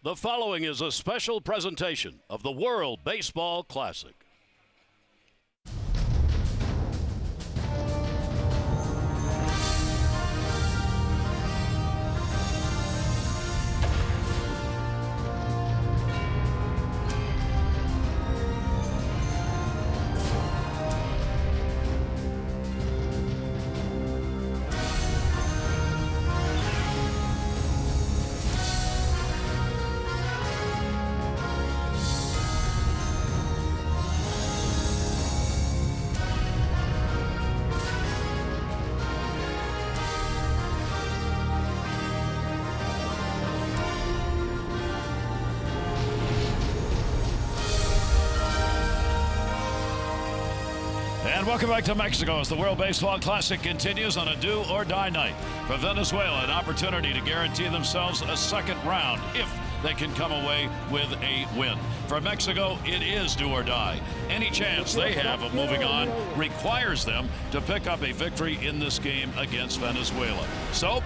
The following is a special presentation of the World Baseball Classic. And welcome back to Mexico as the World Baseball Classic continues on a do-or-die night. For Venezuela, an opportunity to guarantee themselves a second round if they can come away with a win. For Mexico, it is do or die. Any chance they have of moving on requires them to pick up a victory in this game against Venezuela. So,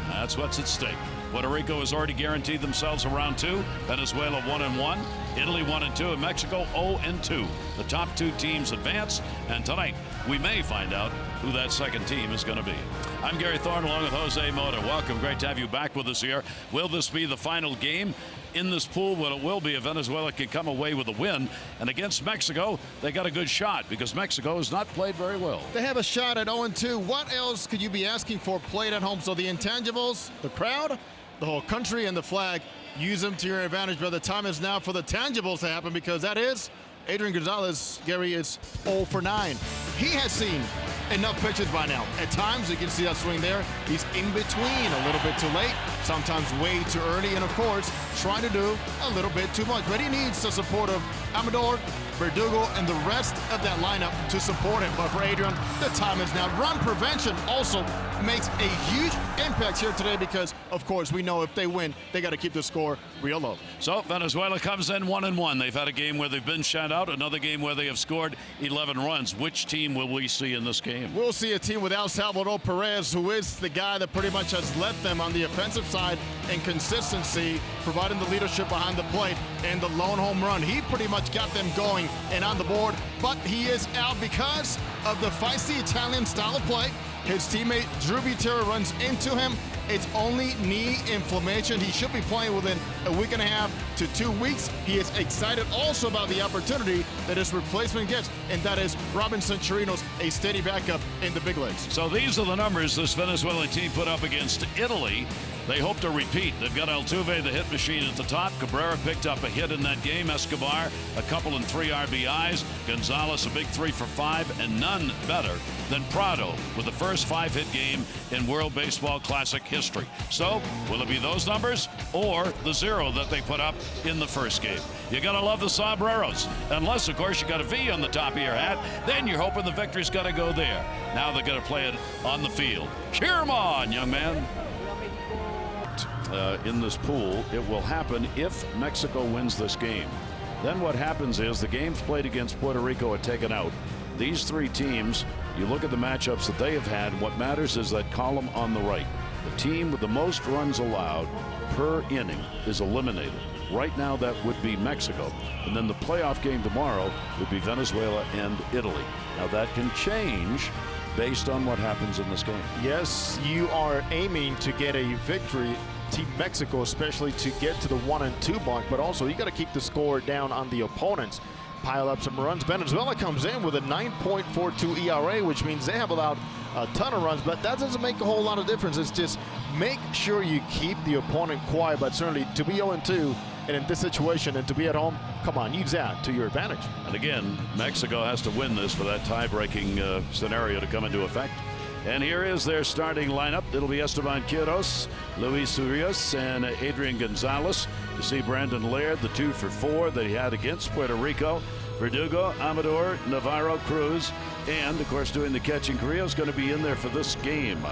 that's what's at stake. Puerto Rico has already guaranteed themselves a round two. Venezuela 1-1, Italy 1-2, and Mexico 0-2. The top two teams advance, and tonight we may find out who that second team is going to be. I'm Gary Thorne along with Jose Mota. Welcome, great to have you back with us here. Will this be the final game in this pool? Well, it will be if Venezuela can come away with a win. And against Mexico, they got a good shot because Mexico has not played very well. They have a shot at 0-2. What else could you be asking for played at home? So the intangibles, the crowd, the whole country, and the flag, use them to your advantage. But the time is now for the tangibles to happen, because that is Adrian Gonzalez. Gary is 0 for 9. He has seen enough pitches by now. At times, you can see that swing there. He's in between, a little bit too late, sometimes way too early, and of course, trying to do a little bit too much. But he needs the support of Amador, Verdugo, and the rest of that lineup to support him. But for Adrian, the time is now. Run prevention also makes a huge impact here today because, of course, we know if they win, they got to keep the score real low. So Venezuela comes in 1-1. They've had a game where they've been shut out, another game where they have scored 11 runs. Which team will we see in this game? We'll see a team without Salvador Perez, who is the guy that pretty much has led them on the offensive side in consistency, providing the leadership behind the plate and the lone home run. He pretty much got them going and on the board, but he is out because of the feisty Italian style of play. His teammate Drew Butera runs into him. It's only knee inflammation. He should be playing within a week and a half to 2 weeks. He is excited also about the opportunity that his replacement gets, and that is Robinson Chirinos, a steady backup in the big leagues. So these are the numbers this Venezuelan team put up against Italy. They hope to repeat. They've got Altuve, the hit machine, at the top. Cabrera picked up a hit in that game. Escobar, a couple and 3 RBIs. Gonzalez, a big 3 for 5, and none better than Prado with the first 5-hit game in World Baseball Classic history. So, will it be those numbers or the 0 that they put up in the first game? You gotta love the sombreros. Unless, of course, you got a V on the top of your hat, then you're hoping the victory's gotta go there. Now they're gonna play it on the field. Cheer 'em on, young man. In this pool, it will happen if Mexico wins this game. Then what happens is the games played against Puerto Rico are taken out. These three teams, you look at the matchups that they have had, what matters is that column on the right. The team with the most runs allowed per inning is eliminated. Right now that would be Mexico. And then the playoff game tomorrow would be Venezuela and Italy. Now that can change based on what happens in this game. Yes, you are aiming to get a victory, Team Mexico, especially to get to the 1-2 mark, but also you got to keep the score down on the opponents. Pile up some runs. Venezuela comes in with a 9.42 ERA, which means they have allowed a ton of runs, but that doesn't make a whole lot of difference. It's just make sure you keep the opponent quiet, but certainly to be 0-2 and in this situation and to be at home, come on, use that to your advantage. And again, Mexico has to win this for that tie-breaking scenario to come into effect. And here is their starting lineup. It'll be Esteban Quiroz, Luis Urias, and Adrian Gonzalez. You see Brandon Laird, the 2 for 4 that he had against Puerto Rico. Verdugo, Amador, Navarro, Cruz, and of course doing the catching. Carrillo's going to be in there for this game.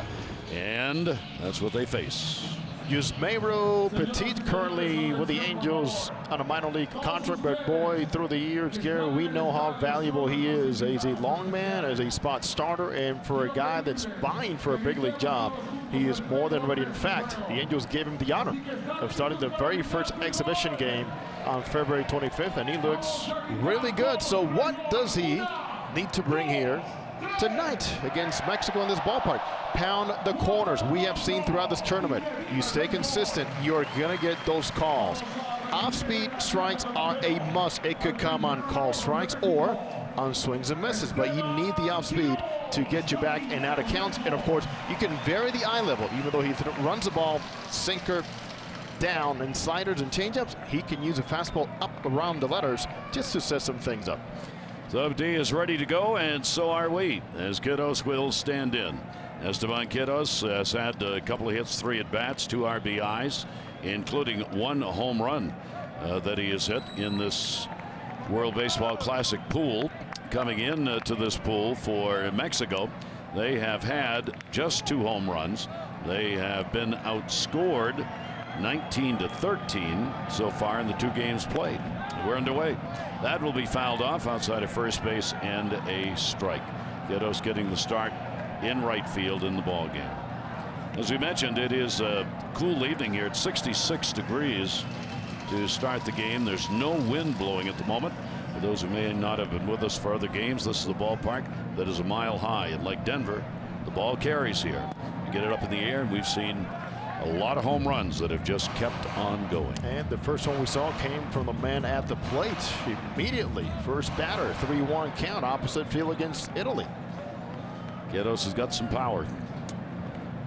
And that's what they face. Yusmeiro Petit, currently with the Angels on a minor league contract, but boy, through the years, Gary, we know how valuable he is as a long man, as a spot starter, and for a guy that's vying for a big league job, he is more than ready. In fact, the Angels gave him the honor of starting the very first exhibition game on February 25th, and he looks really good. So what does he need to bring here tonight against Mexico in this ballpark? Pound the corners. We have seen throughout this tournament, you stay consistent, you're going to get those calls. Off-speed strikes are a must. It could come on call strikes or on swings and misses, but you need the off-speed to get you back and out of counts. And of course, you can vary the eye level. Even though he runs the ball sinker down and sliders and changeups, he can use a fastball up around the letters just to set some things up. So D is ready to go, and so are we, as Quiroz will stand in. Esteban Quiroz has had a couple of hits, 3 at-bats, 2 RBIs, including 1 home run that he has hit in this World Baseball Classic pool. Coming in to this pool for Mexico, they have had just 2 home runs. They have been outscored 19-13 so far in the 2 games played. We're underway. That will be fouled off outside of first base and a strike. Quiroz getting the start in right field in the ball game. As we mentioned, it is a cool evening here. It's 66 degrees to start the game. There's no wind blowing at the moment. For those who may not have been with us for other games, this is the ballpark that is a mile high. And like Denver, the ball carries here. You get it up in the air, and we've seen a lot of home runs that have just kept on going. And the first one we saw came from the man at the plate immediately. First batter, 3-1 count, opposite field against Italy. Quiroz has got some power.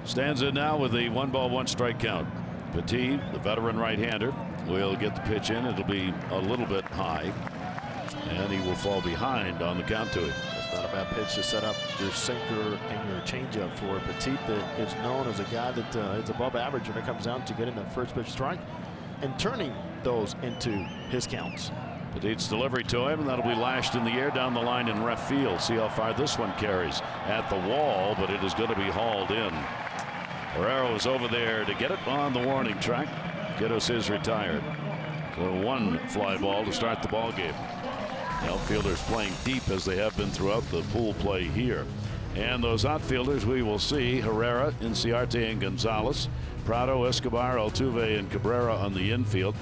Stands in now with a 1-ball-1-strike count. Petit, the veteran right-hander, will get the pitch in. It'll be a little bit high, and he will fall behind on the count to it. That's not a bad pitch to set up your sinker and your changeup for Petit, that is known as a guy that is above average when it comes down to getting that first pitch strike and turning those into his counts. Petit's delivery to him, and that'll be lashed in the air down the line in left field. See how far this one carries at the wall, but it is going to be hauled in. Herrera is over there to get it on the warning track. Quiroz is retired. So 1 fly ball to start the ball game. The outfielders playing deep as they have been throughout the pool play here. And those outfielders we will see: Herrera, Inciarte, and Gonzalez. Prado, Escobar, Altuve, and Cabrera on the infield.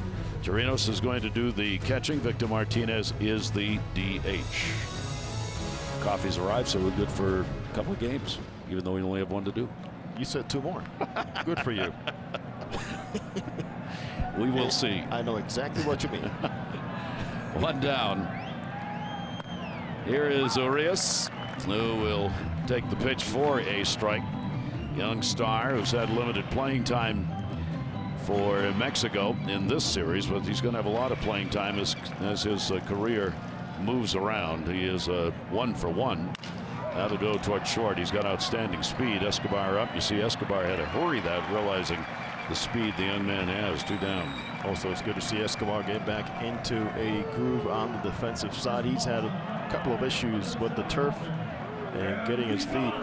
Chirinos is going to do the catching. Victor Martinez is the DH. Coffee's arrived, so we're good for a couple of games, even though we only have 1 to do. You said 2 more. Good for you. We will see. I know exactly what you mean. 1 down. Here is Urias, who will take the pitch for a strike. Young star who's had limited playing time for Mexico in this series, but he's going to have a lot of playing time as his career moves around. He is 1 for 1. That'll go toward short. He's got outstanding speed. Escobar up. You see Escobar had to hurry that, realizing the speed the young man has. 2 down. Also, it's good to see Escobar get back into a groove on the defensive side. He's had a couple of issues with the turf and getting his feet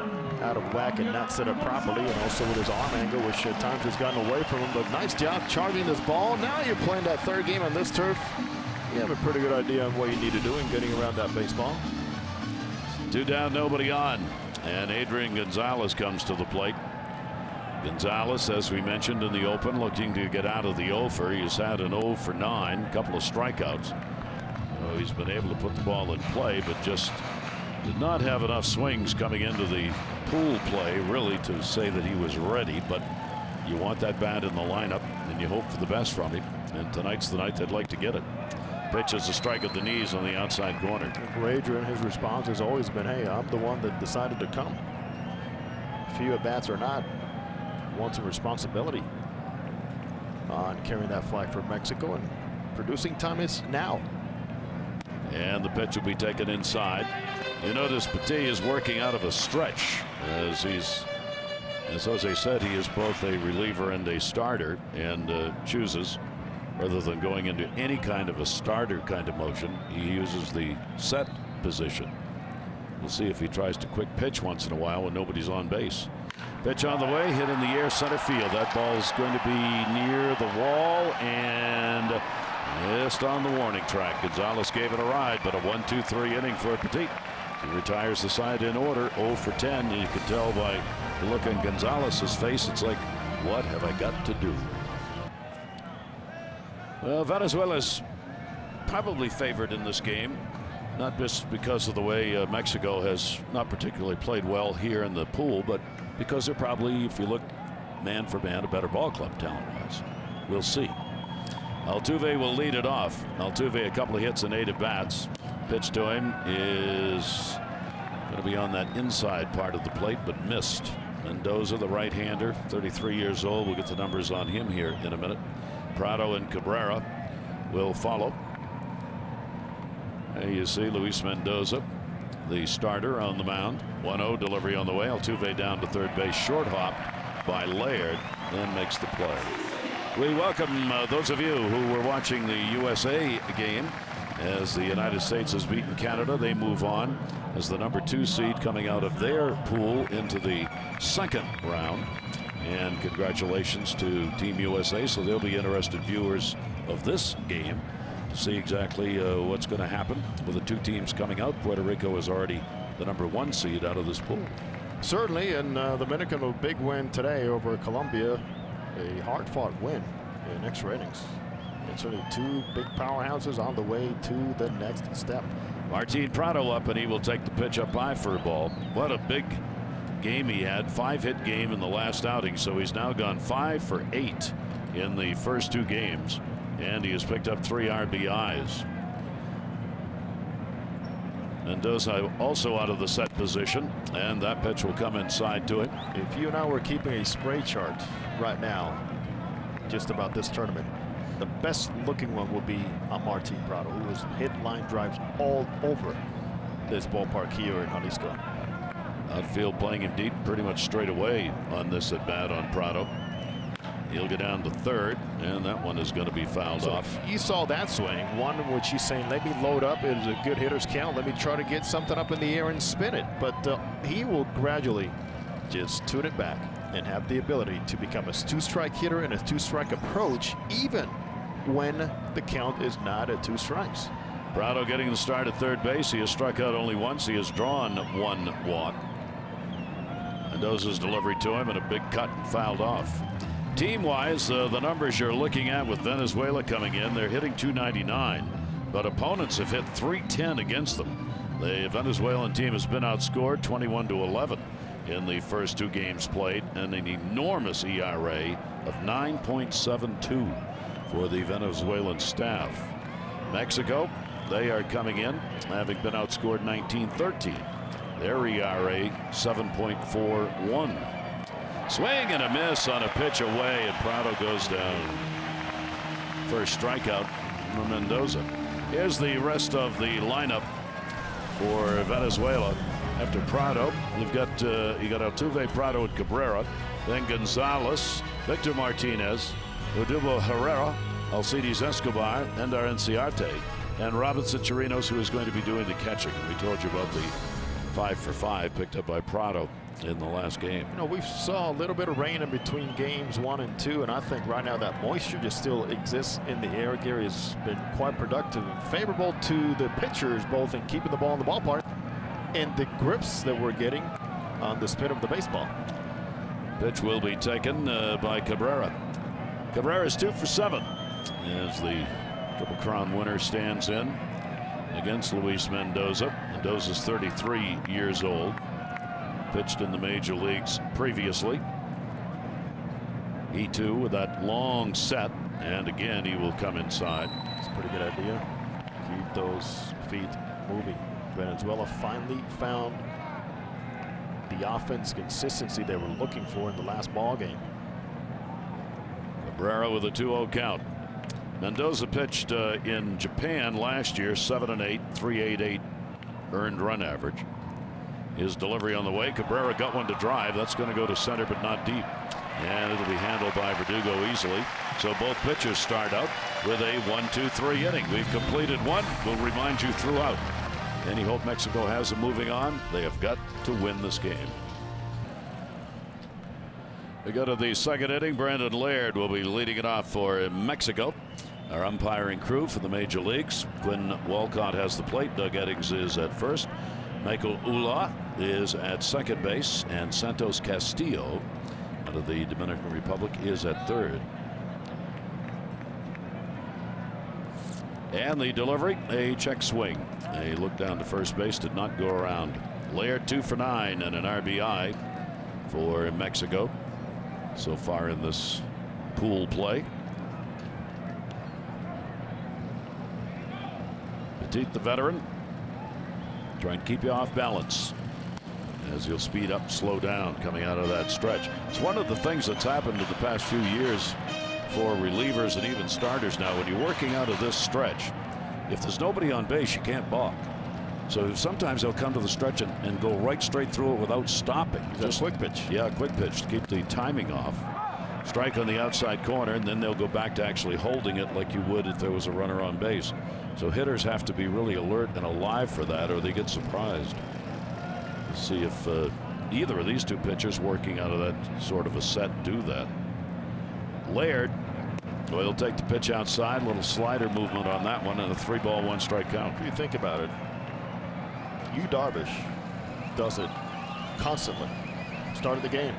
out of whack and not set up properly, and also with his arm angle, which at times has gotten away from him. But nice job charging this ball. Now you're playing that 3rd game on this turf. You have a pretty good idea on what you need to do in getting around that baseball. 2 down, nobody on, and Adrian Gonzalez comes to the plate. Gonzalez, as we mentioned in the open, looking to get out of the over. He's had an 0 for 9, a couple of strikeouts. So he's been able to put the ball in play, but just did not have enough swings coming into the pool play really to say that he was ready. But you want that bat in the lineup, and you hope for the best from him. And tonight's the night they'd like to get it. Pitch is a strike at the knees on the outside corner. For Adrian, his response has always been, hey, I'm the one that decided to come. Few at bats or not, wants some responsibility on carrying that flag for Mexico, and producing time is now. And the pitch will be taken inside. You notice Petit is working out of a stretch, as Jose said, he is both a reliever and a starter, and chooses, rather than going into any kind of a starter kind of motion, he uses the set position. We'll see if he tries to quick pitch once in a while when nobody's on base. Pitch on the way, hit in the air, center field. That ball's going to be near the wall and missed on the warning track. Gonzalez gave it a ride, but a 1-2-3 inning for Petit. He retires the side in order, 0 for 10. You can tell by the look on Gonzalez's face, it's like, what have I got to do? Well, Venezuela's probably favored in this game, not just because of the way Mexico has not particularly played well here in the pool, but because they're probably, if you look man for man, a better ball club talent-wise. We'll see. Altuve will lead it off. Altuve, a couple of hits and 8 at-bats. Pitch to him is going to be on that inside part of the plate, but missed. Mendoza, the right-hander, 33 years old. We'll get the numbers on him here in a minute. Prado and Cabrera will follow. There you see Luis Mendoza, the starter, on the mound. 1-0 delivery on the way. Altuve down to third base, short hop by Laird, then makes the play. We welcome those of you who were watching the USA game as the United States has beaten Canada. They move on as the #2 seed coming out of their pool into the second round. And congratulations to Team USA. So they'll be interested viewers of this game to see exactly what's going to happen with the two teams coming out. Puerto Rico is already the #1 seed out of this pool. Certainly, and Dominican a big win today over Colombia. A hard-fought win in extra innings. And certainly two big powerhouses on the way to the next step. Martin Prado up, and he will take the pitch up high for a ball. What a big game he had. 5-hit game in the last outing, so he's now gone 5 for 8 in the first 2 games, and he has picked up 3 RBIs. Mendoza also out of the set position, and that pitch will come inside to him. If you and I were keeping a spray chart right now just about this tournament, the best looking one would be Martin Prado, who has hit line drives all over this ballpark here in Jalisco. Outfield playing him deep pretty much straight away on this at bat on Prado. He'll get down to third, and that one is going to be fouled off. You saw that swing, one in which he's saying, let me load up. It is a good hitter's count. Let me try to get something up in the air and spin it. But he will gradually just tune it back and have the ability to become a 2-strike hitter and a 2-strike approach, even when the count is not at 2 strikes. Prado getting the start at third base. He has struck out only once. He has drawn 1 walk. Mendoza's delivery to him, and a big cut fouled off. Team-wise, the numbers you're looking at with Venezuela coming in, they're hitting .299, but opponents have hit .310 against them. The Venezuelan team has been outscored 21-11 in the first 2 games played, and an enormous ERA of 9.72 for the Venezuelan staff. Mexico, they are coming in having been outscored 19-13. Their ERA 7.41. Swing and a miss on a pitch away, and Prado goes down. First strikeout from Mendoza. Here's the rest of the lineup for Venezuela. After Prado, you got Altuve, Prado, and Cabrera. Then Gonzalez, Victor Martinez, Udubo Herrera, Alcides Escobar, Endar Enciarte, and Robinson Chirinos, who is going to be doing the catching. We told you about the 5 for 5 picked up by Prado in the last game. You know, we saw a little bit of rain in between games 1 and 2, and I think right now that moisture just still exists in the air. Gary has been quite productive and favorable to the pitchers, both in keeping the ball in the ballpark and the grips that we're getting on the spin of the baseball. Pitch will be taken by Cabrera. Cabrera is 2 for 7 as the Triple Crown winner stands in against Luis Mendoza. Mendoza's 33 years old. Pitched in the major leagues previously. He too with that long set, and again he will come inside. It's a pretty good idea. Keep those feet moving. Venezuela finally found the offense consistency they were looking for in the last ball game. Cabrera with a 2-0 count. Mendoza pitched in Japan last year, 7-8, 3.88 earned run average. His delivery on the way. Cabrera got one to drive. That's going to go to center, but not deep. And it'll be handled by Verdugo easily. So both pitchers start out with a 1-2-3 inning. We've completed one. We'll remind you throughout. Any hope Mexico has of moving on, they have got to win this game. We go to the second inning. Brandon Laird will be leading it off for Mexico. Our umpiring crew for the major leagues. Quinn Walcott has the plate. Doug Eddings is at first. Michael Ula is at second base. And Santos Castillo out of the Dominican Republic is at third. And the delivery, a check swing. A look down to first base, did not go around. Laird 2 for 9 and an RBI for Mexico so far in this pool play. Petit, the veteran, trying to keep you off balance as you'll speed up, slow down coming out of that stretch. It's one of the things that's happened in the past few years for relievers and even starters now. When you're working out of this stretch, if there's nobody on base, you can't balk. So sometimes they'll come to the stretch and go right straight through it without stopping. Just quick pitch. Yeah, quick pitch to keep the timing off. Strike on the outside corner, and then they'll go back to actually holding it like you would if there was a runner on base. So hitters have to be really alert and alive for that, or they get surprised. Let's see if either of these two pitchers working out of that sort of a set do that. Laird, well, he'll take the pitch outside, a little slider movement on that one, and a 3-ball 1-strike count. If you think about it, Darvish does it constantly. Started the game,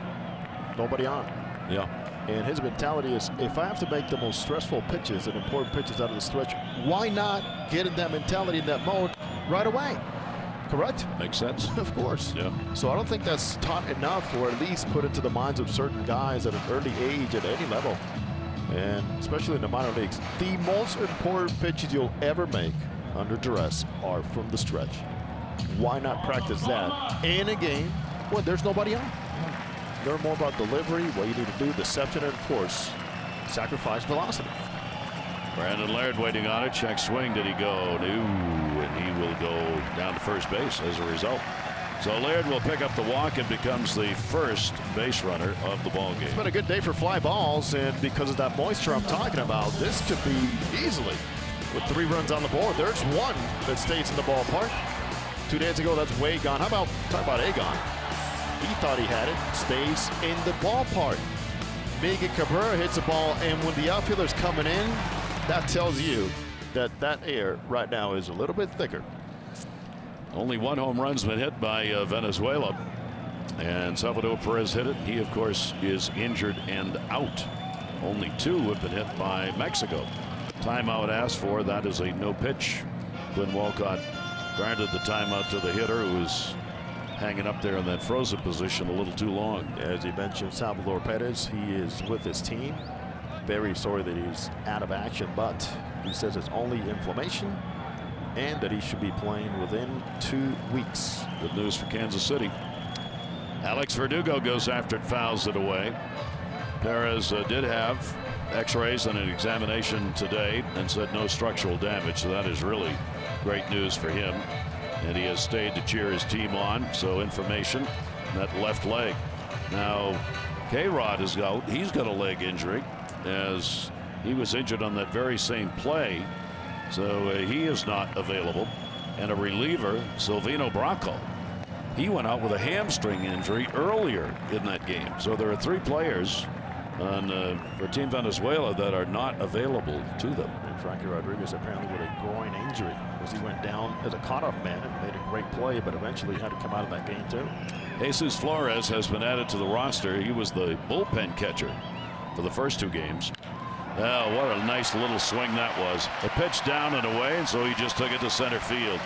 nobody on. Yeah. And his mentality is, if I have to make the most stressful pitches and important pitches out of the stretch, why not get in that mentality, in that mode right away? Correct? Makes sense. Of course. Yeah. So I don't think that's taught enough, or at least put into the minds of certain guys at an early age at any level, and especially in the minor leagues. The most important pitches you'll ever make under duress are from the stretch. Why not practice that in a game when there's nobody on? Learn more about delivery, what you need to do, deception, and of course, sacrifice velocity. Brandon Laird waiting on it. Check swing. Did he go? No. And he will go down to first base as a result. So Laird will pick up the walk and becomes the first base runner of the ball game. It's been a good day for fly balls, and because of that moisture I'm talking about, this could be easily with 3 runs on the board. There's one that stays in the ballpark. 2 days ago, that's way gone. How about talk about Agon? He thought he had it. Stays in the ballpark. Miguel Cabrera hits the ball, and when the outfielder's coming in, that tells you that that air right now is a little bit thicker. Only 1 home run's been hit by Venezuela, and Salvador Perez hit it. He, of course, is injured and out. Only 2 have been hit by Mexico. Timeout asked for. That is a no pitch. Quinn Walcott granted the timeout to the hitter, who was hanging up there in that frozen position a little too long. As he mentioned, Salvador Perez, he is with his team. Very sorry that he's out of action, but he says it's only inflammation and that he should be playing within 2 weeks. Good news for Kansas City. Alex Verdugo goes after it, fouls it away. Perez did have x-rays and an examination today and said no structural damage, so that is really great news for him. And he has stayed to cheer his team on, so information on that left leg. Now, K-Rod is out. He's got a leg injury, as he was injured on that very same play, so he is not available. And a reliever, Silvino Bracco, he went out with a hamstring injury earlier in that game. So there are 3 players on for Team Venezuela that are not available to them. And Frankie Rodriguez apparently with a groin injury, because he went down as a cutoff man and made a great play, but eventually had to come out of that game too. Jesus Flores has been added to the roster. He was the bullpen catcher for the first 2 games. Oh, what a nice little swing that was. A pitch down and away, and so he just took it to center field.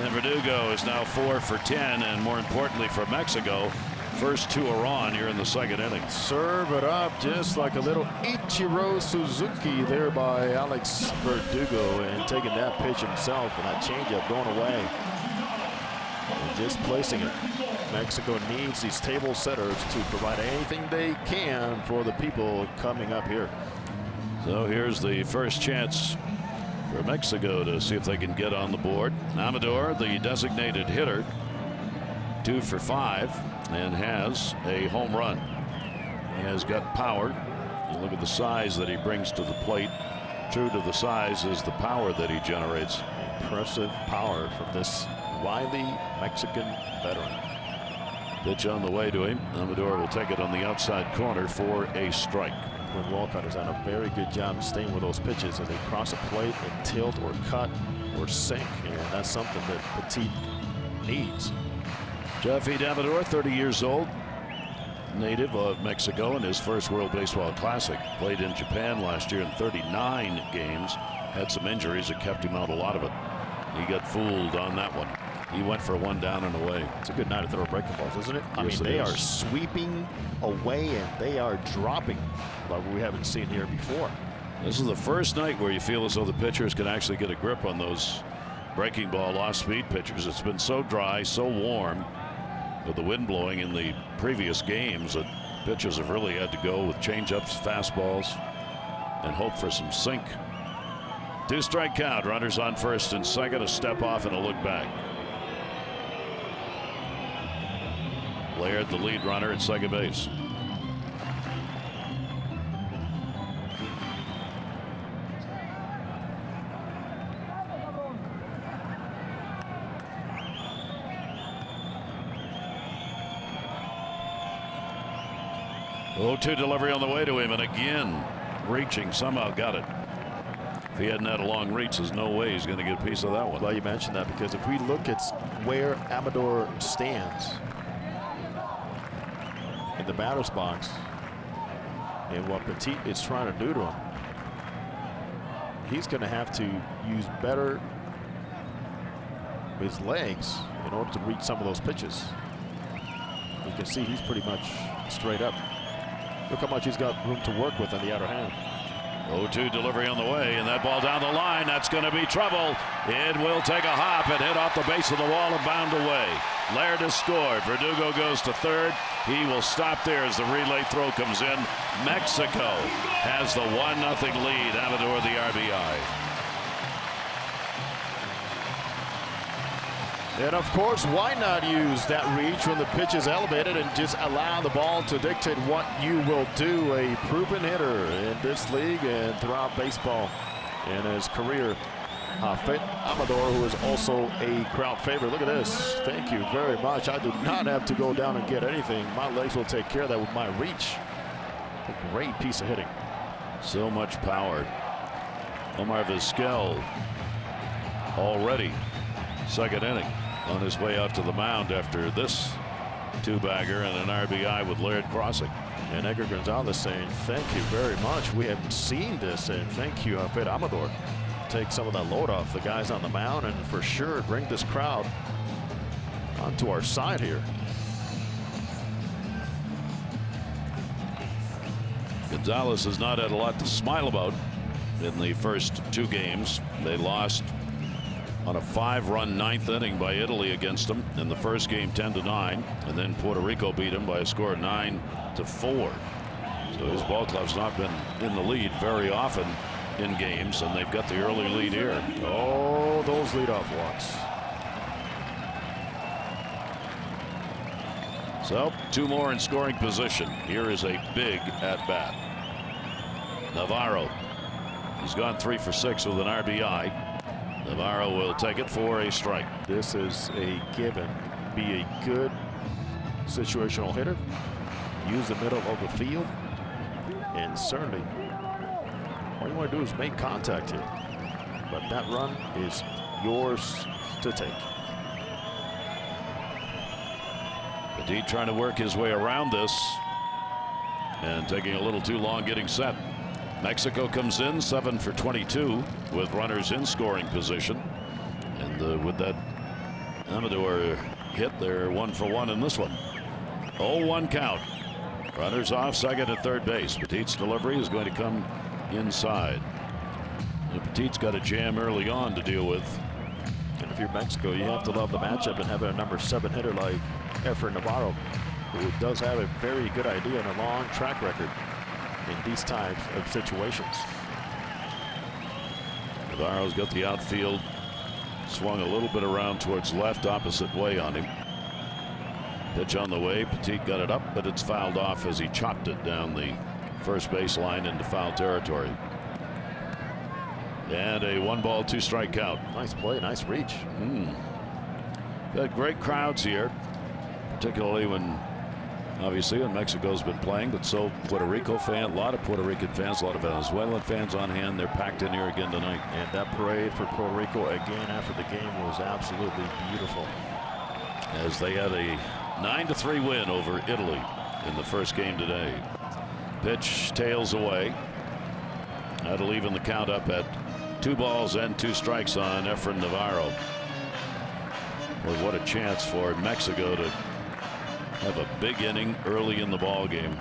And Verdugo is now 4 for 10, and more importantly for Mexico, first 2 are on here in the second inning. Serve it up just like a little Ichiro Suzuki there by Alex Verdugo, and taking that pitch himself, and that changeup going away and just placing it. Mexico needs these table setters to provide anything they can for the people coming up here. So here's the first chance for Mexico to see if they can get on the board. Amador, the designated hitter, 2 for 5, and has a home run. He has got power. You look at the size that he brings to the plate. True to the size is the power that he generates. Impressive power from this wily Mexican veteran. Pitch on the way to him. Amador will take it on the outside corner for a strike. When Walcott has done a very good job staying with those pitches, and they cross a plate and tilt or cut or sink, and that's something that Petit needs. Jeffy Amador, 30 years old, native of Mexico, in his first World Baseball Classic. Played in Japan last year in 39 games. Had some injuries that kept him out a lot of it. He got fooled on that one. He went for one down and away. It's a good night to throw breaking balls, isn't it? I Yes, mean, they is. are sweeping away and they are dropping like we haven't seen here before. This is the first night where you feel as though the pitchers can actually get a grip on those breaking ball off-speed pitchers. It's been so dry, so warm, with the wind blowing in the previous games, that pitchers have really had to go with change-ups, fastballs, and hope for some sink. 2-strike count. Runners on first and second. A step off and a look back. Laird, the lead runner at second base. Oh, 2 delivery on the way to him, and again reaching, somehow got it. If he hadn't had a long reach, there's no way he's going to get a piece of that one. Well, you mentioned that, because if we look at where Amador stands in the batter's box and what Petit is trying to do to him, he's going to have to use better his legs in order to reach some of those pitches. You can see he's pretty much straight up. Look how much he's got room to work with on the outer hand. 0-2 delivery on the way, and that ball down the line, that's going to be trouble. It will take a hop and hit off the base of the wall and bound away. Laird has scored. Verdugo goes to third. He will stop there as the relay throw comes in. Mexico has the 1-0 lead. Amador the RBI. And of course, why not use that reach when the pitch is elevated and just allow the ball to dictate what you will do? A proven hitter in this league and throughout baseball in his career. Amador, who is also a crowd favorite. Look at this. Thank you very much. I do not have to go down and get anything. My legs will take care of that with my reach. A great piece of hitting. So much power. Omar Vizquel already second inning, on his way out to the mound after this 2-bagger and an RBI with Laird crossing. And Edgar Gonzalez saying thank you very much. We haven't seen this, and thank you, Amador. Take some of that load off the guys on the mound, and for sure bring this crowd onto our side here. Gonzalez has not had a lot to smile about in the first 2 games. They lost on a 5-run 9th inning by Italy against them in the first game, 10-9, and then Puerto Rico beat them by a score of 9-4. So his ball club's not been in the lead very often in games, and they've got the early lead here. Oh, those leadoff walks. So 2 more in scoring position. Here is a big at-bat. Navarro. He's gone 3 for 6 with an RBI. Navarro will take it for a strike. This is a given. Be a good situational hitter. Use the middle of the field. And certainly, all you want to do is make contact here. But that run is yours to take. Petit trying to work his way around this and taking a little too long getting set. Mexico comes in 7 for 22 with runners in scoring position, and with that Amador hit, they're 1 for 1 in this one. 0-1 count. Runners off, second and third base. Petit's delivery is going to come inside. And Petit's got a jam early on to deal with. And if you're Mexico, you have to love the matchup and having a number 7 hitter like Efrain Navarro, who does have a very good idea and a long track record in these types of situations. Navarro's got the outfield swung a little bit around towards left, opposite way on him. Pitch on the way. Petit got it up, but it's fouled off as he chopped it down the first base line into foul territory. And a 1-ball 2-strike count. Nice play, nice reach. Got great crowds here. particularly when, obviously, when Mexico's been playing, but so Puerto Rico fan, a lot of Puerto Rican fans, a lot of Venezuelan fans on hand. They're packed in here again tonight. And that parade for Puerto Rico again after the game was absolutely beautiful. As they had a 9-3 win over Italy in the first game today. Pitch tails away. That'll even the count up at 2 balls and 2 strikes on Efrain Navarro. Boy, what a chance for Mexico to have a big inning early in the ball game.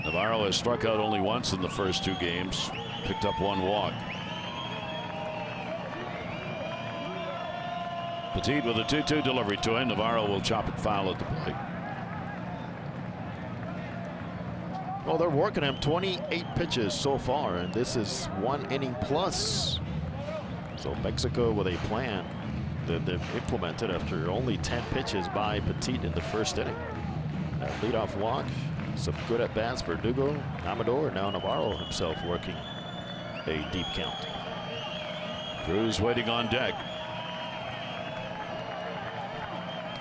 Navarro has struck out only once in the first 2 games, picked up 1 walk. Petit with a 2-2 delivery to him. Navarro will chop it foul at the plate. Well, they're working him 28 pitches so far, and this is 1 inning plus. So Mexico with a plan that they've implemented after only 10 pitches by Petit in the first inning. That leadoff walk, some good at bats for Verdugo, Amador, and now Navarro himself working a deep count. Cruz waiting on deck.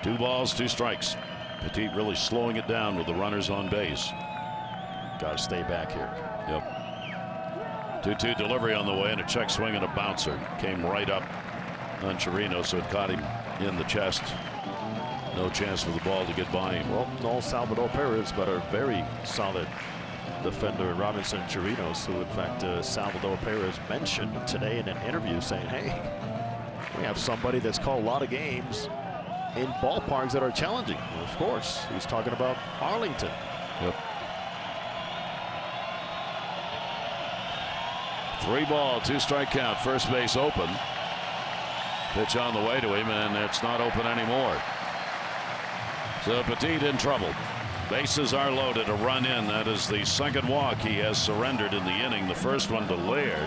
2 balls, 2 strikes. Petit really slowing it down with the runners on base. Got to stay back here. Yep. 2-2 delivery on the way, and a check swing and a bouncer. Came right up on Chirino, so it caught him in the chest. No chance for the ball to get by him. Well, no Salvador Perez, but a very solid defender, Robinson Chirinos, who in fact Salvador Perez mentioned today in an interview saying, hey, we have somebody that's called a lot of games in ballparks that are challenging. Well, of course, he's talking about Arlington. Yep. 3 ball, 2 strike count. First base open. Pitch on the way to him, and it's not open anymore. So Petit in trouble. Bases are loaded. A run in. That is the 2nd walk he has surrendered in the inning. The first one to Laird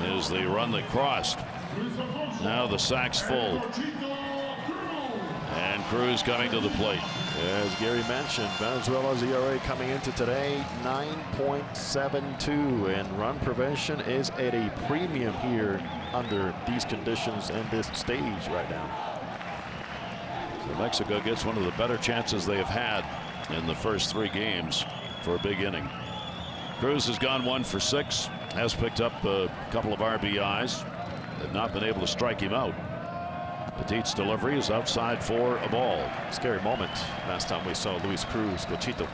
is the run that crossed. Now the sack's full. And Cruz coming to the plate. As Gary mentioned, Venezuela's ERA coming into today 9.72, and run prevention is at a premium here under these conditions and this stage right now. So Mexico gets one of the better chances they have had in the first 3 games for a big inning. Cruz has gone 1 for 6, has picked up a couple of RBIs. They've not been able to strike him out. Petit's delivery is outside for a ball. Scary moment last time we saw Luis Cruz, Cochito,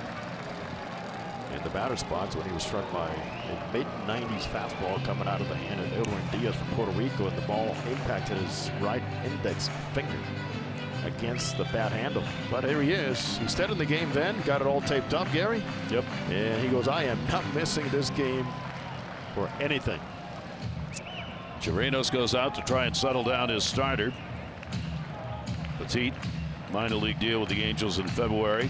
in the batter spots when he was struck by a mid-90s fastball coming out of the hand of Edwin Diaz from Puerto Rico, and the ball impacted his right index finger against the bat handle. But here he is. He stayed in the game then, got it all taped up, Gary. Yep. And he goes, I am not missing this game for anything. Chirinos goes out to try and settle down his starter. Petit, minor league deal with the Angels in February.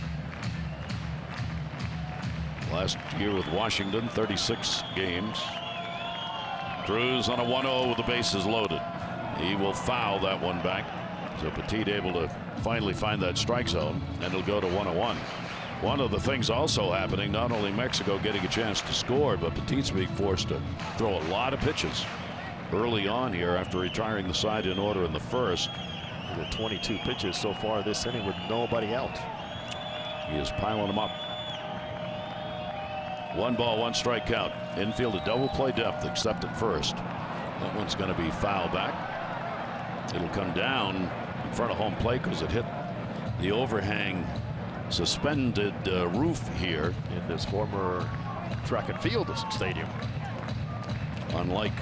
Last year with Washington, 36 games. Cruz on a 1-0 with the bases loaded. He will foul that one back. So Petit able to finally find that strike zone, and it'll go to 1-1. One of the things also happening, not only Mexico getting a chance to score, but Petit's being forced to throw a lot of pitches early on here after retiring the side in order in the first. With 22 pitches so far this inning with nobody out. He is piling them up. 1 ball, 1 strike count. Infield a double play depth except at first. That one's going to be foul back. It'll come down in front of home plate because it hit the overhang suspended roof here in this former track and field stadium. Unlike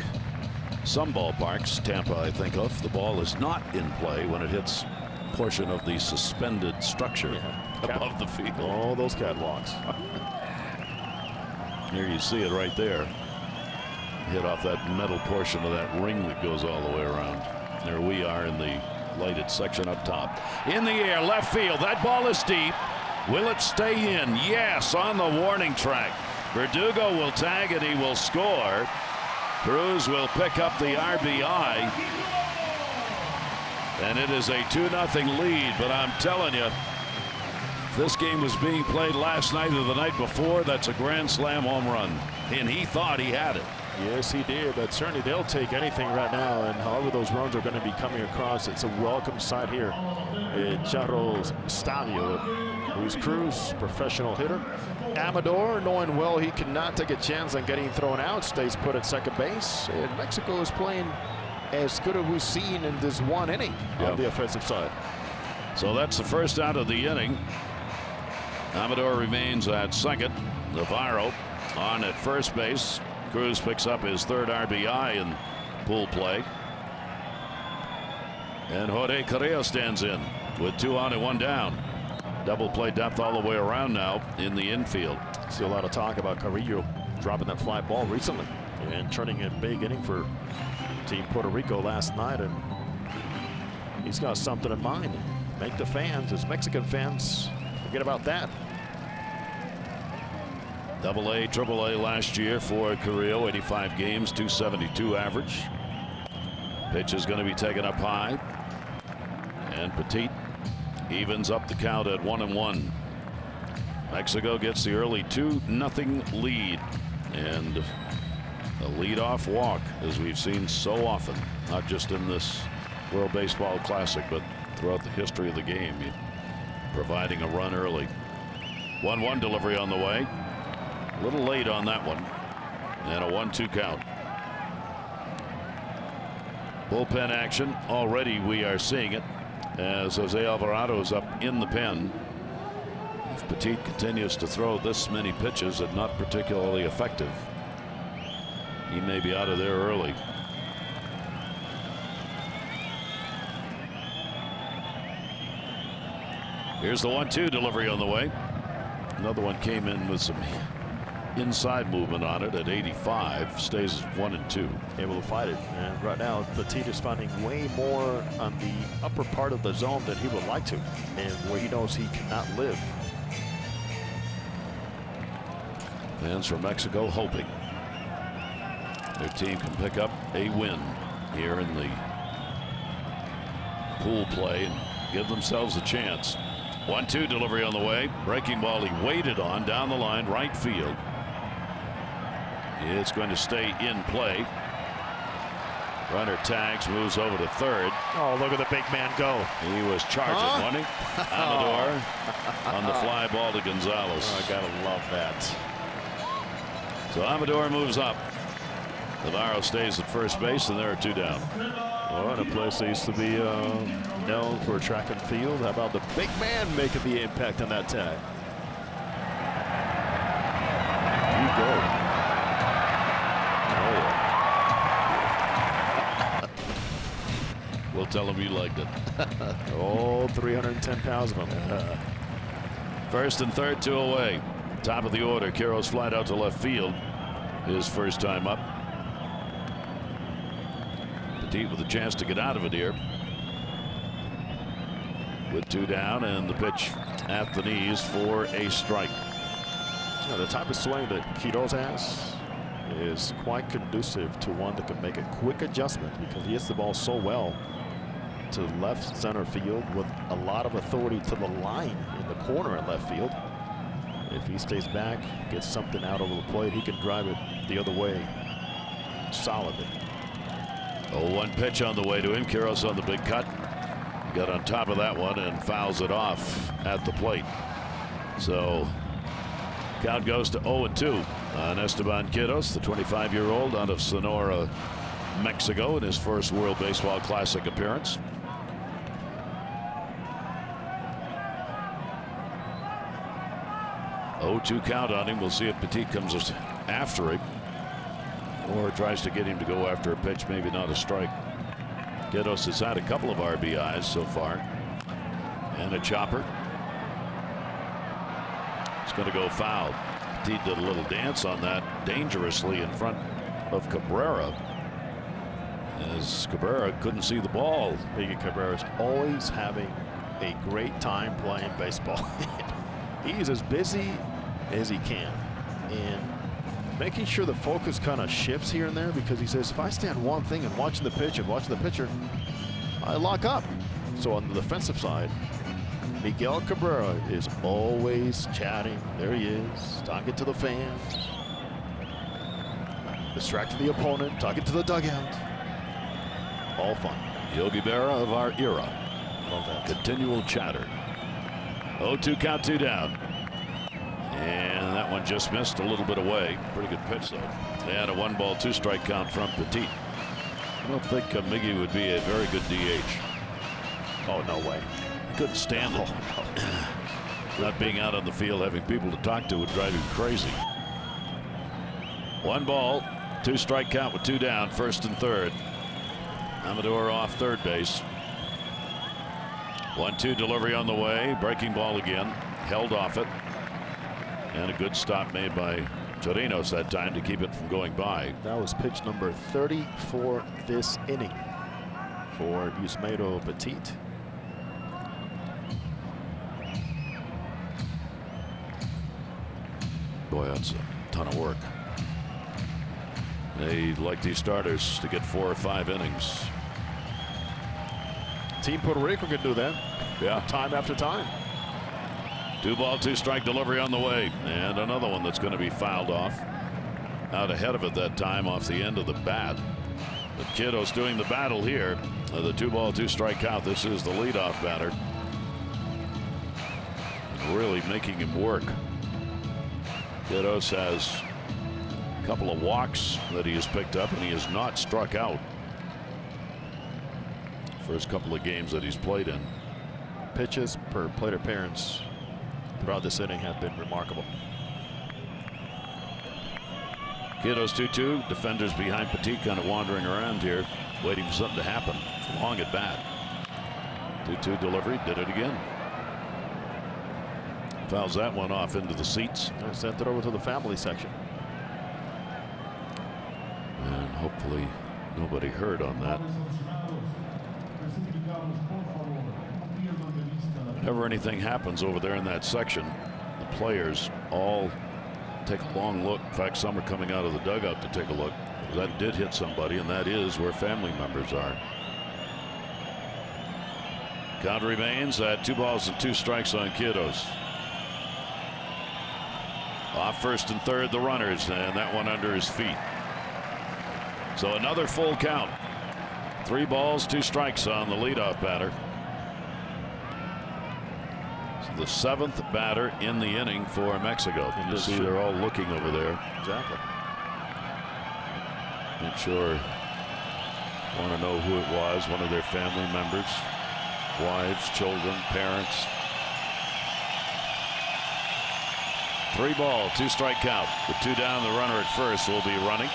some ballparks, Tampa I think of, the ball is not in play when it hits portion of the suspended structure above the field. All those catwalks. Here you see it right there. Hit off that metal portion of that ring that goes all the way around. There we are in the lighted section up top. In the air, left field. That ball is deep. Will it stay in? Yes, on the warning track. Verdugo will tag it. He will score. Cruz will pick up the RBI. And it is a 2-0 lead. But I'm telling you, if this game was being played last night or the night before, that's a grand slam home run. And he thought he had it. Yes, he did, but certainly they'll take anything right now, and however those runs are going to be coming across, it's a welcome sight here at Quiroz Stadio. Luis Cruz, professional hitter. Amador, knowing well he cannot take a chance on getting thrown out, stays put at second base, and Mexico is playing as good as we've seen in this one inning on the offensive side. So that's the first out of the inning. Amador remains at second. Navarro on at first base. Cruz picks up his third RBI in pool play. And Jorge Carrillo stands in with 2 on and 1 down. Double play depth all the way around now in the infield. See a lot of talk about Carrillo dropping that fly ball recently and turning a big inning for Team Puerto Rico last night, and he's got something in mind. Make the fans, as Mexican fans, forget about that. AA, AAA last year for Carrillo, 85 games, 272 average. Pitch is going to be taken up high, and Petit evens up the count at 1-1. Mexico gets the early 2-0 lead, and a leadoff walk, as we've seen so often, not just in this World Baseball Classic, but throughout the history of the game, providing a run early. 1-1 delivery on the way. A little late on that one, and a 1-2 count. Bullpen action already, we are seeing it as Jose Alvarado is up in the pen. If Petit continues to throw this many pitches and not particularly effective, he may be out of there early. Here's the 1-2 delivery on the way. Another one came in with some inside movement on it at 85. Stays 1-2. Able to fight it. And right now, Petit is finding way more on the upper part of the zone than he would like to, and where he knows he cannot live. Fans from Mexico hoping their team can pick up a win here in the pool play and give themselves a chance. 1-2 delivery on the way. Breaking ball he waited on down the line, right field. It's going to stay in play. Runner tags, moves over to third. Oh, look at the big man go. He was charging, wasn't he? Amador on the fly ball to Gonzalez. Oh, I gotta love that. So Amador moves up. Navarro stays at first base, and there are 2 down. Oh, in a place that used to be known for track and field. How about the big man making the impact on that tag? You go. We'll tell him you liked it. Oh, 310 pounds of him. First and third, 2 away. Top of the order. Quiroz flied out to left field. His first time up. Petit with a chance to get out of it here. With 2 down, and the pitch at the knees for a strike. You know, the type of swing that Quiroz has is quite conducive to one that can make a quick adjustment, because he hits the ball so well to left center field with a lot of authority to the line in the corner at left field. If he stays back, gets something out over the plate, he can drive it the other way solidly. 0-1 pitch on the way to him. Quiroz on the big cut. He got on top of that one and fouls it off at the plate. So count goes to 0-2 on Esteban Quiroz, the 25-year-old out of Sonora, Mexico, in his first World Baseball Classic appearance. Oh, 2 count on him. We'll see if Petit comes after him or tries to get him to go after a pitch, maybe not a strike. Quiroz has had a couple of RBIs so far, and a chopper. It's going to go foul. Petit did a little dance on that dangerously in front of Cabrera, as Cabrera couldn't see the ball. Miguel Cabrera is always having a great time playing baseball. He's as busy as he can, and making sure the focus kind of shifts here and there, because he says, if I stand one thing and watching the pitch and watching the pitcher, I lock up. So on the defensive side, Miguel Cabrera is always chatting. There he is, talking to the fans. distracting the opponent, talking to the dugout. All fun. Yogi Berra of our era. Love that. Continual chatter. 0-2 count, 2 down. And that one just missed a little bit away. Pretty good pitch, though. They had a 1-ball, 2-strike count from Petit. I don't think Miggy would be a very good DH. Oh, no way. Couldn't stand it. Not being out on the field, having people to talk to would drive him crazy. 1 ball, 2-strike count with 2 down, first and third. Amador off third base. 1-2 delivery on the way. Breaking ball again. Held off it. And a good stop made by Chirinos that time to keep it from going by. That was pitch number 30 for this inning for Yusmeiro Petit. Boy, that's a ton of work. They like these starters to get 4 or 5 innings. Team Puerto Rico can do that. Yeah. Time after time. 2-ball, 2-strike delivery on the way. And another one that's going to be fouled off. Out ahead of it that time off the end of the bat. But Quiroz doing the battle here. The 2-ball, 2-strike count. This is the leadoff batter. Really making him work. Quiroz has a couple of walks that he has picked up, and he has not struck out. First couple of games that he's played in. Pitches per plate appearance throughout this inning have been remarkable. Quiroz 2-2. Defenders behind Petit kind of wandering around here, waiting for something to happen. Long at bat. 2-2 delivery. Did it again. Fouls that one off into the seats. I sent it over to the family section. And hopefully nobody heard on that. Whenever anything happens over there in that section, the players all take a long look. In fact, some are coming out of the dugout to take a look. That did hit somebody, and that is where family members are. Count remains at 2 balls and 2 strikes on Quiroz. Off first and third, the runners, and that one under his feet. So another full count. 3 balls, 2 strikes on the leadoff batter. So the 7th batter in the inning for Mexico. You see they're all looking over there. Exactly. Not sure. Want to know who it was. One of their family members. Wives, children, parents. 3 ball, 2 strike count. With 2 down, the runner at first will be running.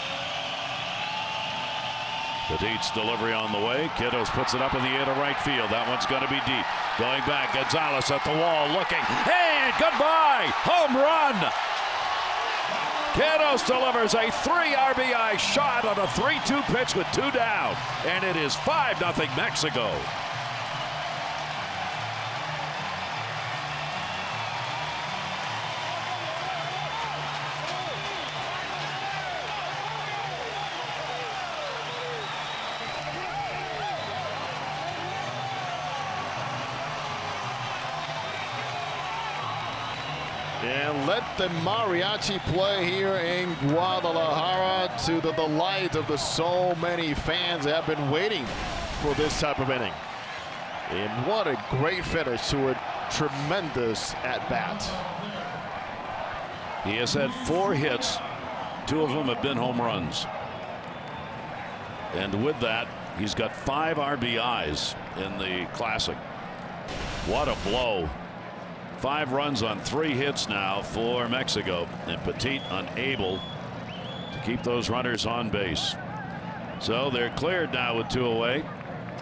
Petit's delivery on the way. Quiroz puts it up in the air to right field. That one's going to be deep. Going back, Gonzalez at the wall looking. And goodbye! Home run! Quiroz delivers a 3 RBI shot on a 3-2 pitch with 2 down. And it is 5-0 Mexico. And let the mariachi play here in Guadalajara to the delight of the so many fans that have been waiting for this type of inning. And what a great finish to a tremendous at-bat. He has had 4 hits. 2 of them have been home runs. And with that, he's got 5 RBIs in the Classic. What a blow. 5 runs on 3 hits now for Mexico, and Petit unable to keep those runners on base. So they're cleared now with 2 away,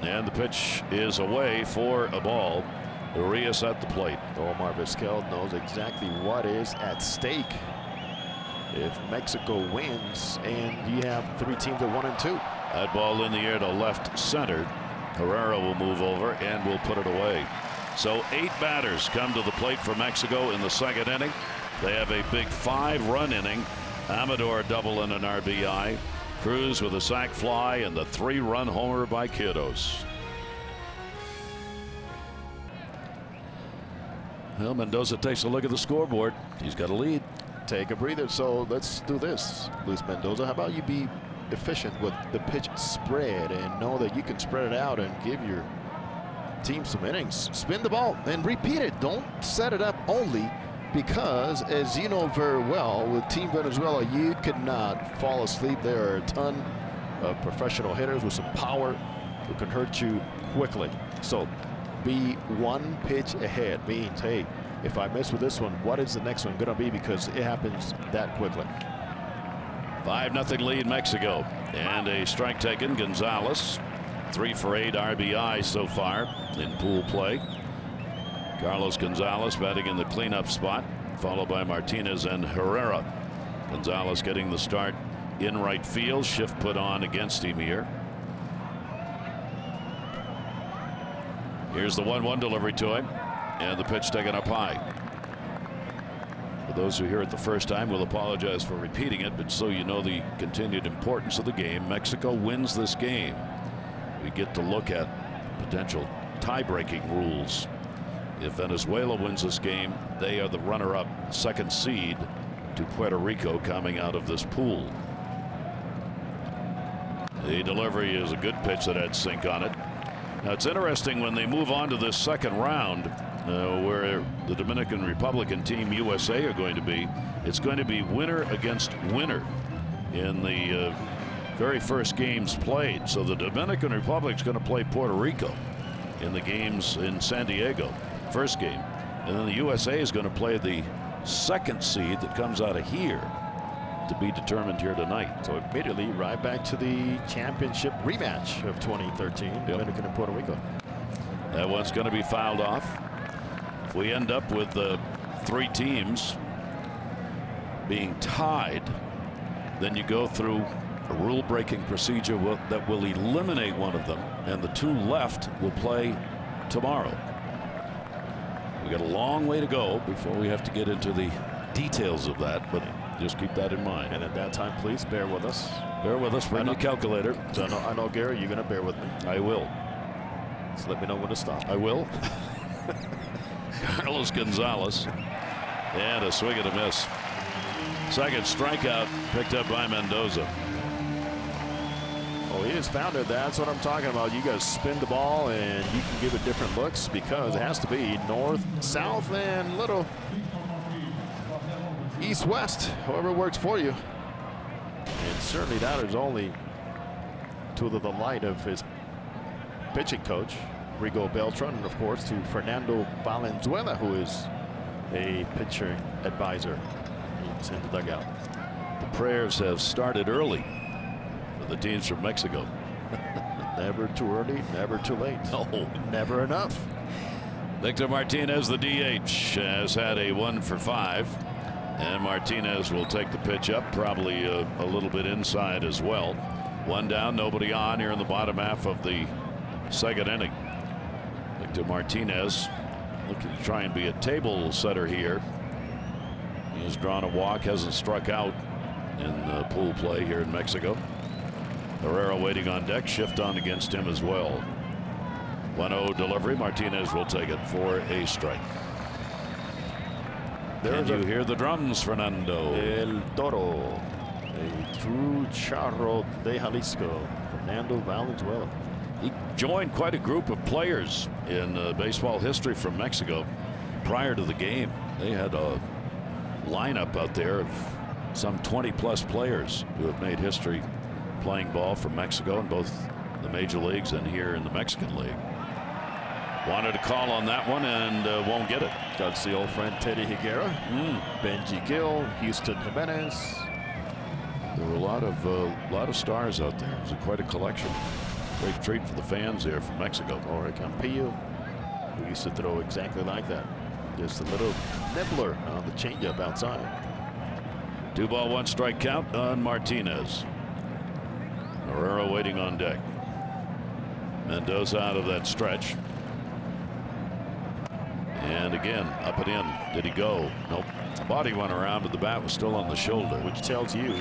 and the pitch is away for a ball. Urias at the plate. Omar Vizquel knows exactly what is at stake if Mexico wins, and you have 3 teams at 1 and 2. That ball in the air to left center. Herrera will move over and will put it away. So 8 batters come to the plate for Mexico in the 2nd inning. They have a big 5-run inning. Amador double and an RBI. Cruz with a sac fly and the 3-run homer by Quiroz. Well, Mendoza takes a look at the scoreboard. He's got a lead. take a breather. So let's do this, Luis Mendoza. How about you be efficient with the pitch spread and know that you can spread it out and give your team some innings. Spin the ball and repeat it. Don't set it up only because, as you know very well, with Team Venezuela, you could not fall asleep. There are a ton of professional hitters with some power who can hurt you quickly. So be one pitch ahead. Means, hey, if I miss with this one, what is the next one going to be? Because it happens that quickly. 5-0 lead Mexico, and a strike taken. Gonzalez 3 for 8 RBI so far in pool play. Carlos Gonzalez batting in the cleanup spot, followed by Martinez and Herrera. Gonzalez getting the start in right field. Shift put on against him here. Here's the 1-1 delivery to him, and the pitch taken up high. For those who hear it the first time, we'll apologize for repeating it, but so you know the continued importance of the game. Mexico wins this game. We get to look at potential tie-breaking rules. If Venezuela wins this game, they are the runner-up second seed to Puerto Rico coming out of this pool. The delivery is a good pitch that had sink on it. Now it's interesting when they move on to this second round, where the Dominican Republic and Team USA are going to be. It's going to be winner against winner in the very first games played. So the Dominican Republic is going to play Puerto Rico in the games in San Diego, first game, and then the USA is going to play the second seed that comes out of here to be determined here tonight. So immediately right back to the championship rematch of 2013, Dominican and Puerto Rico. That one's going to be fouled off. If we end up with the 3 teams being tied, then you go through a rule-breaking procedure that will eliminate one of them, and the 2 left will play tomorrow. We got a long way to go before we have to get into the details of that, but just keep that in mind. And at that time, please bear with us. Bear with us. Bring the calculator. So I know, Gary, you're going to bear with me. I will. So let me know when to stop. I will. Carlos Gonzalez, and a swing and a miss. Second strikeout picked up by Mendoza. Oh, he has found it. That's what I'm talking about. You guys spin the ball and you can give it different looks because it has to be north, south, and little east, west, however works for you. And certainly that is only to the delight of his pitching coach, Rigo Beltran, and of course to Fernando Valenzuela, who is a pitching advisor. He's in the dugout. The prayers have started early for the teams from Mexico. Never too early, never too late. No, never enough. Victor Martinez, the DH, has had a 1 for 5, and Martinez will take the pitch up, probably a little bit inside as well. 1 down, nobody on here in the bottom half of the second inning. Victor Martinez looking to try and be a table setter here. He has drawn a walk, hasn't struck out in pool play here in Mexico. Herrera waiting on deck, shift on against him as well. 1-0 delivery. Martinez will take it for a strike. And you hear the drums, Fernando. El Toro, a true charro de Jalisco, Fernando Valenzuela. He joined quite a group of players in baseball history from Mexico prior to the game. They had a lineup out there of some 20+ players who have made history playing ball for Mexico in both the major leagues and here in the Mexican League. Wanted to call on that one and won't get it. That's the old friend Teddy Higuera, Benji Gill, Houston Jimenez. There were a lot of stars out there. It was quite a collection. Great treat for the fans here from Mexico. Or Campillo, who used to throw exactly like that. Just a little nibbler on the changeup outside. 2 ball 1 strike count on Martinez. Herrera waiting on deck. Mendoza out of that stretch. And again, up and in. Did he go? Nope. The body went around, but the bat was still on the shoulder. Which tells you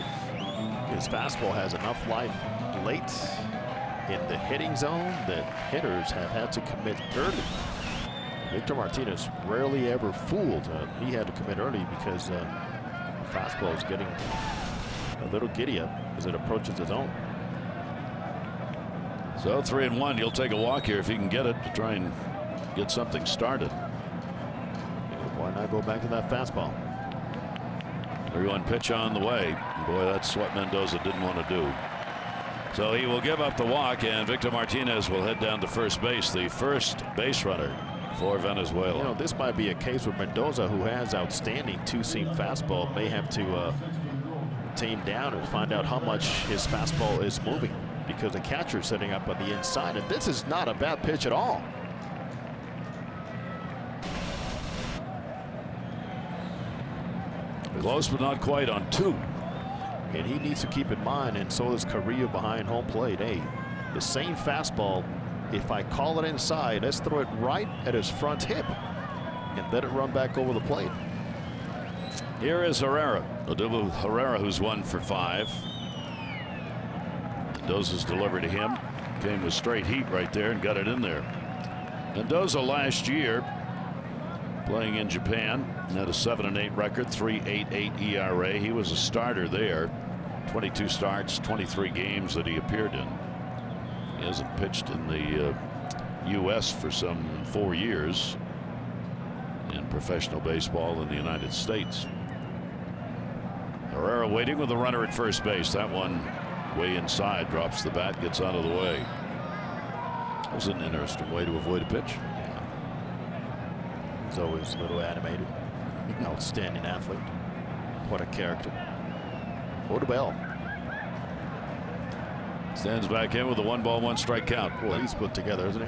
his fastball has enough life late in the hitting zone that hitters have had to commit early. Victor Martinez rarely ever fooled. He had to commit early because fastball is getting a little giddy up as it approaches his own. So 3-1. He'll take a walk here if he can get it to try and get something started. Why not go back to that fastball? 3-1 pitch on the way. Boy, that's what Mendoza didn't want to do. So he will give up the walk, and Victor Martinez will head down to first base, the first base runner for Venezuela. You know, this might be a case where Mendoza, who has outstanding two-seam fastball, may have to tame down and find out how much his fastball is moving, because the catcher is setting up on the inside, and this is not a bad pitch at all. Close but not quite on 2. And he needs to keep in mind, and so does Carrillo behind home plate. Hey, the same fastball, if I call it inside, let's throw it right at his front hip and let it run back over the plate. Here is Herrera. Odubel Herrera, who's 1 for 5. Mendoza's delivery to him came with straight heat right there and got it in there. Mendoza last year, playing in Japan, had a 7-8 record, 3.88 ERA. He was a starter there. 22 starts, 23 games that he appeared in. He hasn't pitched in the U.S. for some 4 years in professional baseball in the United States. Herrera waiting with the runner at first base. That one way inside, drops the bat, gets out of the way. That was an interesting way to avoid a pitch. He's always a little animated. Outstanding athlete. What a character. Odubel stands back in with a 1-ball, 1-strike count. Boy, he's put together, isn't he?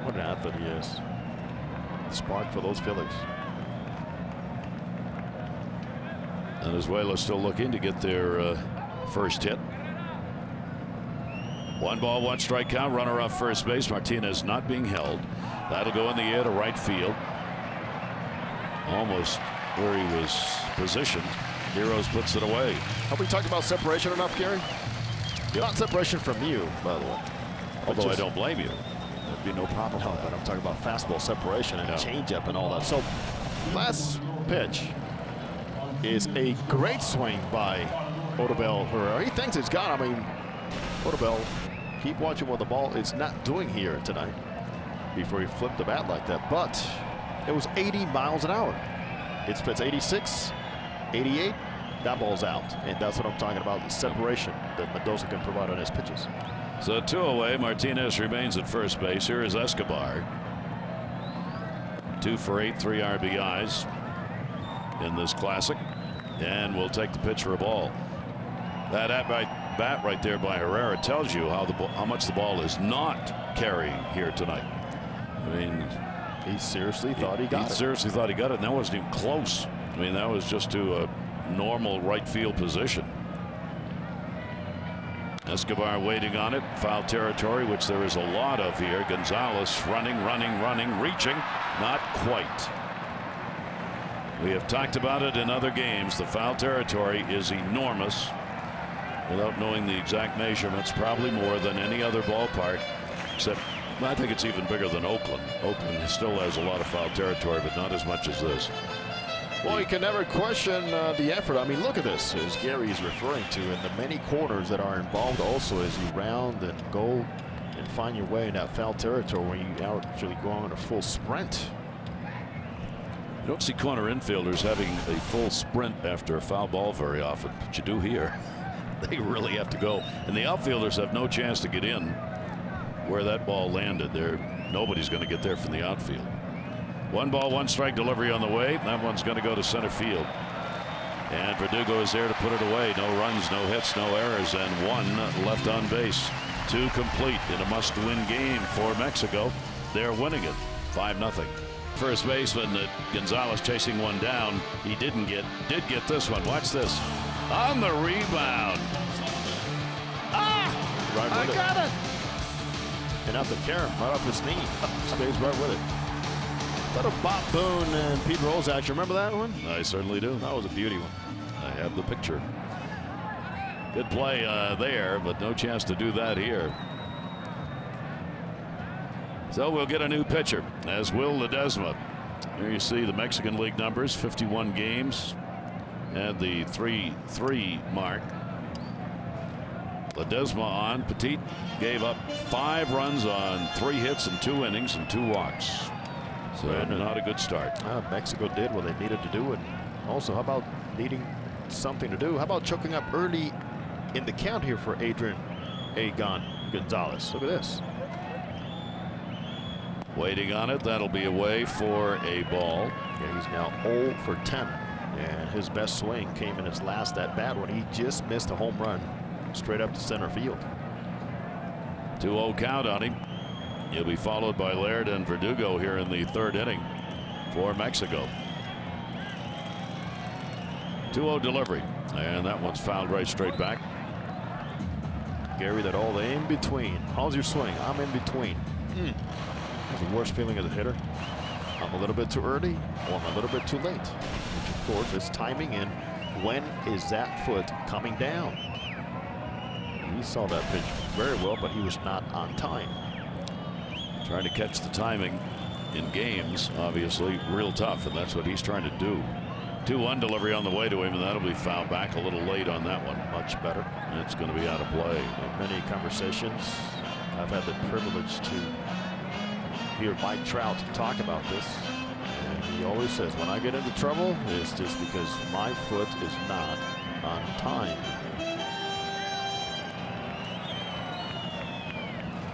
What an athlete he is. Spark for those Phillies. Venezuela still looking to get their first hit. 1-ball, 1-strike count. Runner off first base. Martinez not being held. That'll go in the air to right field. Almost where he was positioned. Quiroz puts it away. Have we talked about separation enough, Gary? Not separation from you, by the way. Although I don't blame you. There'd be no problem. No, but I'm talking about fastball separation and changeup and all that. So last pitch is a great swing by Odubel Herrera. He thinks it's gone. I mean, Odubel, keep watching what the ball is not doing here tonight before he flipped the bat like that. But it was 80 miles an hour. It spits 86, 88. That ball's out. And that's what I'm talking about, the separation that Mendoza can provide on his pitches. So 2 away. Martinez remains at first base. Here is Escobar. 2 for 8, 3 RBIs in this classic. And we'll take the pitch for a ball. That bat right there by Herrera tells you how much the ball is not carrying here tonight. I mean, he seriously thought he got it. He seriously thought he got it, and that wasn't even close. I mean, that was just to a normal right field position. Escobar waiting on it. Foul territory, which there is a lot of here. Gonzalez running, reaching. Not quite. We have talked about it in other games. The foul territory is enormous. Without knowing the exact measurements, probably more than any other ballpark, except I think it's even bigger than Oakland. Oakland still has a lot of foul territory, but not as much as this. Well, you can never question the effort. I mean, look at this, as Gary is referring to, and the many corners that are involved also as you round and go and find your way in that foul territory where you are actually going on a full sprint. You don't see corner infielders having a full sprint after a foul ball very often, but you do here. They really have to go, and the outfielders have no chance to get in where that ball landed. Nobody's going to get there from the outfield. 1-ball, 1-strike delivery on the way. That one's going to go to center field. And Verdugo is there to put it away. No runs, no hits, no errors, and 1 left on base. 2 complete in a must-win game for Mexico. They're winning it 5-0. First baseman Gonzalez chasing one down. He did get this one. Watch this. On the rebound. Right I got it. And out the carom, right off his knee. Stays right with it. Little Bob Boone and Pete Rose action. Remember that one? I certainly do. That was a beauty one. I have the picture. Good play there, but no chance to do that here. So we'll get a new pitcher, as will Ledesma. Here you see the Mexican League numbers, 51 games, at the 3-3 mark. Ledesma on. Petit gave up 5 runs on 3 hits and 2 innings and 2 walks. So not a good start. Mexico did what they needed to do. And also, how about needing something to do? How about choking up early in the count here for Adrian Agon Gonzalez? Look at this. Waiting on it. That'll be away for a ball. Yeah, he's now 0 for 10. And his best swing came in his last at bat when he just missed a home run straight up to center field. 2-0 count on him. He'll be followed by Laird and Verdugo here in the 3rd inning for Mexico. 2-0 delivery, and that one's fouled right straight back. Gary, that all the in between. How's your swing? I'm in between. That's the worst feeling as a hitter. I'm a little bit too early or I'm a little bit too late. Which of course is timing and when is that foot coming down? He saw that pitch very well, but he was not on time. Trying to catch the timing in games, obviously, real tough, and that's what he's trying to do. 2-1 delivery on the way to him, and that'll be fouled back a little late on that one. Much better. And it's going to be out of play. In many conversations, I've had the privilege to hear Mike Trout talk about this. And he always says, when I get into trouble, it's just because my foot is not on time.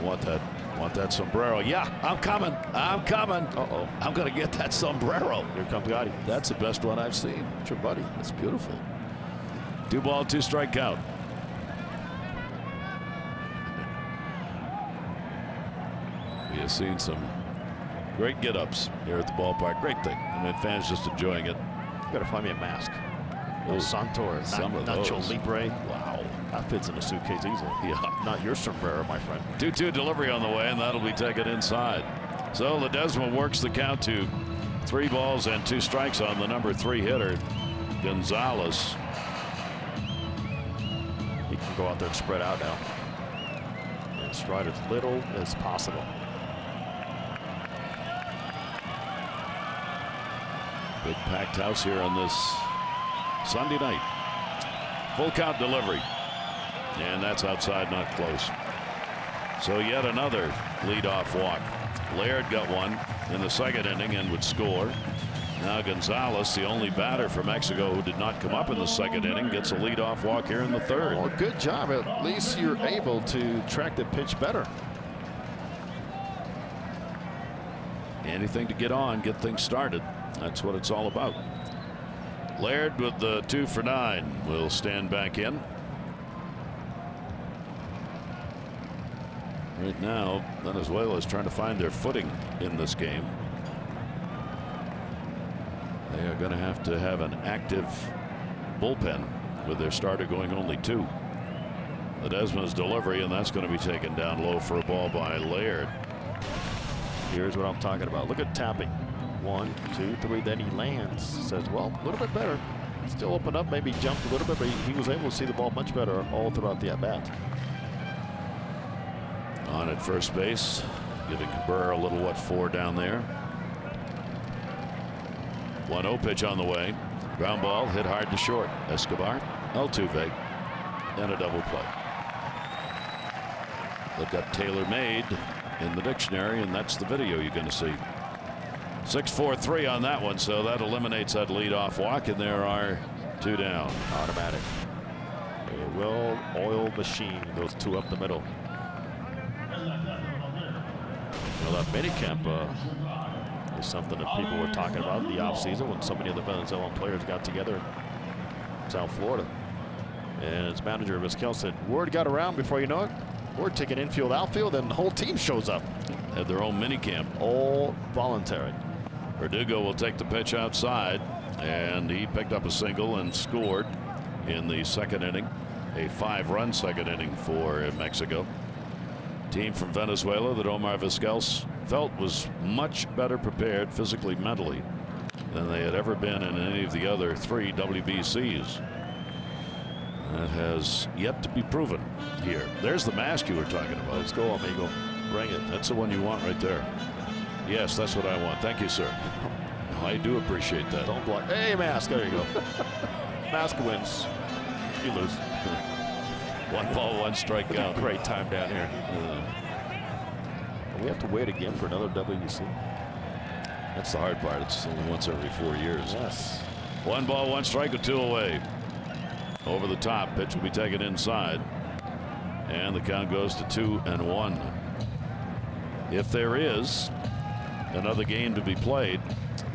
Want that sombrero? Yeah, I'm coming. Uh-oh. I'm going to get that sombrero. Here comes Gotti. That's the best one I've seen. It's your buddy. That's beautiful. 2-ball, 2-strike count. We have seen some great get-ups here at the ballpark. Great thing. I mean, fans just enjoying it. You got to find me a mask. Oh, Santor, some of Nacho those. Libre. Wow. That fits in a suitcase easily. Yeah. Not your sombrero, my friend. 2-2 delivery on the way, and that'll be taken inside. So Ledesma works the count to 3 balls and 2 strikes on the number 3 hitter, Gonzalez. He can go out there and spread out now and stride as little as possible. Big packed house here on this Sunday night. Full count delivery. And that's outside, not close. So yet another leadoff walk. Laird got one in the 2nd inning and would score. Now Gonzalez, the only batter for Mexico who did not come up in the 2nd inning, gets a leadoff walk here in the 3rd. Well, good job. At least you're able to track the pitch better. Anything to get on, get things started. That's what it's all about. Laird with the 2 for 9 will stand back in. Right now, Venezuela is trying to find their footing in this game. They are going to have an active bullpen with their starter going only 2. Ledesma's delivery, and that's going to be taken down low for a ball by Laird. Here's what I'm talking about. Look at tapping. 1, 2, 3. Then he lands. Says, well, a little bit better. Still opened up, maybe jumped a little bit, but he was able to see the ball much better all throughout the at-bat. On at first base, giving Cabrera a little what for down there. 1-0 pitch on the way. Ground ball hit hard to short. Escobar, Altuve, and a double play. Look up tailor-made in the dictionary, and that's the video you're going to see. 6-4-3 on that one, so that eliminates that leadoff walk, and there are 2 down. Automatic. A well-oiled machine. Those 2 up the middle. Well, that minicamp is something that people were talking about in the offseason when so many of the Venezuelan players got together in South Florida. And as manager Vizquel said, word got around before you know it. We're taking infield, outfield, and the whole team shows up. Had their own minicamp. All voluntary. Verdugo will take the pitch outside, and he picked up a single and scored in the 2nd inning. A 5-run 2nd inning for Mexico. Team from Venezuela that Omar Vizquel felt was much better prepared physically, mentally than they had ever been in any of the other 3 WBCs. That has yet to be proven here. There's the mask you were talking about. Let's go, amigo. Bring it. That's the one you want right there. Yes, that's what I want. Thank you, sir. I do appreciate that. Don't block. Hey, mask. There you go. mask wins, you lose. 1 ball, 1 strikeout. Great time down here. We have to wait again for another WBC. That's the hard part. It's only once every 4 years. Yes. 1 ball, 1 strike with 2 away. Over the top, pitch will be taken inside. And the count goes to 2-1. If there is another game to be played,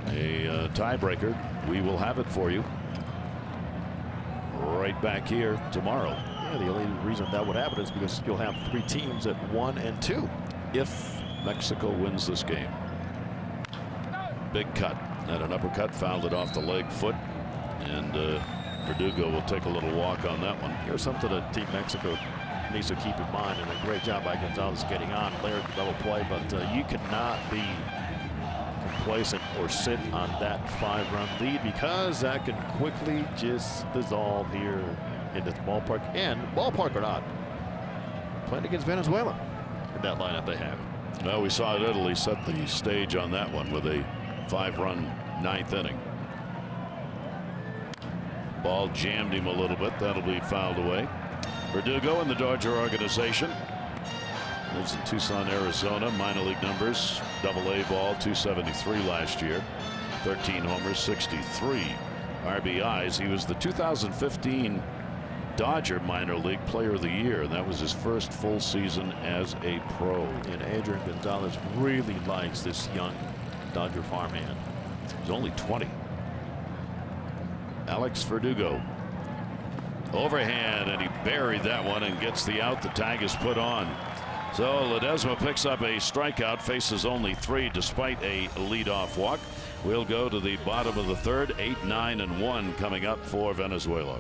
a tiebreaker, we will have it for you right back here tomorrow. Yeah, the only reason that would happen is because you'll have 3 teams at 1 and 2. If Mexico wins this game. Big cut and an uppercut, fouled it off the leg foot, and Verdugo will take a little walk on that one. Here's something that Team Mexico needs to keep in mind, and a great job by Gonzalez getting on Laird double play, but you cannot be complacent or sit on that 5-run lead, because that can quickly just dissolve here in this ballpark. And ballpark or not, playing against Venezuela in that lineup they have. Well, we saw Italy set the stage on that one with a 5-run 9th inning. Ball jammed him a little bit. That'll be fouled away. Verdugo in the Dodger organization. Lives in Tucson, Arizona. Minor league numbers. AA ball, 273 last year. 13 homers, 63 RBIs. He was the 2015 Dodger minor league player of the year. That was his first full season as a pro. And Adrian Gonzalez really likes this young Dodger farmhand. He's only 20. Alex Verdugo. Overhand, and he buried that one and gets the out. The tag is put on. So Ledesma picks up a strikeout, faces only 3 despite a leadoff walk. We'll go to the bottom of the 3rd. 8, 9, and 1 coming up for Venezuela.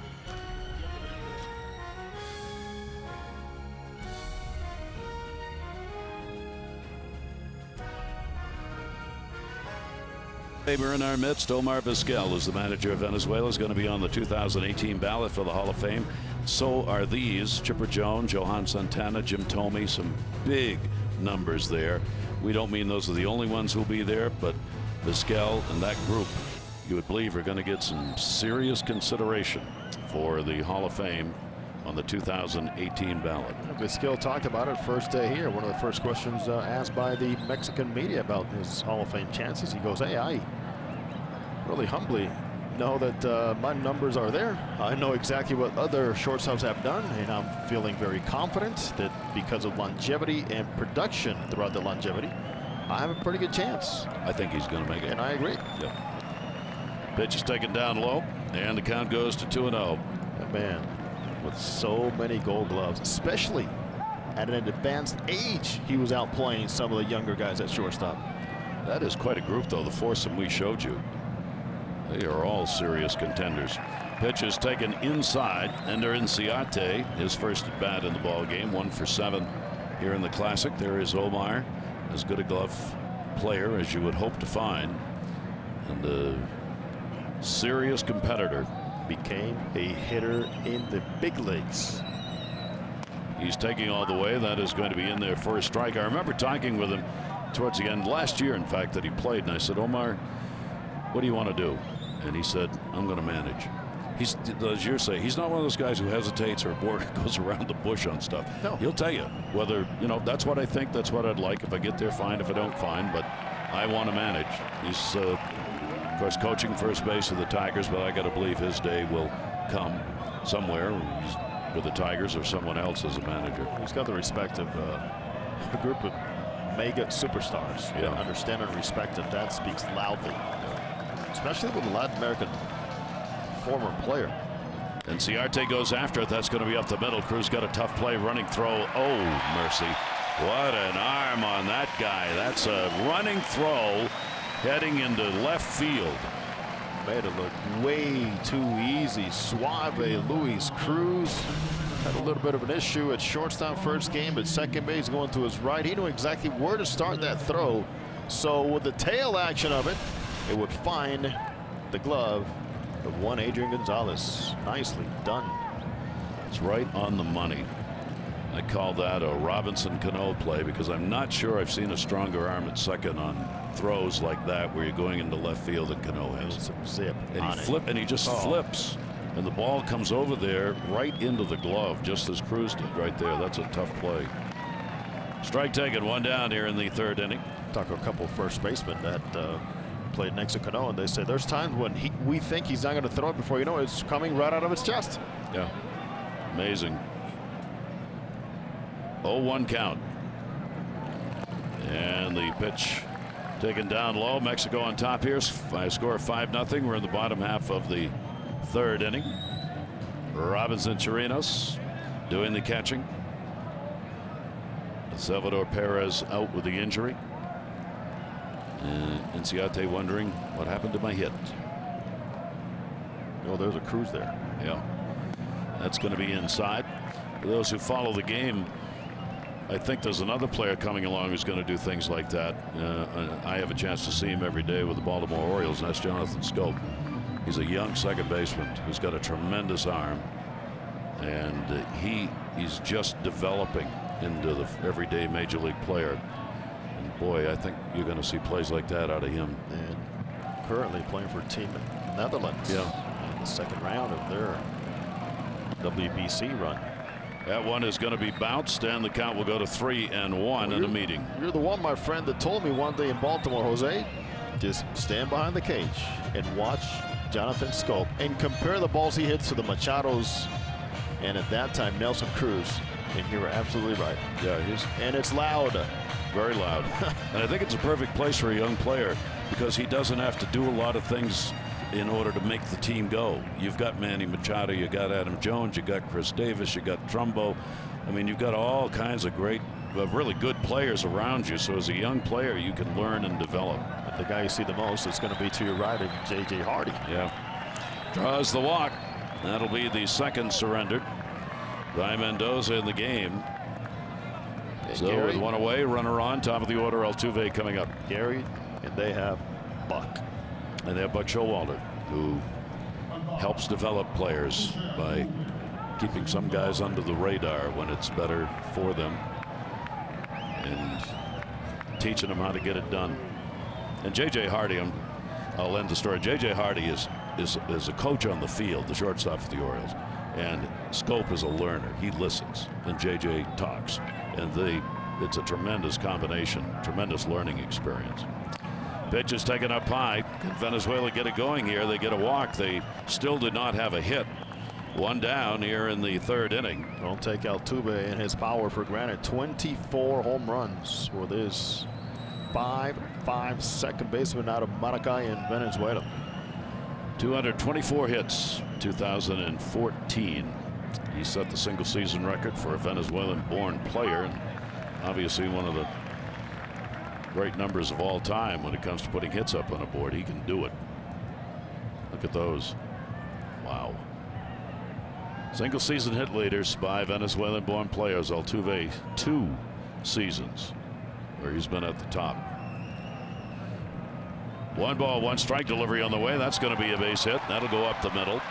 We're in our midst. Omar Vizquel is the manager of Venezuela, is going to be on the 2018 ballot for the Hall of Fame. So are these: Chipper Jones, Johan Santana, Jim Thome. Some big numbers there. We don't mean those are the only ones who'll be there, but Vizquel and that group, you would believe, are going to get some serious consideration for the Hall of Fame on the 2018 ballot. Vizquel talked about it first day here. One of the first questions asked by the Mexican media about his Hall of Fame chances. He goes, "Hey, I really humbly know that my numbers are there. I know exactly what other shortstops have done, and I'm feeling very confident that because of longevity and production throughout the longevity, I have a pretty good chance." I think he's going to make it. And I agree. Yep. Pitch is taken down low, and the count goes to 2-0. That man with so many Gold Gloves, especially at an advanced age, he was outplaying some of the younger guys at shortstop. That is quite a group, though, the foursome we showed you. They are all serious contenders. Pitch is taken inside. Ender Inciarte, his first at bat in the ball game, 1 for 7 here in the Classic. There is Omar, as good a glove player as you would hope to find, and a serious competitor. Became a hitter in the big leagues. He's taking all the way. That is going to be in there for a strike. I remember talking with him towards the end last year, in fact, that he played, and I said, "Omar, what do you want to do?" And he said, "I'm going to manage." He's, as you say, he's not one of those guys who hesitates or goes around the bush on stuff. No. He'll tell you whether, you know, that's what I think, that's what I'd like. If I get there, fine. If I don't, fine. But I want to manage. He's, of course, coaching first base of the Tigers, but I got to believe his day will come somewhere. He's with the Tigers or someone else as a manager. He's got the respect of a group of mega superstars. Yeah. Understand and respect, and that speaks loudly. Especially with a Latin American former player. And Ciarte goes after it. That's going to be up the middle. Cruz got a tough play, running throw. Oh, mercy. What an arm on that guy. That's a running throw heading into left field. Made it look way too easy. Suave Luis Cruz had a little bit of an issue at shortstop first game, but second base going to his right. He knew exactly where to start that throw. So with the tail action of it, it would find the glove of one Adrian Gonzalez. Nicely done. It's right on the money. I call that a Robinson Cano play because I'm not sure I've seen a stronger arm at second on throws like that where you're going into left field than Cano has. Some zip And on he it. just flips. And the ball comes over there right into the glove, just as Quiroz did right there. That's a tough play. Strike taken, 1 down here in the 3rd inning. Talk to a couple of first basemen that played next to Cano, and they said there's times when we think he's not going to throw it, before you know it's coming right out of his chest. Yeah, amazing. 0-1 count. And the pitch taken down low. Mexico on top here by a score of 5-0. We're in the bottom half of the 3rd inning. Robinson Chirinos doing the catching. Salvador Perez out with the injury. And Inciarte wondering what happened to my hit. Oh, there's a Quiroz there. Yeah, that's going to be inside. For those who follow the game, I think there's another player coming along who's going to do things like that. I have a chance to see him every day with the Baltimore Orioles, and that's Jonathan Scope. He's a young second baseman who's got a tremendous arm, and he's just developing into the everyday major league player. And boy, I think you're going to see plays like that out of him. And currently playing for Team Netherlands. Yeah. In the 2nd round of their WBC run. That one is going to be bounced, and the count will go to 3-1 in the meeting. You're the one, my friend, that told me one day in Baltimore, Jose, just stand behind the cage and watch Jonathan Scope and compare the balls he hits to the Machados, and at that time Nelson Quiroz. And you were absolutely right. Yeah, and it's loud. Very loud. And I think it's a perfect place for a young player because he doesn't have to do a lot of things in order to make the team go. You've got Manny Machado, you got Adam Jones, you got Chris Davis, you got Trumbo. I mean, you've got all kinds of great, really good players around you. So as a young player, you can learn and develop. But the guy you see the most is going to be to your right, J.J. Hardy. Yeah. Draws the walk. That'll be the 2nd surrendered by Mendoza in the game. So Gary, with 1 away, runner on, top of the order, Altuve coming up. Gary, and they have Buck. And they have Buck Showalter, who helps develop players by keeping some guys under the radar when it's better for them and teaching them how to get it done. And J.J. Hardy, I'll end the story. J.J. Hardy is a coach on the field, the shortstop for the Orioles. And Scope is a learner. He listens, and J.J. talks. And it's a tremendous combination, tremendous learning experience. Pitch is taken up high. Can Venezuela get it going here? They get a walk. They still did not have a hit. 1 down here in the 3rd inning. Don't take Altuve and his power for granted. 24 home runs for this 5'5" second baseman out of Maracay in Venezuela. 224 hits, 2014. He set the single season record for a Venezuelan-born player, and obviously one of the great numbers of all time when it comes to putting hits up on a board. He can do it. Look at those. Wow. Single season hit leaders by Venezuelan-born players. Altuve, 2 seasons where he's been at the top. 1 ball, 1 strike delivery on the way. That's going to be a base hit. That'll go up the middle.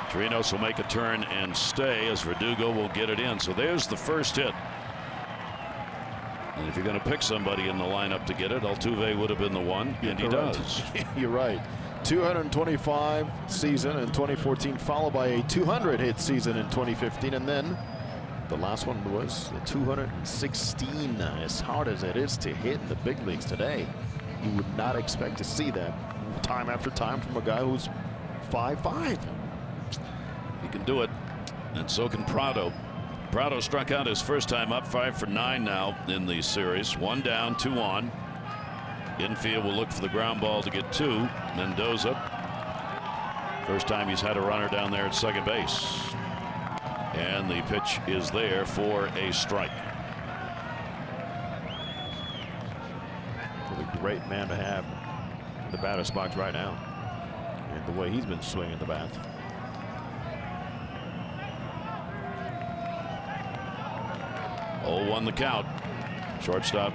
Chirinos will make a turn and stay as Verdugo will get it in. So there's the first hit. And if you're going to pick somebody in the lineup to get it, Altuve would have been the one, and he does. You're right. 225 season in 2014, followed by a 200 hit season in 2015, and then the last one was the 216. As hard as it is to hit in the big leagues today, you would not expect to see that time after time from a guy who's 5'5". He can do it, and so can Prado. Prado struck out his first time up, 5 for 9 now in the series. 1 down, 2 on. Infield will look for the ground ball to get 2. Mendoza, first time he's had a runner down there at second base. And the pitch is there for a strike. What a great man to have in the batter's box right now, and the way he's been swinging the bat. Oh, 1 the count. Shortstop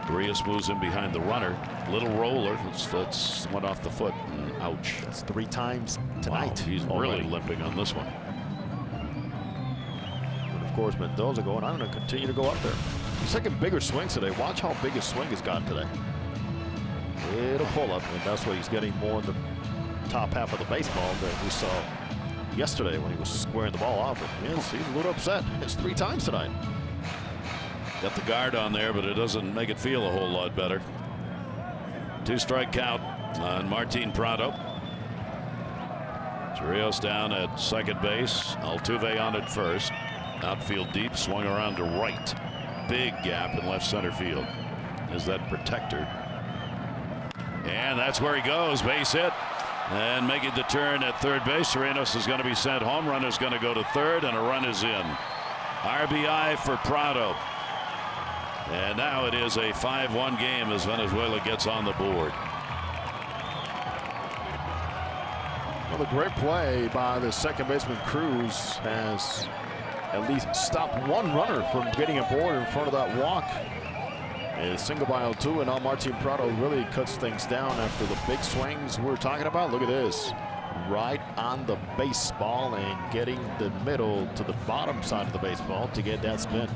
Urias moves in behind the runner. Little roller. That's went off the foot. And ouch. That's 3 times tonight. Wow, he's already. really limping on this one. And of course, Mendoza going, I'm going to continue to go up there. He's taking bigger swings today. Watch how big his swing has gotten today. It'll pull up, and that's why he's getting more in the top half of the baseball than we saw yesterday when he was squaring the ball off. Yes, he's a little upset. It's 3 times tonight. Got the guard on there, but it doesn't make it feel a whole lot better. 2-strike count on Martin Prado. Quiroz down at second base. Altuve on at first. Outfield deep, swung around to right. Big gap in left center field. Is that protector? And that's where he goes. Base hit. And making the turn at third base. Quiroz is going to be sent home. Runner's going to go to third, and a run is in. RBI for Prado. And now it is a 5-1 game as Venezuela gets on the board. Well, the great play by the second baseman Quiroz has at least stopped one runner from getting aboard in front of that walk. A single by Altuve, and now Martin Prado really cuts things down after the big swings we're talking about. Look at this. Right on the baseball and getting the middle to the bottom side of the baseball to get that spin.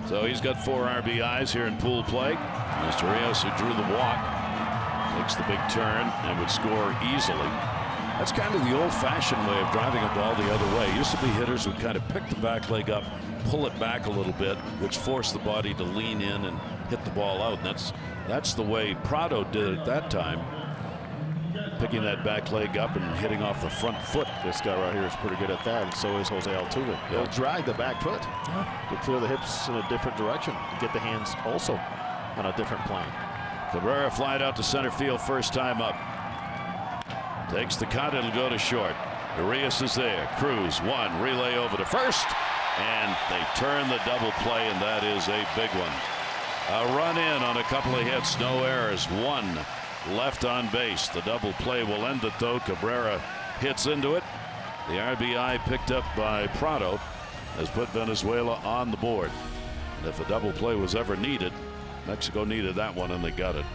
So he's got 4 RBIs here in pool play. Mr. Quiroz, who drew the walk, makes the big turn and would score easily. That's kind of the old-fashioned way of driving a ball the other way. Used to be hitters would kind of pick the back leg up, pull it back a little bit, which forced the body to lean in and hit the ball out. And that's the way Prado did it at that time, picking that back leg up and hitting off the front foot. This guy right here is pretty good at that, and so is Jose Altuve. He'll drag the back foot to clear the hips in a different direction, get the hands also on a different plane. Cabrera flied out to center field first time up. Takes the cut, it'll go to short. Urias is there. Cruz, 1, relay over to first, and they turn the double play, and that is a big one. A run in on a couple of hits, no errors, 1 left on base. The double play will end it, though. Cabrera hits into it. The RBI picked up by Prado has put Venezuela on the board. And if a double play was ever needed, Mexico needed that one, and they got it.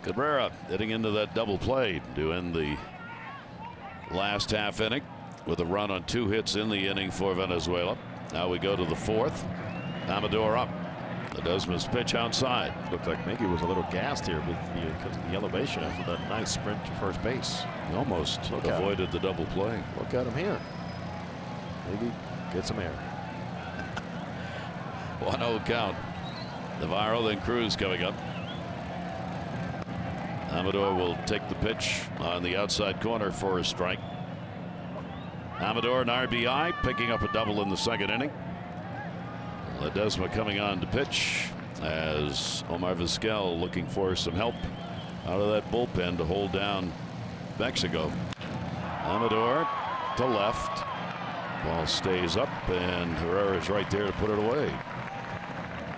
Cabrera hitting into that double play to end the last half inning with a run on 2 hits in the inning for Venezuela. Now we go to the 4th. Amador up. The Desmond's pitch outside. Looked like Miggy was a little gassed here because of the elevation after that nice sprint to first base. He almost avoided the double play. Look at him here. Maybe get some air. 1-0 count. Navarro, then Cruz coming up. Amador will take the pitch on the outside corner for a strike. Amador, an RBI, picking up a double in the second inning. Ledesma coming on to pitch as Omar Vizquel looking for some help out of that bullpen to hold down Mexico. Amador to left. Ball stays up, and Herrera is right there to put it away.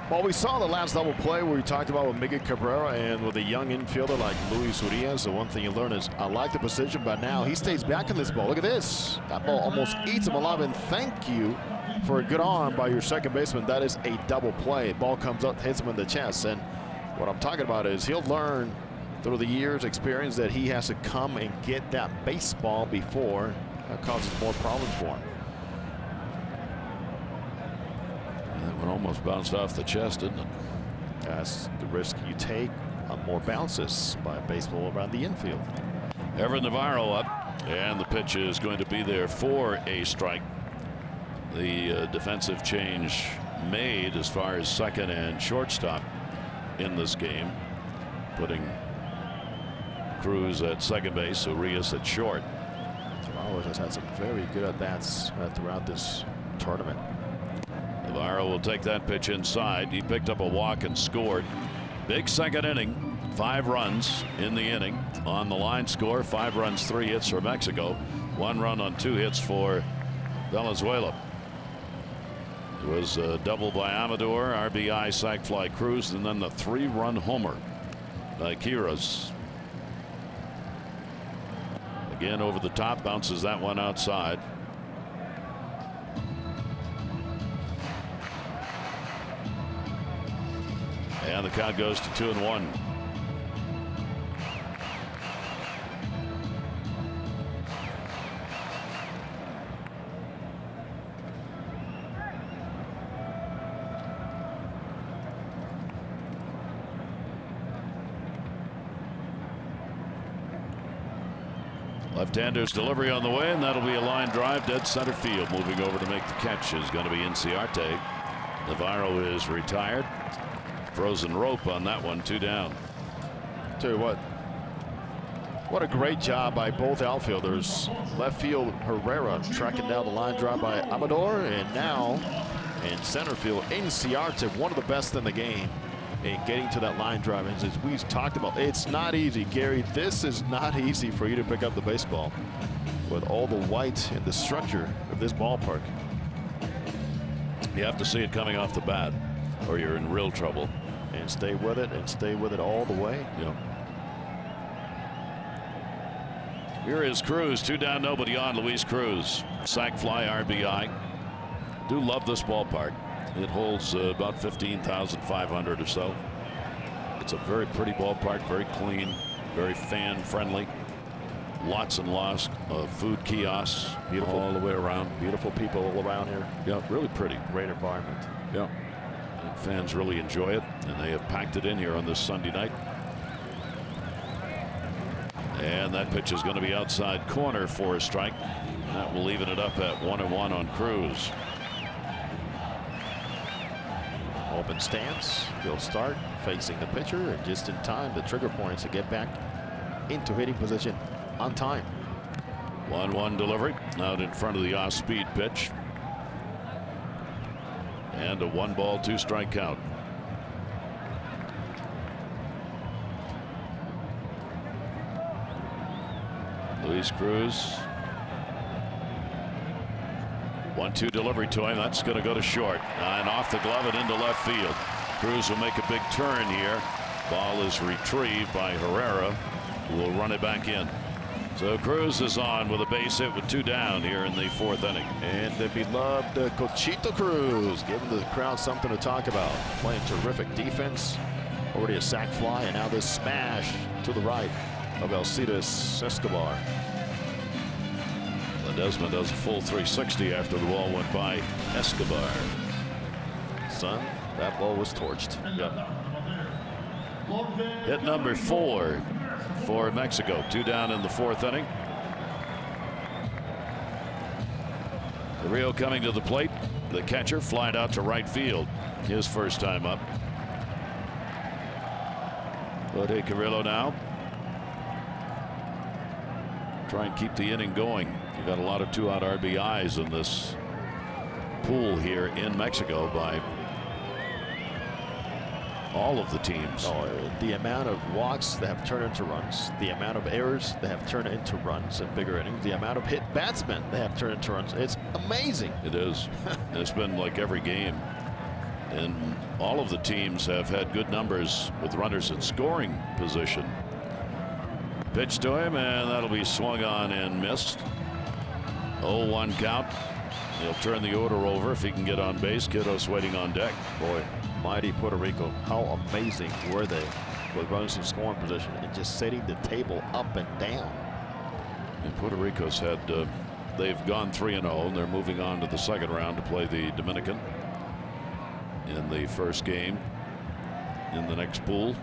Well, we saw the last double play where we talked about with Miguel Cabrera, and with a young infielder like Luis Urias, the one thing you learn is I like the position, but now he stays back in this ball. Look at this. That ball almost eats him alive, and thank you for a good arm by your second baseman. That is a double play. Ball comes up, hits him in the chest, and what I'm talking about is he'll learn through the years experience that he has to come and get that baseball before that causes more problems for him. That one almost bounced off the chest, didn't it? That's the risk you take on more bounces by a baseball around the infield. Ever Navarro up, and the pitch is going to be there for a strike. The defensive change made as far as second and shortstop in this game, putting Cruz at second base, Urias at short. Navarro has had some very good at-bats throughout this tournament. Navarro will take that pitch inside. He picked up a walk and scored. Big second inning. 5 runs in the inning. On the line score, 5 runs, 3 hits for Mexico. 1 run on 2 hits for Venezuela. It was a double by Amador, RBI, sac fly Cruz, and then the 3-run homer by Quiroz. Again over the top, bounces that one outside. And the count goes to 2-1. Left-hander's delivery on the way, and that'll be a line drive dead center field. Moving over to make the catch is going to be Inciarte. Navarro is retired. Frozen rope on that one, 2 down. Tell you what a great job by both outfielders. Left field, Herrera tracking down the line drive by Amador, and now in center field, Inciarte, one of the best in the game, in getting to that line drive. And as we've talked about, it's not easy, Gary. This is not easy for you to pick up the baseball with all the white and the structure of this ballpark. You have to see it coming off the bat, or you're in real trouble. And stay with it all the way. Yep. Here is Cruz, 2 down, nobody on. Luis Cruz, sac fly, RBI. Do love this ballpark. It holds about 15,500 or so. It's a very pretty ballpark, very clean, very fan friendly. Lots and lots of food kiosks, beautiful all the way around. Beautiful people all around here. Yeah, really pretty. Great environment. Yeah. And fans really enjoy it, and they have packed it in here on this Sunday night. And that pitch is going to be outside corner for a strike. That will even it up at 1-1 on Cruz. Open stance. He'll start facing the pitcher, and just in time, the trigger points to get back into hitting position on time. 1-1 delivery out in front of the off-speed pitch. And a 1-ball, 2-strike count. Luis Cruz. 1-2 delivery to him. That's going to go to short. And off the glove and into left field. Cruz will make a big turn here. Ball is retrieved by Herrera, who will run it back in. So Cruz is on with a base hit with 2 down here in the 4th inning. And the beloved Cochito Cruz giving the crowd something to talk about. Playing terrific defense. Already a sac fly, and now this smash to the right of Alcides Escobar. Ledesma does a full 360 after the ball went by Escobar. Son, that ball was torched. Yep. Hit number 4 for Mexico. 2 down in the 4th inning. Carrillo coming to the plate. The catcher flied out to right field. His first time up. Jorge Carrillo now. Try and keep the inning going. You got a lot of 2-out RBIs in this pool here in Mexico by all of the teams. Oh, the amount of walks that have turned into runs, the amount of errors that have turned into runs in bigger innings, the amount of hit batsmen that have turned into runs. It's amazing. It is. It's been like every game. And all of the teams have had good numbers with runners in scoring position. Pitch to him, and that'll be swung on and missed. 0-1 count. He'll turn the order over if he can get on base. Quiroz waiting on deck. Boy, mighty Puerto Rico. How amazing were they with runners in scoring position and just setting the table up and down. And Puerto Rico's had, they've gone 3-0, and they're moving on to the 2nd round to play the Dominican in the first game in the next pool.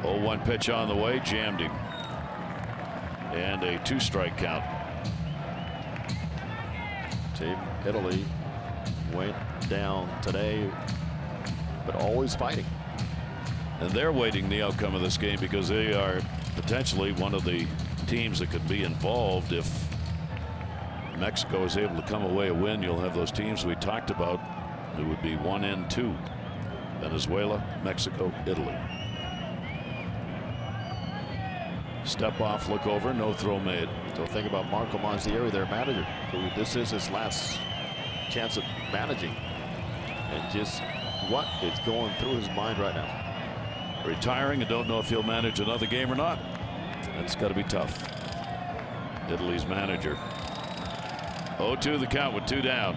0-1 pitch on the way, jammed him. And a 2-strike count. Team Italy went down today, but always fighting. And they're waiting the outcome of this game because they are potentially one of the teams that could be involved if Mexico is able to come away a win. You'll have those teams we talked about who would be 1 and 2. Venezuela, Mexico, Italy. Step off, look over, no throw made. So think about Marco Manzieri, their manager, who this is his last chance at managing, and just what is going through his mind right now. Retiring and don't know if he'll manage another game or not. That's got to be tough. Italy's manager. 0-2 the count with 2 down.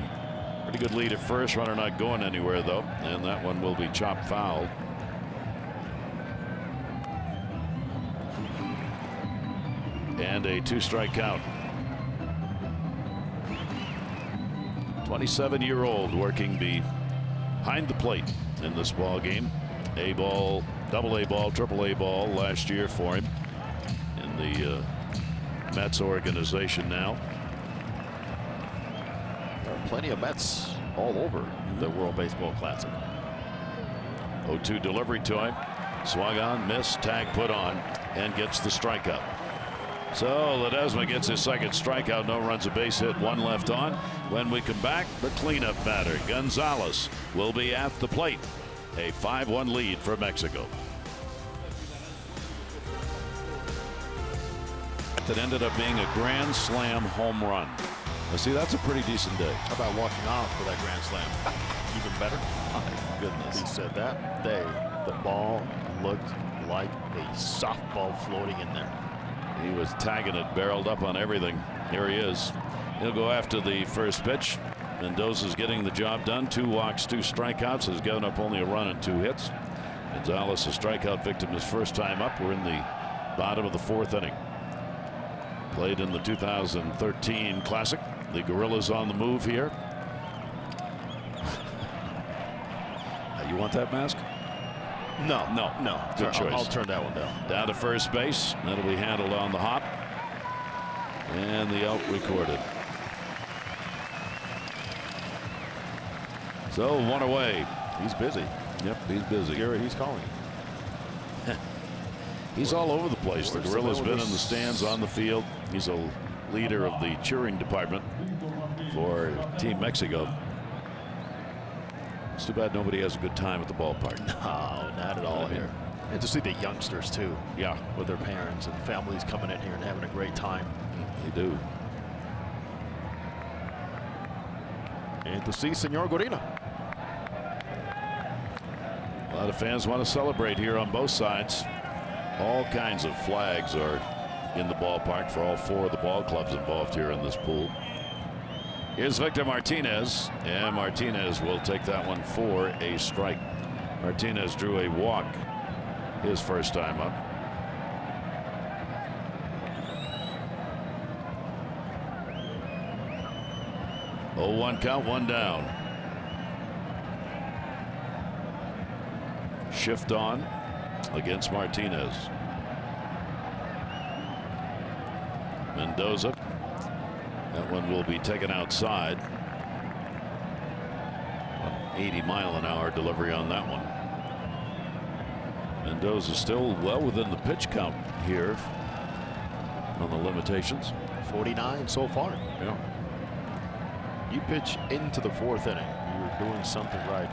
Pretty good lead at first. Runner not going anywhere though, and that one will be chopped foul. And a 2-strike count. 27-year-old working behind the plate in this ball game. A ball Double-A ball, Triple-A ball last year for him in the Mets organization now. There are plenty of Mets all over the World Baseball Classic. 0-2 delivery to him. Swung on, missed, tag put on, and gets the strikeout. So Ledesma gets his second strikeout. No runs, a base hit, one left on. When we come back, the cleanup batter, Gonzalez, will be at the plate. A 5-1 lead for Mexico. That ended up being a grand slam home run. Now, see, that's a pretty decent day. How about walking off for that grand slam? Even better. My goodness. He said that day the ball looked like a softball floating in there. He was tagging it, barreled up on everything. Here he is. He'll go after the first pitch. Mendoza's getting the job done. 2 walks, 2 strikeouts. Has given up only a run and 2 hits. Gonzalez, a strikeout victim, his first time up. We're in the bottom of the 4th inning. Played in the 2013 Classic. The Gorillas on the move here. You want that mask? No. Good choice. I'll turn that one down. Down to first base. That'll be handled on the hop. And the out recorded. So 1 away. He's busy. Yep, he's busy. Garrett, he's calling. He's all over the place. The Where's Gorilla's the been in the stands, on the field. He's a leader of the cheering department for Team Mexico. It's too bad nobody has a good time at the ballpark. No, not at all here. And to see the youngsters too. Yeah, with their parents and families coming in here and having a great time. they do. And to see Senor Gorina. A lot of fans want to celebrate here on both sides. All kinds of flags are in the ballpark for all 4 of the ball clubs involved here in this pool. Here's Victor Martinez, and Martinez will take that one for a strike. Martinez drew a walk his first time up. Oh, 1 count, 1 down. Shift on against Martinez. Mendoza. That one will be taken outside. 80-mile-an-hour delivery on that one. Mendoza still well within the pitch count here on the limitations. 49 so far. Yeah. You pitch into the 4th inning. You're doing something right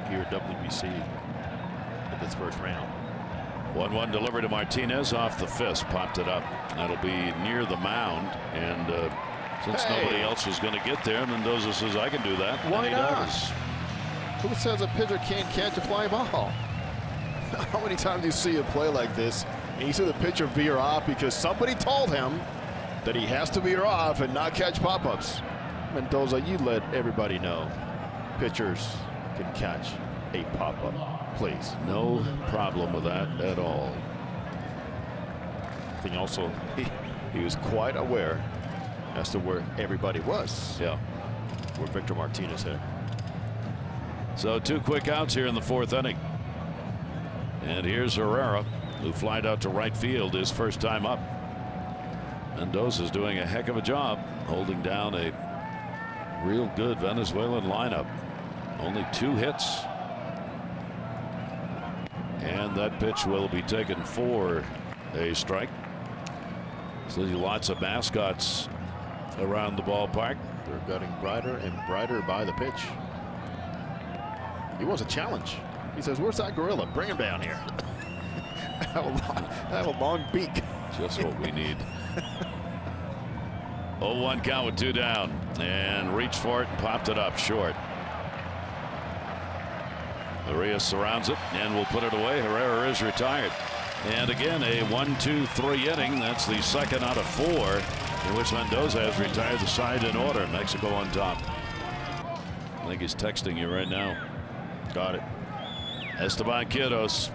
here at WBC in this first round. 1-1 delivery to Martinez off the fist, popped it up. That'll be near the mound, and since nobody else was going to get there, Mendoza says, I can do that. Why and he not? does. Who says a pitcher can't catch a fly ball? How many times do you see a play like this and you see the pitcher veer off because somebody told him that he has to veer off and not catch pop-ups? Mendoza, you let everybody know pitchers can catch a pop-up, please. No problem with that at all. I think also he was quite aware as to where everybody was. Yeah. Where Victor Martinez hit. So 2 quick outs here in the 4th inning. And here's Herrera, who flied out to right field his first time up. Mendoza's doing a heck of a job holding down a real good Venezuelan lineup. Only 2 hits. And that pitch will be taken for a strike. So lots of mascots around the ballpark. They're getting brighter and brighter by the pitch. He wants a challenge. He says, where's that gorilla? Bring him down here. I have a long beak. Just what we need. 0-1 count with 2 down, and reached for it and popped it up short. Arias surrounds it and will put it away. Herrera is retired. And again, a 1-2-3 inning. That's the 2nd out of 4 in which Mendoza has retired the side in order. Mexico on top. I think he's texting you right now. Got it. Esteban Quiroz,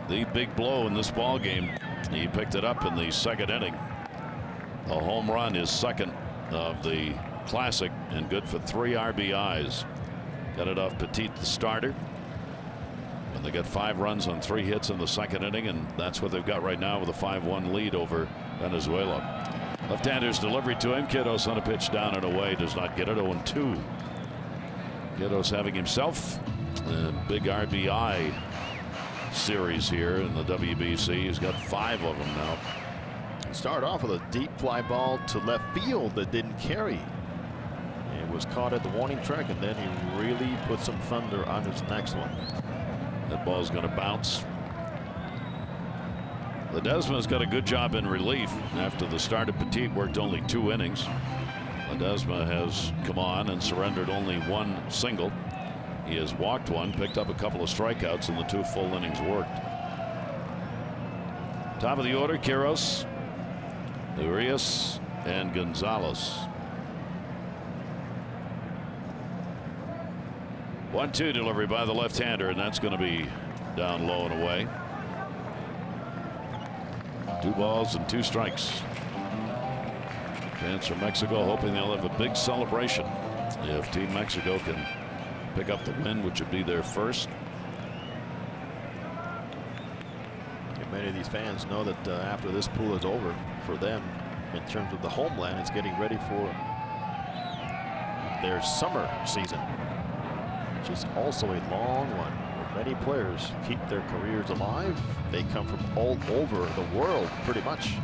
the big blow in this ball game. He picked it up in the 2nd inning. A home run, his 2nd of the Classic, and good for 3 RBIs. Got it off Petit, the starter. And they got 5 runs on 3 hits in the second inning, and that's what they've got right now with a 5-1 lead over Venezuela. Left-hander's delivery to him. Quiroz on a pitch down and away, does not get it. 0-2. Quiroz having himself a big RBI series here in the WBC. He's got 5 of them now. Start off with a deep fly ball to left field that didn't carry. It was caught at the warning track, and then he really put some thunder on his next one. That ball's going to bounce. Ledesma's got a good job in relief. After the start of Petit worked only 2 innings. Ledesma has come on and surrendered only 1 single. He has walked 1, picked up a couple of strikeouts in the 2 full innings worked. Top of the order, Quiroz, Urias, and Gonzalez. 1-2 delivery by the left-hander, and that's going to be down low and away. 2 balls and 2 strikes. Fans from Mexico hoping they'll have a big celebration if Team Mexico can pick up the win, which would be their first. And many of these fans know that after this pool is over for them, in terms of the homeland, it's getting ready for their summer season, which is also a long one. Many players keep their careers alive. They come from all over the world, pretty much.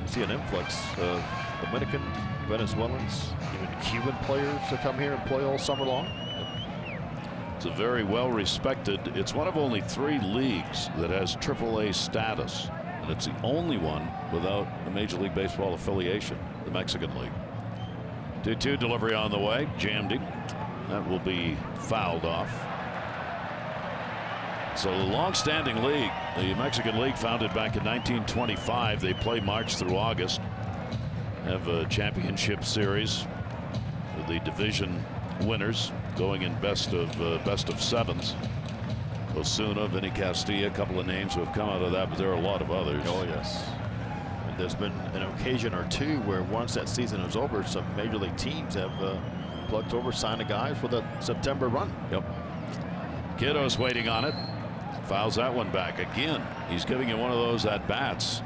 You see an influx of Dominican, Venezuelans, even Cuban players that come here and play all summer long. It's a very well respected. It's one of only 3 leagues that has AAA status, and it's the only one without a Major League Baseball affiliation, the Mexican League. 2-2 delivery on the way, jammed him. That will be fouled off. So the long-standing league, the Mexican League, founded back in 1925. They play March through August. Have a championship series with the division winners going in best of 7s. Osuna, Vinny Castilla, a couple of names who have come out of that, but there are a lot of others. Oh yes. And there's been an occasion or 2 where once that season is over, some major league teams have plucked over, signed a guy for the September run. Yep. Quiroz waiting on it. Fouls that one back again. He's giving you one of those at bats,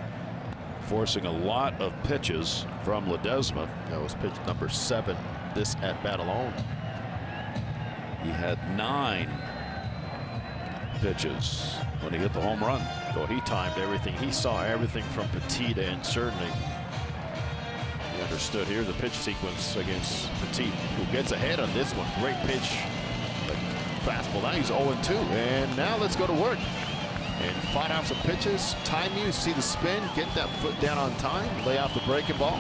forcing a lot of pitches from Ledesma. That was pitch number 7 this at bat alone. He had 9 pitches when he hit the home run. Well, he timed everything. He saw everything from Petit, and certainly he understood. Here's a pitch sequence against Petit, who gets ahead on this one. Great pitch. Fastball. Now he's 0-2, and now let's go to work and fight off some pitches. Time you see the spin, get that foot down on time, lay out the breaking ball,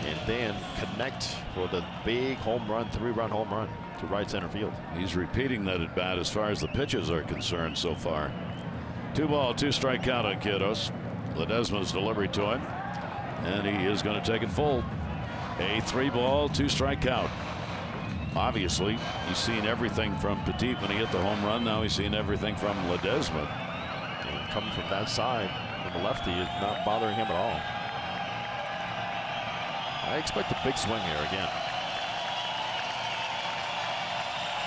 and then connect for the big home run, 3-run home run to right center field. He's repeating that at bat as far as the pitches are concerned so far. 2 ball, 2 strike count on Quiroz. Ledesma's delivery to him, and he is going to take it full. A 3 ball, 2 strike count. Obviously, he's seen everything from Petit when he hit the home run. Now he's seen everything from Ledesma. And coming from that side, from the lefty, is not bothering him at all. I expect a big swing here again.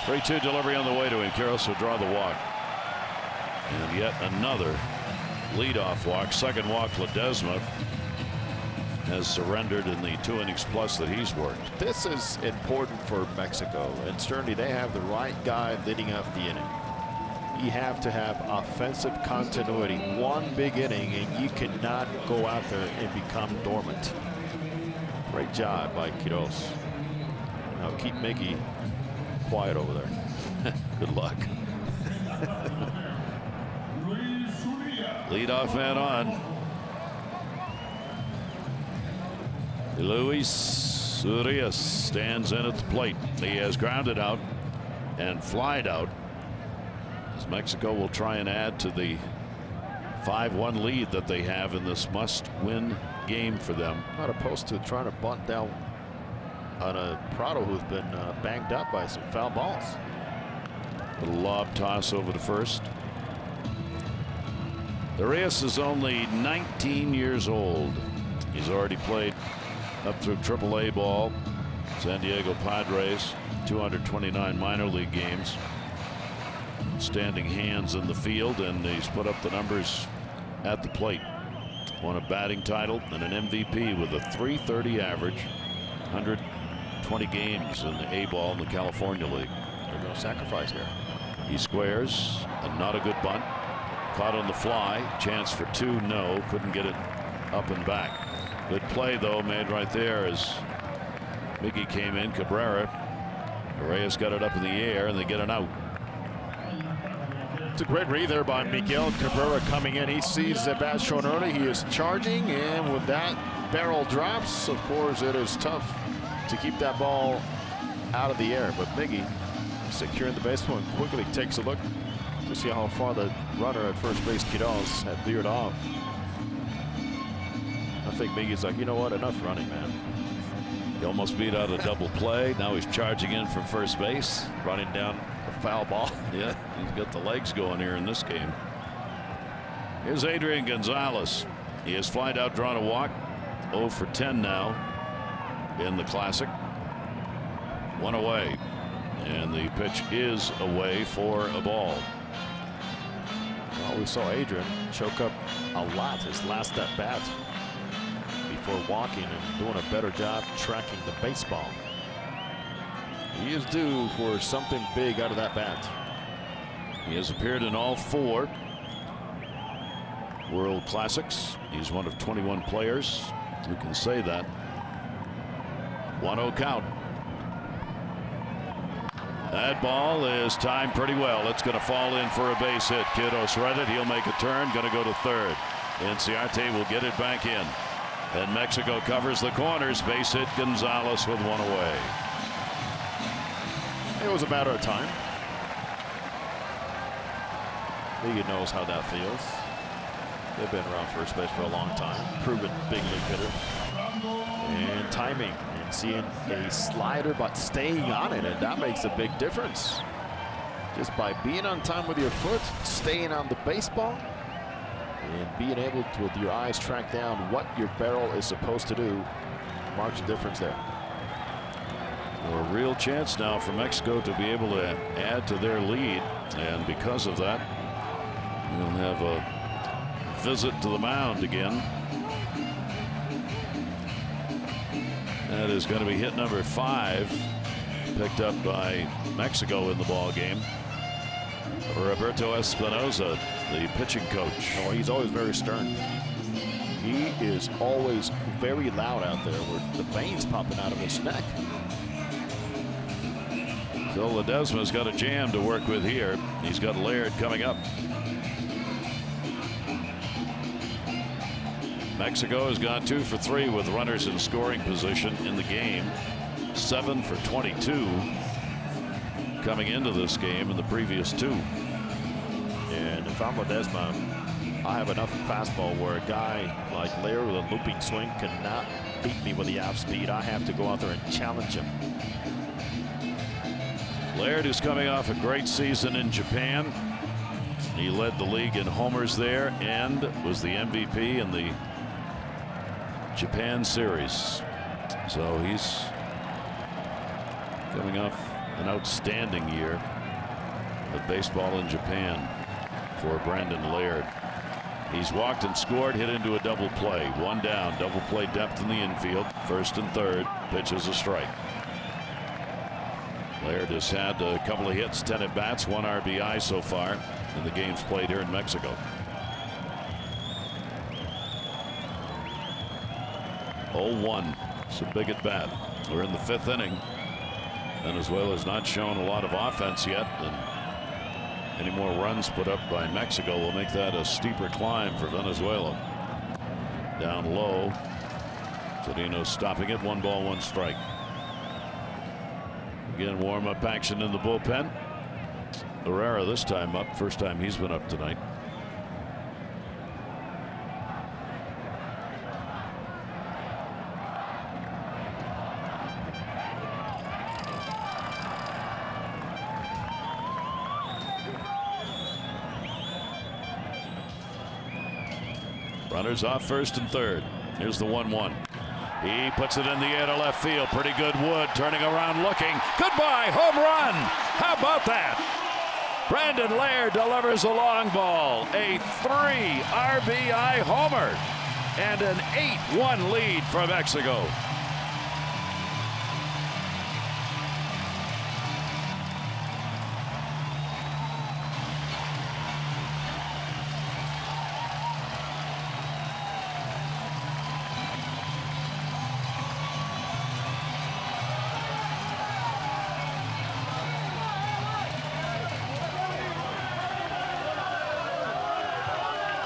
3-2 delivery on the way to him. Quiroz will draw the walk. And yet another leadoff walk. Second walk, Ledesma has surrendered in the 2 innings plus that he's worked. This is important for Mexico, and certainly they have the right guy leading up the inning. You have to have offensive continuity. 1 big inning, and you cannot go out there and become dormant. Great job by Quiroz. Now keep Mickey quiet over there. Good luck. Leadoff man on. Luis Urias stands in at the plate. He has grounded out and flied out, as Mexico will try and add to the 5-1 lead that they have in this must-win game for them. Not opposed to trying to bunt down on a Prado who's been banged up by some foul balls. A lob toss over to first. Urias is only 19 years old. He's already played up through AAA ball, San Diego Padres, 229 minor league games. Standing hands in the field, and he's put up the numbers at the plate. Won a batting title and an MVP with a .330 average, 120 games in the A-ball in the California League. They're going to sacrifice here. He squares, and not a good bunt. Caught on the fly. Chance for two, no. Couldn't get it up and back. Good play, though, made right there as Miggy came in. Cabrera. Reyes got it up in the air, and they get an out. It's a great read there by Miguel Cabrera coming in. He sees the bat shown early. He is charging, and with that barrel drops, of course, it is tough to keep that ball out of the air. But Miggy securing the baseball and quickly takes a look to see how far the runner at first base, Quiroz, had veered off. I think Miggy's like, you know what, enough running, man. He almost beat out a double play. Now he's charging in from first base. Running down a foul ball. Yeah, he's got the legs going here in this game. Here's Adrian Gonzalez. He has flied out, drawn a walk. 0 for 10 now in the Classic. One away. And the pitch is away for a ball. Well, we saw Adrian choke up a lot his last at bat before walking and doing a better job tracking the baseball. He is due for something big out of that bat. He has appeared in all 4 World Classics. He's one of 21 players who can say that. 1-0 count. That ball is timed pretty well. It's going to fall in for a base hit. Quiroz read it. He'll make a turn. Going to go to third. Inciarte will get it back in. And Mexico covers the corners. Base hit Gonzalez with one away. It was a matter of time. Miggy knows how that feels. They've been around first base for a long time. Proven big league hitter. And timing. And seeing a slider but staying on it. And that makes a big difference. Just by being on time with your foot, staying on the baseball, and being able to, with your eyes, track down what your barrel is supposed to do, marks a difference there. A real chance now for Mexico to be able to add to their lead, and because of that, we'll have a visit to the mound again. That is going to be hit number 5, picked up by Mexico in the ball game. Roberto Espinoza, the pitching coach. Oh, he's always very stern. He is always very loud out there with the veins popping out of his neck. So Ledesma's got a jam to work with here. He's got Laird coming up. Mexico has gone 2 for 3 with runners in scoring position in the game. 7 for 22 coming into this game in the previous 2. And if I'm Ledesma, I have enough fastball where a guy like Laird with a looping swing cannot beat me with the off speed. I have to go out there and challenge him. Laird is coming off a great season in Japan. He led the league in homers there and was the MVP in the Japan series. So he's coming off an outstanding year of baseball in Japan for Brandon Laird. He's walked and scored, hit into a double play. 1 down, double play depth in the infield. First and third, pitch is a strike. Laird has had a couple of hits, 10 at bats, 1 RBI so far in the games played here in Mexico. 0-1. It's a big at bat. We're in the 5th inning. Venezuela's not shown a lot of offense yet, and any more runs put up by Mexico will make that a steeper climb for Venezuela. Down low. Zedino stopping it. 1 ball, 1 strike. Again, warm-up action in the bullpen. Herrera this time up. First time he's been up tonight. Runners off first and third. Here's the 1-1. He puts it in the air to left field. Pretty good. Wood turning around looking. Goodbye. Home run. How about that? Brandon Laird delivers a long ball. A 3 RBI homer and an 8-1 lead for Mexico.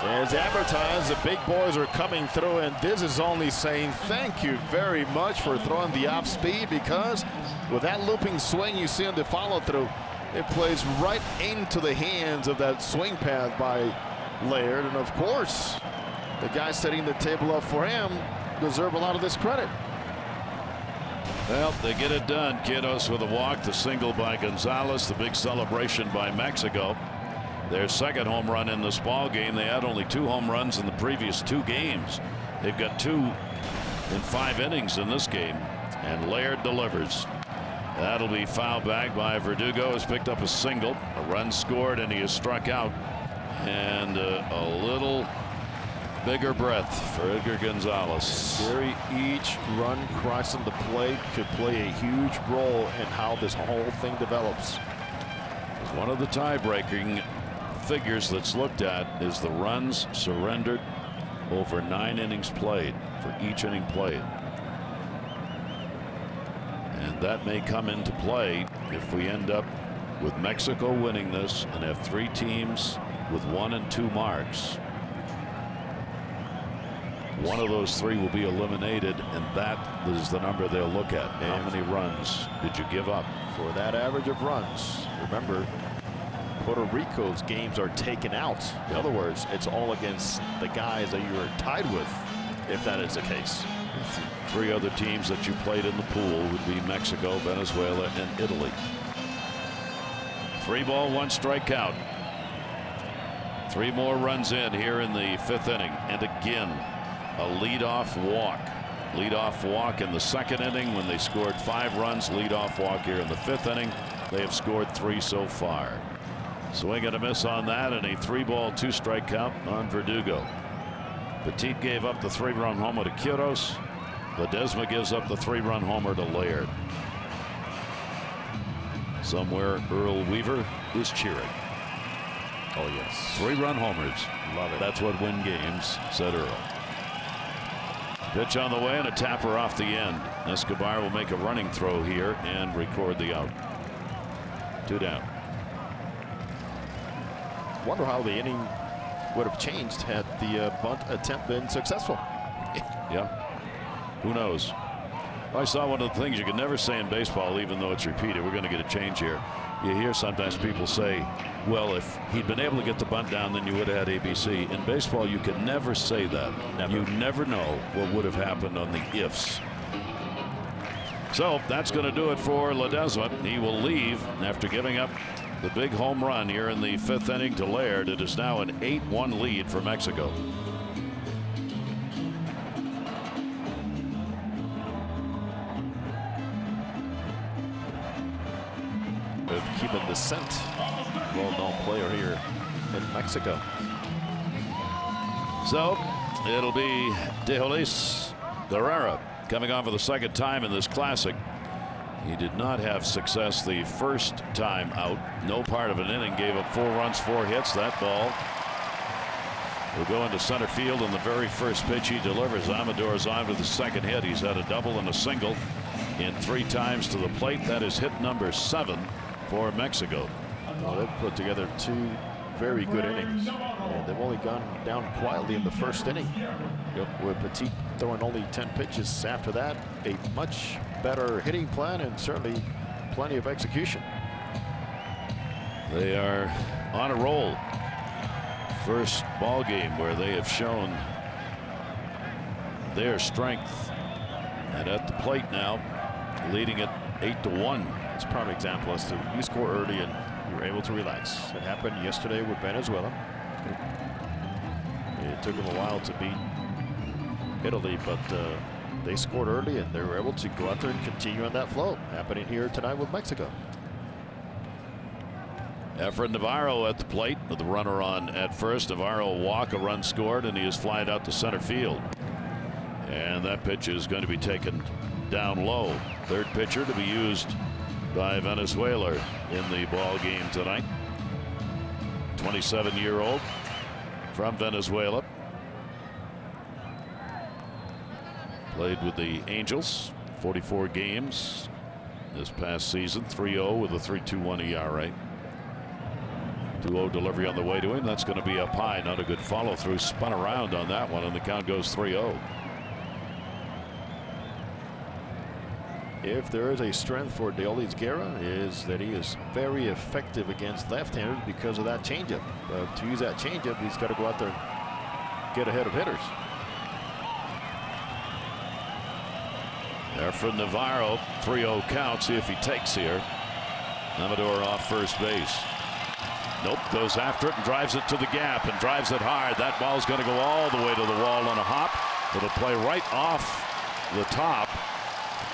As advertised, the big boys are coming through, and this is only saying thank you very much for throwing the off speed, because with that looping swing you see on the follow-through, it plays right into the hands of that swing path by Laird. And of course, the guys setting the table up for him deserve a lot of this credit. Well, they get it done. Quiroz with a walk, the single by Gonzalez, the big celebration by Mexico. Their second home run in this ball game. They had only 2 home runs in the previous 2 games. They've got 2 in 5 innings in this game, and Laird delivers. That'll be fouled back by Verdugo. Has picked up a single, a run scored, and he is struck out. And a little bigger breath for Edgar Gonzalez. Gary, each run crossing the plate could play a huge role in how this whole thing develops. One of the tie-breaking figures that's looked at is the runs surrendered over 9 innings played, for each inning played. And that may come into play if we end up with Mexico winning this and have 3 teams with 1 and 2 marks. One of those 3 will be eliminated, and that is the number they'll look at. How many runs did you give up? For that average of runs, remember, Puerto Rico's games are taken out. In other words, it's all against the guys that you are tied with, if that is the case. 3 other teams that you played in the pool would be Mexico, Venezuela, and Italy. 3 ball, 1 strikeout. 3 more runs in here in the 5th inning, and again a leadoff walk. Leadoff walk in the 2nd inning when they scored 5 runs. Leadoff walk here in the 5th inning. They have scored 3 so far. Swing and a miss on that, and a 3 ball, 2 strike count on Verdugo. Petit gave up the 3-run homer to Quiroz. Ledesma gives up the 3-run homer to Laird. Somewhere Earl Weaver is cheering. Oh yes, 3-run homers. Love it. That's what win games, said Earl. Pitch on the way and a tapper off the end. Escobar will make a running throw here and record the out. 2 down. Wonder how the inning would have changed had the bunt attempt been successful. Yeah, who knows? I saw one of the things you can never say in baseball, even though it's repeated. We're going to get a change here. You hear sometimes people say, well, if he'd been able to get the bunt down, then you would have had ABC. In baseball, you can never say that. Never. You never know what would have happened on the ifs. So that's going to do it for Ledesma. He will leave after giving up the big home run here in the 5th inning to Laird. It is now an 8-1 lead for Mexico. With Cuban descent, well-known player here in Mexico. So it'll be Tejolis Herrera coming on for the 2nd time in this classic. He did not have success the first time out. No part of an inning. Gave up 4 runs, 4 hits. That ball will go into center field in the very first pitch he delivers. Amador's on with the 2nd hit. He's had a double and a single in 3 times to the plate. That is hit number 7 for Mexico. Well, they've put together 2 very good innings, and they've only gone down quietly in the 1st inning. With Petit throwing only 10 pitches. After that, a much better hitting plan and certainly plenty of execution. They are on a roll. First ball game where they have shown their strength, and at the plate now, leading it 8-1. It's a prime example as to you score early and you're able to relax. It happened yesterday with Venezuela. It took them a while to beat Italy, but they scored early and they were able to go out there and continue on that flow. Happening here tonight with Mexico. Efren Navarro at the plate with the runner on at first. Navarro walk, a run scored, and he is flying out to center field. And that pitch is going to be taken down low. Third pitcher to be used by Venezuela in the ball game tonight. 27-year-old from Venezuela. Played with the Angels 44 games this past season. 3-0 with a 3.21 ERA. 2-0 delivery on the way to him. That's going to be up high. Not a good follow through. Spun around on that one, and the count goes 3-0. If there is a strength for Deolis Guerra, is that he is very effective against left-handers because of that changeup. But to use that changeup, he's got to go out there and get ahead of hitters. Efren Navarro, 3-0 count. See if he takes here. Amador off first base. Nope, goes after it and drives it to the gap and drives it hard. That ball's going to go all the way to the wall on a hop. It'll play right off the top.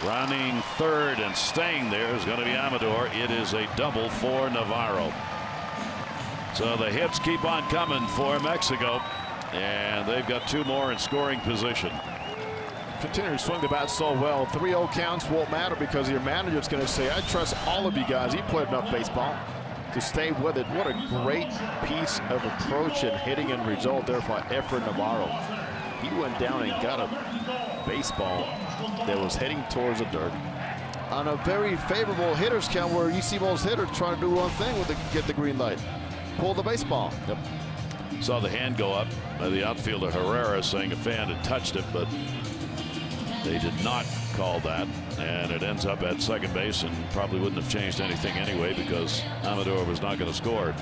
Rounding third and staying there is going to be Amador. It is a double for Navarro. So the hits keep on coming for Mexico, and they've got two more in scoring position. Continue to swing the bat so well. 3-0 counts won't matter because your manager's going to say, I trust all of you guys. You played enough baseball to stay with it. What a great piece of approach and hitting and result there for Efren Navarro. He went down and got a baseball that was heading towards the dirt on a very favorable hitter's count, where you see most hitters trying to do one thing with get the green light, pull the baseball. Yep. Saw the hand go up by the outfielder Herrera, saying a fan had touched it, but they did not call that, and it ends up at second base, and probably wouldn't have changed anything anyway because Amador was not going to score.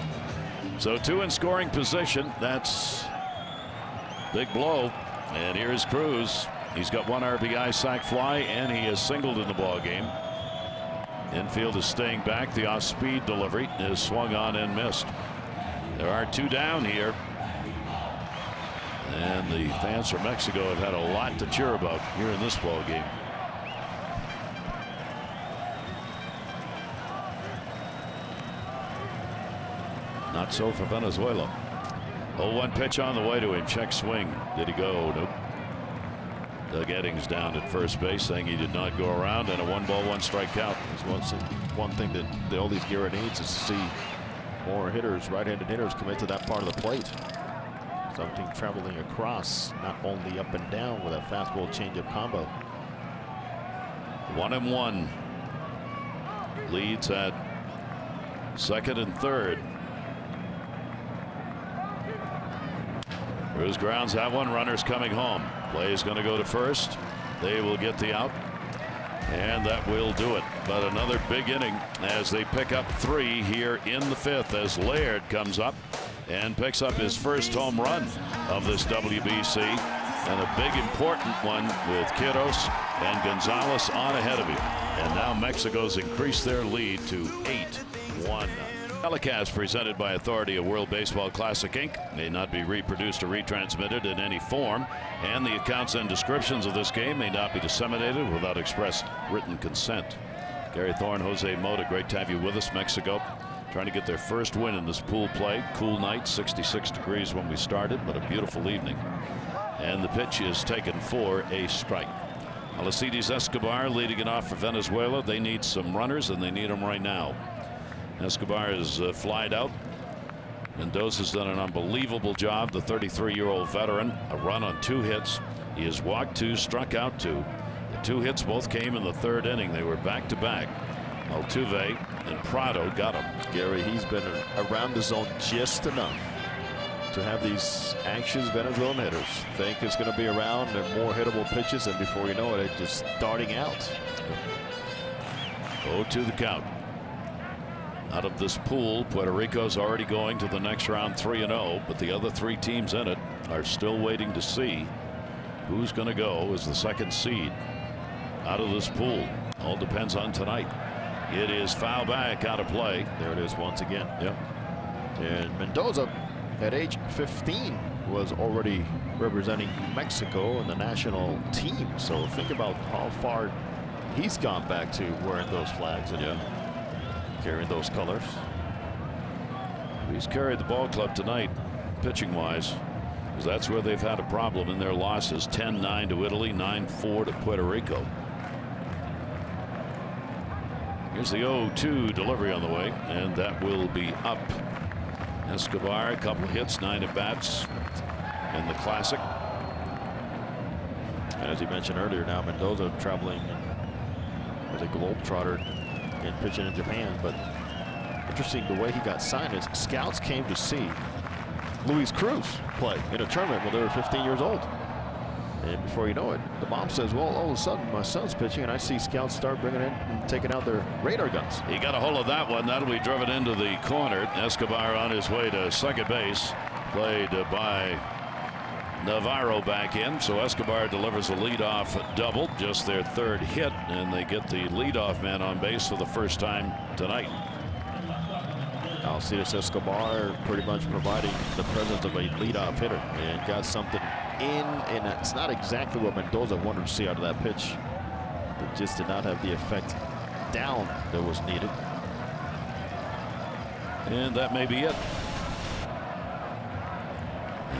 So two in scoring position. That's big blow. And here's Cruz. He's got one RBI sac fly, and he is singled in the ball game. Infield is staying back. The off-speed delivery is swung on and missed. There are two down here, and the fans from Mexico have had a lot to cheer about here in this ball game. Not so for Venezuela. 0-1 pitch on the way to him. Check swing. Did he go? Nope. Doug Eddings down at first base, saying he did not go around, and a 1-ball, 1-strike count. One thing that Deolis Guerra needs is to see more hitters, right-handed hitters, commit to that part of the plate. Something traveling across, not only up and down with that fastball changeup combo. 1-1. Leads at second and third. Cruz grounds that one. Runners coming home. Play is going to go to first. They will get the out, and that will do it. But another big inning as they pick up 3 here in the 5th, as Laird comes up and picks up his first home run of this WBC, and a big important one with Quiroz and Gonzalez on ahead of him. And now Mexico's increased their lead to 8-1. Telecast presented by authority of World Baseball Classic Inc. may not be reproduced or retransmitted in any form, and the accounts and descriptions of this game may not be disseminated without express written consent. Gary Thorne, Jose Mota, great to have you with us. Mexico trying to get their first win in this pool play. Cool night, 66 degrees when we started, but a beautiful evening. And the pitch is taken for a strike. Alcides Escobar leading it off for Venezuela. They need some runners, and they need them right now. Escobar is flied out. Mendoza's done an unbelievable job. The 33-year-old veteran, a run on 2 hits. He has walked 2, struck out 2. The 2 hits both came in the 3rd inning. They were back-to-back. Altuve and Prado got him. Gary, he's been around the zone just enough to have these anxious Venezuelan hitters think it's going to be around and more hittable pitches, and before you know it, it's just starting out. 0-2 the count. Out of this pool, Puerto Rico's already going to the next round 3-0, but the other 3 teams in it are still waiting to see who's going to go as the 2nd seed out of this pool. All depends on tonight. It is foul back, out of play. There it is once again. Yep. And Mendoza, at age 15, was already representing Mexico in the national team. So think about how far he's gone back to wearing those flags and carrying those colors. He's carried the ball club tonight, pitching-wise, because that's where they've had a problem in their losses. 10-9 to Italy, 9-4 to Puerto Rico. Here's the 0-2 delivery on the way, and that will be up. Escobar, a couple hits, 9 at-bats in the Classic. And as you mentioned earlier, now Mendoza traveling as a globetrotter and pitching in Japan. But interesting the way he got signed is scouts came to see Luis Cruz play in a tournament when they were 15 years old. And before you know it, the mom says, well, all of a sudden my son's pitching, and I see scouts start bringing in and taking out their radar guns. He got a hold of that one. That'll be driven into the corner. Escobar on his way to second base. Played by Navarro back in. So Escobar delivers a leadoff double, just their third hit, and they get the leadoff man on base for the first time tonight. Alcides Escobar pretty much providing the presence of a leadoff hitter, and got something in, and it's not exactly what Mendoza wanted to see out of that pitch. It just did not have the effect down that was needed. And that may be it.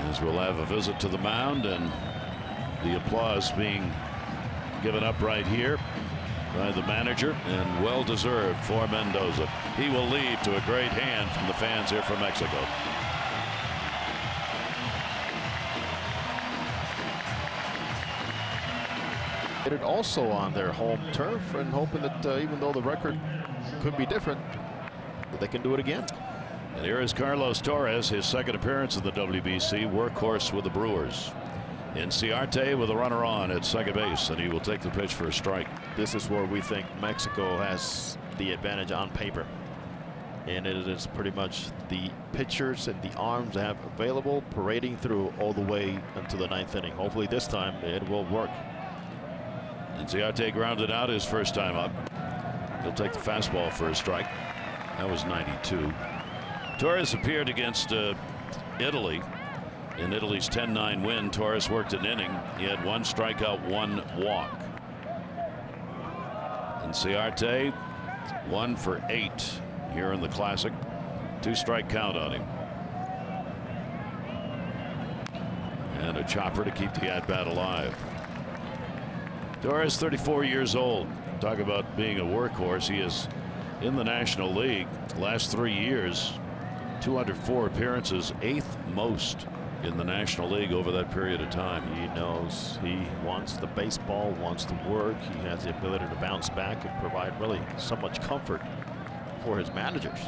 As we'll have a visit to the mound, and the applause being given up right here by the manager, and well deserved for Mendoza. He will leave to a great hand from the fans here from Mexico. It also on their home turf, and hoping that even though the record could be different, that they can do it again. And here is Carlos Torres, his second appearance in the WBC, workhorse with the Brewers. Inciarte with a runner on at second base, and he will take the pitch for a strike. This is where we think Mexico has the advantage on paper, and it is pretty much the pitchers and the arms they have available parading through all the way until the ninth inning. Hopefully this time it will work. Inciarte grounded out his first time up. He'll take the fastball for a strike. That was 92. Torres appeared against Italy. In Italy's 10-9 win, Torres worked an inning. He had 1 strikeout, 1 walk. Inciarte 1 for 8 here in the Classic. 2-strike count on him. And a chopper to keep the at-bat alive. Torres, 34 years old. Talk about being a workhorse. He is in the National League last 3 years. 204 appearances, 8th most in the National League over that period of time. He knows he wants the baseball, wants to work. He has the ability to bounce back and provide really so much comfort for his managers.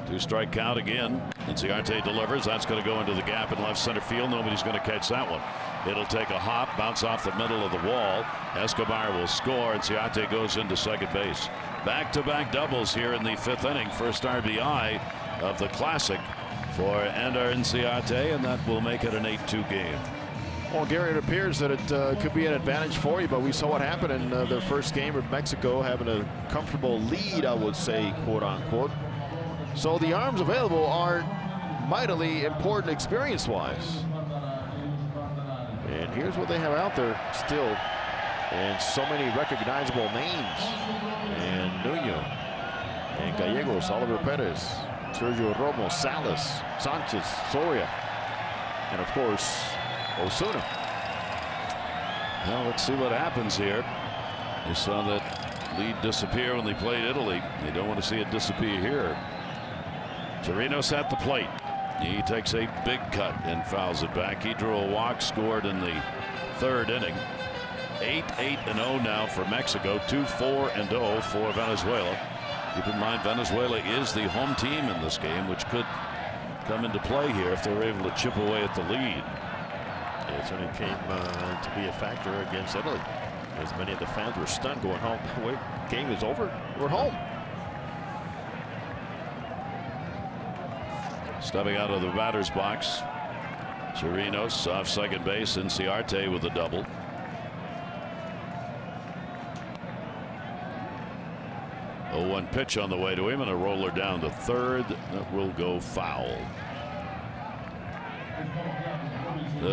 2-strike count again. Inciarte delivers. That's going to go into the gap in left center field. Nobody's going to catch that one. It'll take a hop, bounce off the middle of the wall. Escobar will score. Inciarte goes into second base. Back-to-back doubles here in the 5th inning. First RBI of the Classic for Ender Inciarte, and that will make it an 8-2 game. Well, Gary, it appears that it could be an advantage for you, but we saw what happened in their first game with Mexico, having a comfortable lead, I would say, quote-unquote. So the arms available are mightily important experience-wise. And here's what they have out there still, and so many recognizable names. And Nuno, and Gallegos, Oliver Perez, Sergio Romo, Salas, Sanchez, Soria, and of course, Osuna. Well, let's see what happens here. You saw that lead disappear when they played Italy. You don't want to see it disappear here. Chirinos at the plate. He takes a big cut and fouls it back. He drew a walk, scored in the 3rd inning. 8-8-0 now for Mexico. 2-4-0 for Venezuela. Keep in mind, Venezuela is the home team in this game, which could come into play here if they're able to chip away at the lead. It certainly came to be a factor against Italy, as many of the fans were stunned going home. Wait, game is over. We're home. Stepping out of the batter's box, Chirinos off second base. Inciarte with a double. A 0-1 pitch on the way to him, and a roller down to third that will go foul.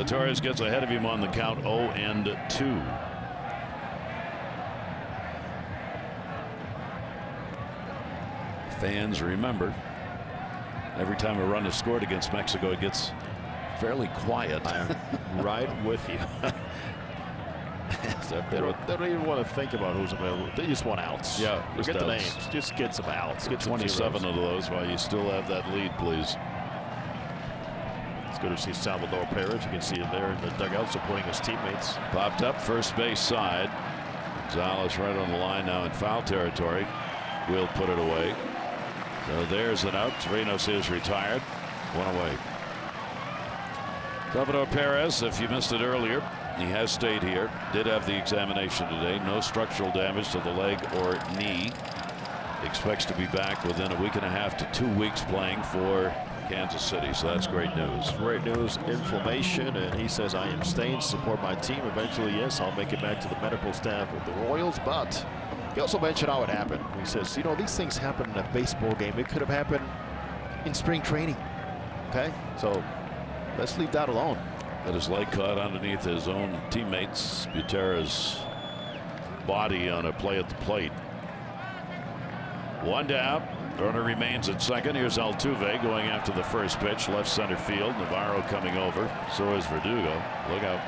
Torres gets ahead of him on the count, 0-2. Fans remember Every time a run is scored against Mexico, it gets fairly quiet. I'm right with you. They don't even want to think about who's available. They just want outs. Yeah, forget the names. Just get some outs. Get 27 of those while you still have that lead, please. It's good to see Salvador Perez. You can see him there in the dugout supporting his teammates. Popped up first base side. Gonzalez right on the line now in foul territory. Will put it away. So there's an out. Serenos is retired. One away. Salvador Perez, if you missed it earlier, he has stayed here. Did have the examination today. No structural damage to the leg or knee. Expects to be back within a week and a half to 2 weeks playing for Kansas City. So that's great news. Great news. Inflammation, and he says, I am staying to support my team. Eventually, yes, I'll make it back to the medical staff of the Royals. But he also mentioned how it happened. He says, you know, these things happen in a baseball game. It could have happened in spring training. Okay, so let's leave that alone. Got his leg caught underneath his own teammates. Butera's body on a play at the plate. One down. Runner remains at second. Here's Altuve going after the first pitch. Left center field. Navarro coming over. So is Verdugo. Look out.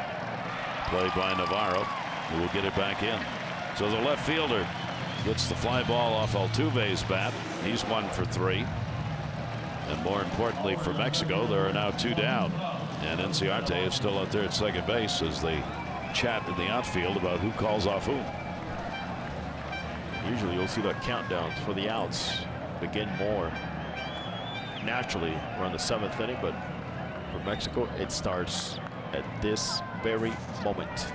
Played by Navarro, who will get it back in. So the left fielder gets the fly ball off Altuve's bat. He's 1 for 3. And more importantly for Mexico, there are now 2 down. And Inciarte is still out there at second base as they chat in the outfield about who calls off who. Usually you'll see that countdown for the outs begin more naturally around the 7th inning, but for Mexico it starts at this very moment.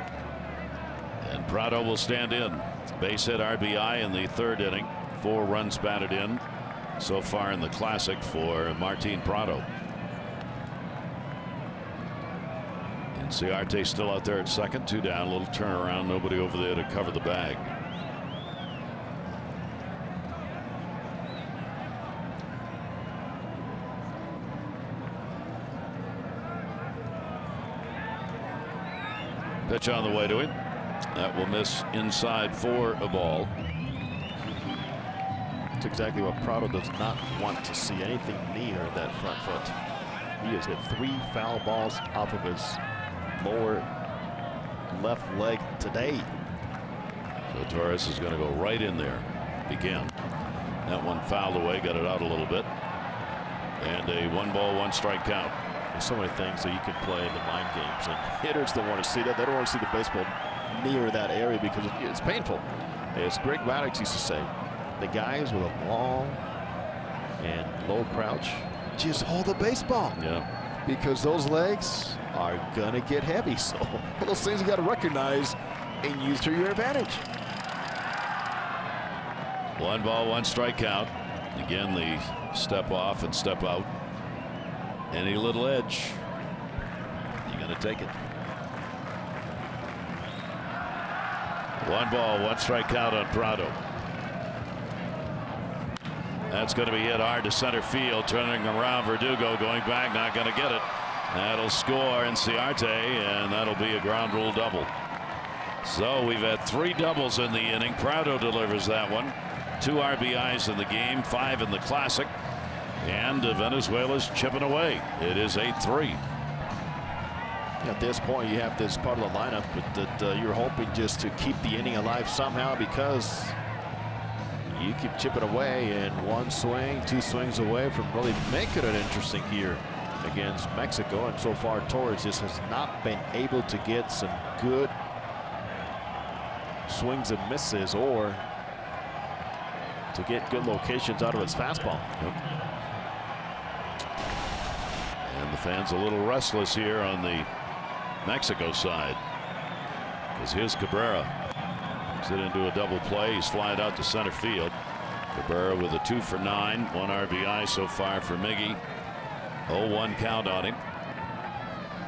And Prado will stand in. Base hit RBI in the 3rd inning. 4 runs batted in so far in the Classic for Martin Prado. Inciarte still out there at second. 2 down. A little turnaround. Nobody over there to cover the bag. Pitch on the way to him. That will miss inside for a ball. It's exactly what Prado does not want to see. Anything near that front foot. He has hit 3 foul balls off of his lower left leg today. So Torres is going to go right in there again. That one fouled away, got it out a little bit. And a 1-ball, 1-strike count. There's so many things that you can play in the mind games, and hitters don't want to see that. They don't want to see the baseball near that area because it's painful. As Greg Maddux used to say, the guys with a long and low crouch just hold the baseball. Yeah. Because those legs are gonna get heavy. So those things you got to recognize and use to your advantage. 1-ball, 1-strike count. Again, the step off and step out. Any little edge, you're going to take it. 1-ball, 1-strike count on Prado. That's going to be hit hard to center field. Turning around, Verdugo going back, not going to get it. That'll score Inciarte, and that'll be a ground rule double. So we've had 3 doubles in the inning. Prado delivers that one. 2 RBIs in the game, 5 in the Classic. And Venezuela's chipping away. It is 8-3. At this point, you have this part of the lineup, but that you're hoping just to keep the inning alive somehow, because you keep chipping away, and 1 swing, 2 swings away from really making it interesting here against Mexico. And so far, Torres just has not been able to get some good swings and misses, or to get good locations out of his fastball. Yep. And the fans a little restless here on the Mexico side, because here's Cabrera. He's hit into a double play. He's flying out to center field. Cabrera with a 2 for 9, 1 RBI so far for Miggy. 0-1 count on him.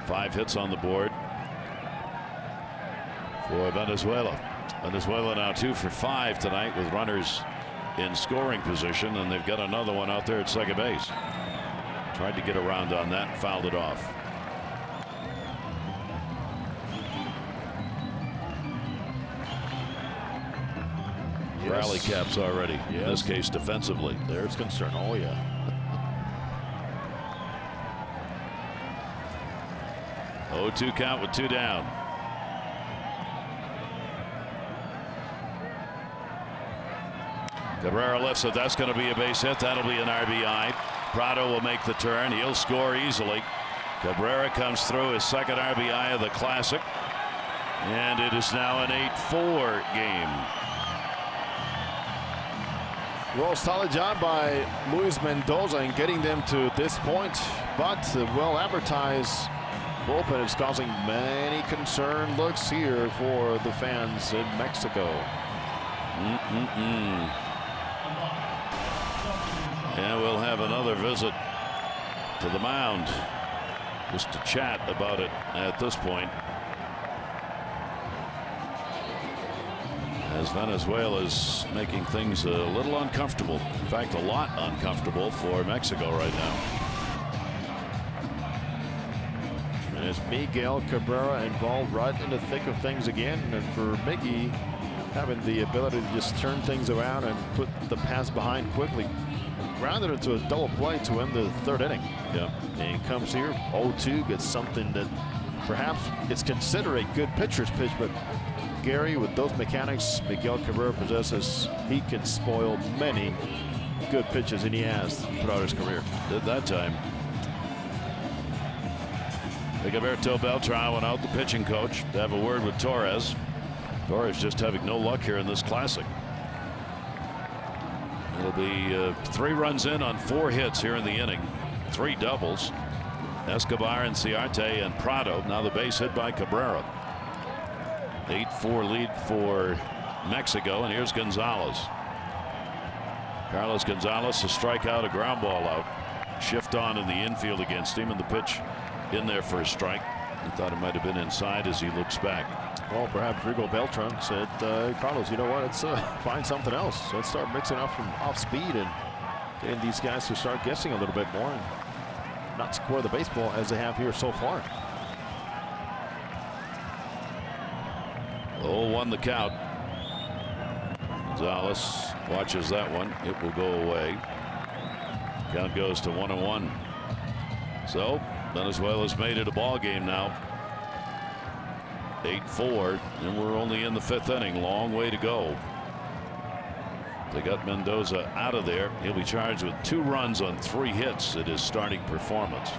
5 hits on the board for Venezuela. Venezuela now 2 for 5 tonight with runners in scoring position, and they've got another one out there at second base. Tried to get around on that and fouled it off. Rally caps already. Yes. In this case defensively. There's concern. Oh yeah. 0-2 count with 2 down. Cabrera lifts it. That's going to be a base hit. That'll be an RBI. Prado will make the turn. He'll score easily. Cabrera comes through his second RBI of the Classic. And it is now an 8-4 game. Well, solid job by Luis Mendoza in getting them to this point. But the well-advertised bullpen is causing many concerned looks here for the fans in Mexico. And we'll have another visit to the mound just to chat about it at this point, as Venezuela's making things a little uncomfortable. In fact, a lot uncomfortable for Mexico right now. And it's Miguel Cabrera involved right in the thick of things again, and for Miggy having the ability to just turn things around and put the pass behind quickly. Grounded into a double play to end the third inning. Yeah. And he comes here 0-2, gets something that perhaps is considered a good pitcher's pitch, but Gary, with those mechanics Miguel Cabrera possesses, he can spoil many good pitches, and he has throughout his career. Did that time. Rigoberto Beltran went out, the pitching coach, to have a word with Torres. Torres just having no luck here in this Classic. It'll be 3 runs in on 4 hits here in the inning. 3 doubles. Escobar and Ciarte and Prado. Now the base hit by Cabrera. 8-4 lead for Mexico, and here's Gonzalez. Carlos Gonzalez, a strikeout, a ground ball out. Shift on in the infield against him, and the pitch in there for a strike. He thought it might have been inside as he looks back. Well, perhaps Rigo Beltran said, Carlos, you know what, let's find something else. Let's start mixing up from off speed and getting these guys to start guessing a little bit more and not score the baseball as they have here so far. 0-1 the count. Gonzalez watches that one. It will go away. Count goes to 1-1. So Venezuela's made it a ball game now. 8-4, and we're only in the 5th inning. Long way to go. They got Mendoza out of there. He'll be charged with 2 runs on 3 hits at his starting performance.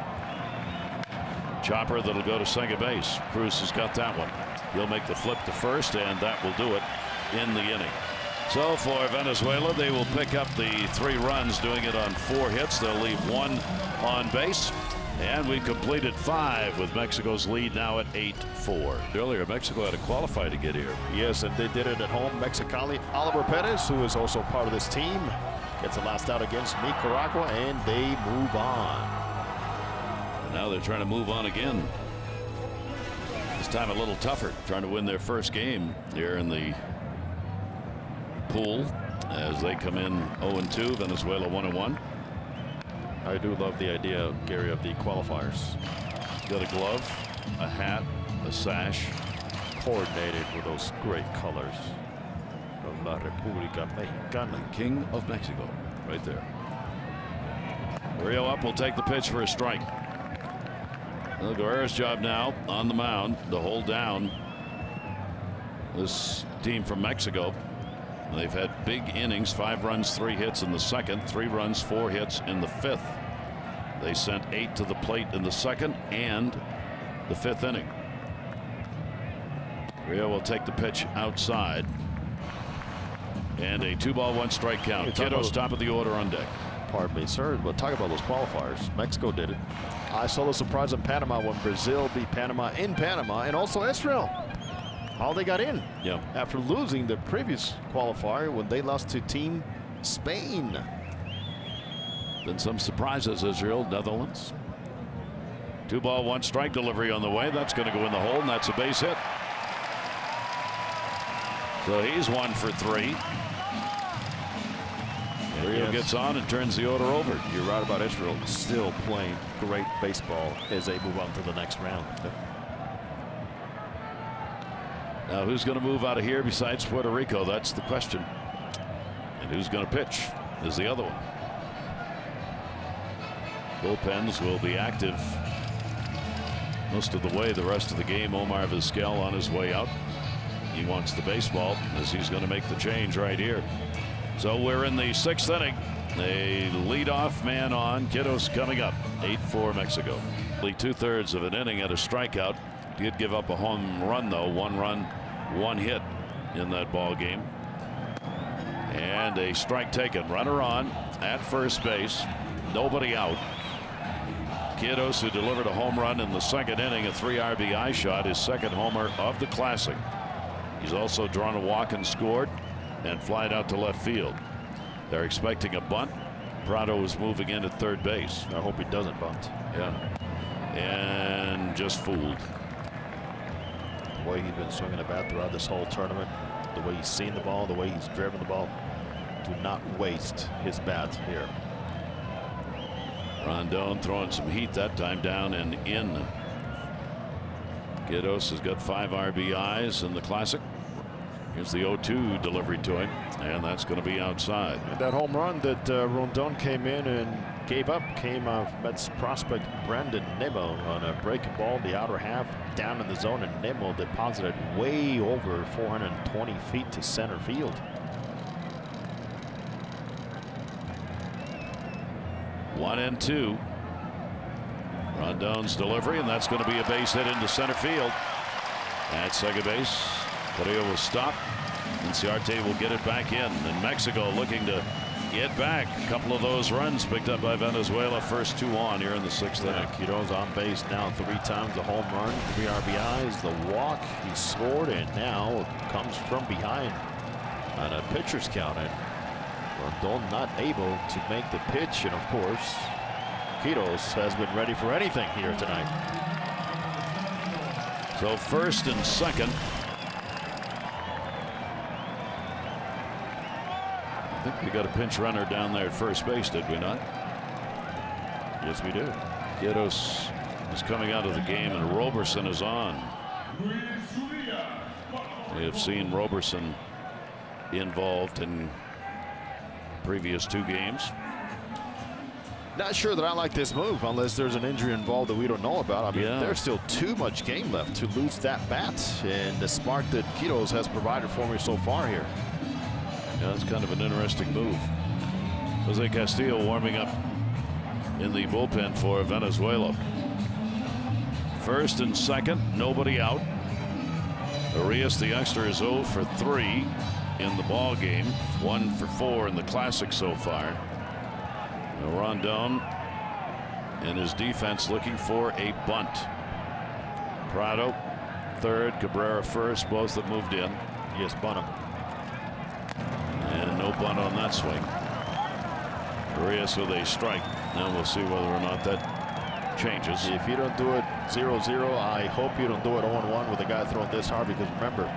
Chopper that'll go to second base. Cruz has got that one. He'll make the flip to first, and that will do it in the inning. So for Venezuela, they will pick up the 3 runs, doing it on 4 hits. They'll leave 1 on base. And we completed 5 with Mexico's lead now at 8-4. Earlier, Mexico had to qualify to get here. Yes, and they did it at home. Mexicali, Oliver Perez, who is also part of this team, gets the last out against Nicaragua, and they move on. And now they're trying to move on again. This time a little tougher, trying to win their first game here in the pool as they come in 0-2. Venezuela 1-1. I do love the idea, Gary, of the qualifiers. Got a glove, a hat, a sash. Coordinated with those great colors of La República Mexicana. King of Mexico, right there. Rio up will take the pitch for a strike. Well, Guerrera's job now on the mound to hold down this team from Mexico. They've had big innings, 5 runs, 3 hits in the second, 3 runs, 4 hits in the 5th. They sent 8 to the plate in the second and the 5th inning. Rio will take the pitch outside. And a 2-1 strike count. Quiroz top of the order on deck. Pardon me, sir, but talk about those qualifiers. Mexico did it. I saw the surprise in Panama when Brazil beat Panama in Panama, and also Israel. How they got in after losing the previous qualifier when they lost to Team Spain. Then some surprises. Israel, Netherlands. 2-1 strike delivery on the way. That's going to go in the hole, and that's a base hit. So he's 1 for 3. Rio gets on and turns the order over. You're right about Israel still playing great baseball as they move on to the next round. Now who's going to move out of here besides Puerto Rico? That's the question. And who's going to pitch is the other one. Bullpens will be active most of the way the rest of the game. Omar Vizquel on his way out. He wants the baseball as he's going to make the change right here. So we're in the 6th inning. A leadoff man on. Quiroz coming up. 8-4 Mexico. 2/3 of an inning at a strikeout. Did give up a home run though. 1 run, 1 hit in that ball game. And a strike taken. Runner on at first base. Nobody out. Quiroz, who delivered a home run in the 2nd inning, a 3 RBI shot, his 2nd homer of the Classic. He's also drawn a walk and scored and flied out to left field. They're expecting a bunt. Prado is moving in at 3rd base. I hope he doesn't bunt. Yeah. And just fooled. The way he's been swinging the bat throughout this whole tournament, the way he's seen the ball, the way he's driven the ball. Do not waste his bat here. Rondon throwing some heat that time, down and in. Quiroz has got 5 RBIs in the Classic. Here's the 0-2 delivery to him, and that's going to be outside. And that home run that Rondon came in and gave up came of Mets prospect Brandon Nimmo on a breaking ball in the outer half down in the zone, and Nimmo deposited way over 420 feet to center field. One and 2. Rondon's delivery, and that's going to be a base hit into center field. At second base, Carrillo will stop. Inciarte will get it back in. And Mexico looking to get back. A couple of those runs picked up by Venezuela. First 2 on here in the 6th inning. Quiroz on base now 3 times. The home run, 3 RBIs, the walk. He scored, and now comes from behind on a pitcher's count. And Rondon not able to make the pitch, and of course Quiroz has been ready for anything here tonight. So 1st and 2nd. I think we got a pinch runner down there at first base, did we not? Yes, we do. Quiroz is coming out of the game, and Roberson is on. We have seen Roberson involved in previous 2 games. Not sure that I like this move unless there's an injury involved that we don't know about. I mean, Yeah. there's still too much game left to lose that bat, and the spark that Quiroz has provided for me so far here. Yeah, that's kind of an interesting move. Jose Castillo warming up in the bullpen for Venezuela. 1st and 2nd, nobody out. Arias, the youngster, is 0 for 3 in the ball game. 1 for 4 in the Classic so far. Rondon and his defense looking for a bunt. Prado 3rd, Cabrera 1st, both that moved in. Yes, bunt him. And no bunt on that swing. Arias with a strike. Now we'll see whether or not that changes. If you don't do it 0-0, I hope you don't do it 0-1 with a guy throwing this hard, because remember,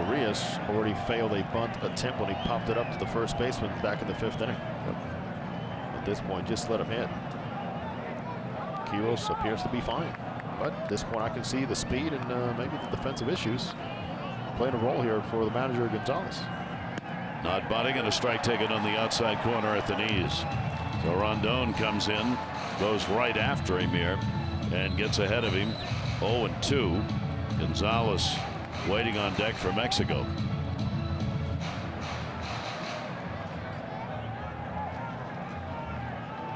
Arias already failed a bunt attempt when he popped it up to the first baseman back in the 5th inning. At this point, just let him hit. Quiroz appears to be fine, but at this point I can see the speed and maybe the defensive issues playing a role here for the manager, Gonzalez. Not bunting, and a strike taken on the outside corner at the knees. So Rondon comes in, goes right after him here, and gets ahead of him. 0-2. Gonzalez waiting on deck for Mexico.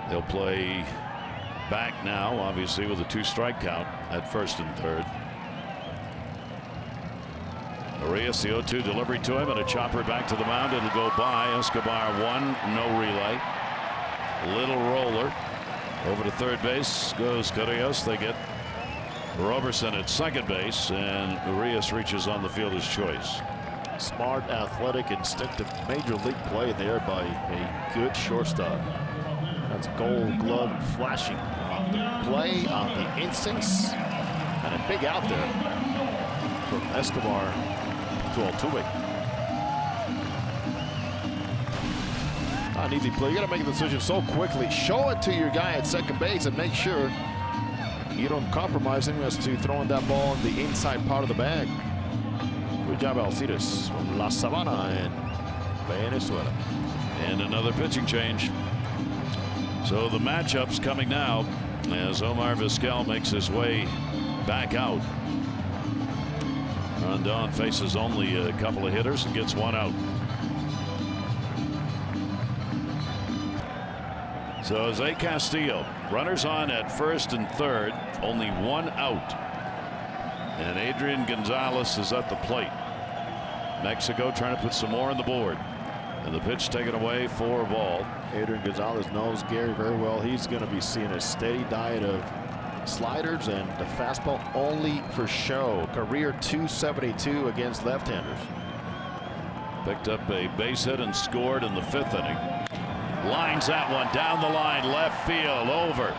They'll play back now, obviously, with a 2-strike count at 1st and 3rd. Arias, the 0-2 delivery to him, and a chopper back to the mound. It'll go by. Escobar 1, no relay. Little roller over to 3rd base goes Quiroz. They get Roberson at 2nd base, and Arias reaches on the fielder's choice. Smart, athletic, instinctive major league play there by a good shortstop. That's Gold Glove flashing on the play, on the instincts, and a big out there from Escobar to Altuve. Not an easy play. You got to make a decision so quickly. Show it to your guy at 2nd base and make sure you don't compromise him as to throwing that ball in the inside part of the bag. Good job, Alcides from La Sabana in Venezuela. And another pitching change. So the matchups coming now as Omar Vizquel makes his way back out. Rondon faces only a couple of hitters and gets one out. So Jose Castillo, runners on at first and third, only one out. And Adrian Gonzalez is at the plate. Mexico trying to put some more on the board. And the pitch taken away for a ball. Adrian Gonzalez knows Gary very well. He's going to be seeing a steady diet of sliders and the fastball only for show. Career .272 against left-handers. Picked up a base hit and scored in the 5th inning. Lines that one down the line, left field, over.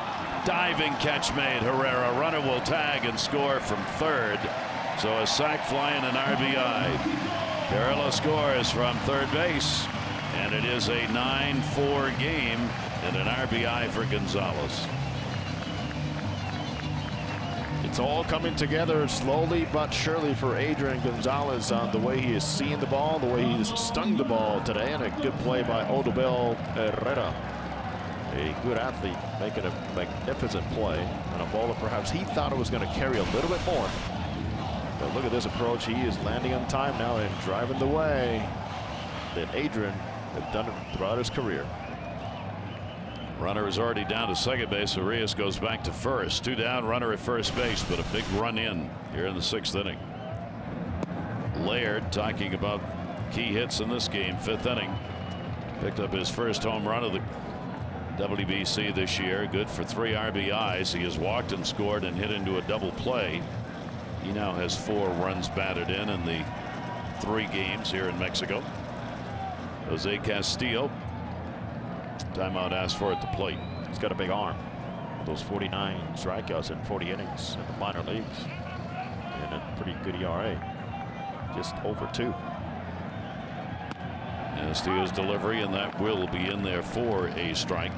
Diving catch made. Herrera, runner will tag and score from third. So a sac fly and an RBI. Carrillo scores from third base, and it is a 9-4 game and an RBI for Gonzalez. It's all coming together slowly but surely for Adrian Gonzalez on the way he is seeing the ball, the way he's stung the ball today, and a good play by Odubel Herrera. A good athlete making a magnificent play on a ball that perhaps he thought it was going to carry a little bit more. But look at this approach. He is landing on time now and driving the way that Adrian has done it throughout his career. Runner is already down to second base. Arias goes back to first. 2 down, runner at first base, but a big run in here in the 6th inning. Laird talking about key hits in this game. 5th inning. Picked up his first home run of the WBC this year. Good for 3 RBIs. He has walked and scored and hit into a double play. He now has 4 runs batted in the 3 games here in Mexico. Jose Castillo. Timeout asked for at the plate. He's got a big arm. Those 49 strikeouts in 40 innings in the minor leagues. And a pretty good ERA. Just over 2. Castillo's delivery, and that will be in there for a strike.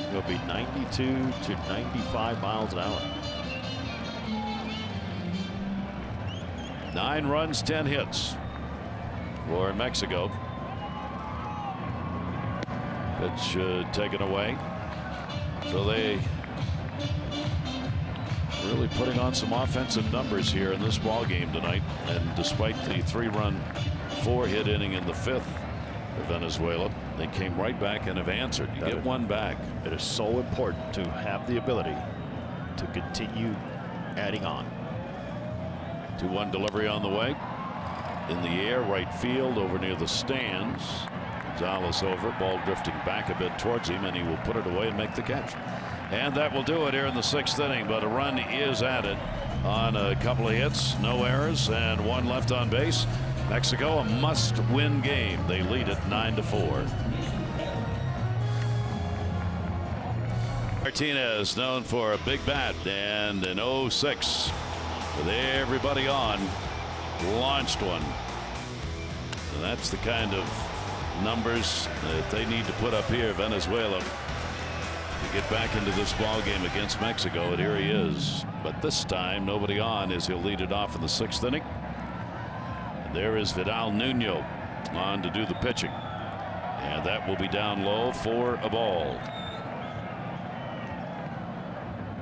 It'll be 92 to 95 miles an hour. 9 runs, 10 hits for Mexico. Pitch taken away. So they really putting on some offensive numbers here in this ball game tonight. And despite the 3-run 4-hit inning in the 5th for Venezuela, they came right back and have answered. You get one back. It is so important to have the ability to continue adding on. 2-1 delivery on the way. In the air, right field, over near the stands. Gonzalez over, ball drifting back a bit towards him, and he will put it away and make the catch. And that will do it here in the 6th inning, but a run is added on a couple of hits, no errors, and 1 left on base. Mexico, a must-win game. They lead it 9-4. Martinez, known for a big bat, and an 0-6 with everybody on, launched one. And that's the kind of numbers that they need to put up here, Venezuela, to get back into this ball game against Mexico. And here he is, but this time nobody on as he'll lead it off in the 6th inning. And there is Vidal Nuno on to do the pitching, and that will be down low for a ball.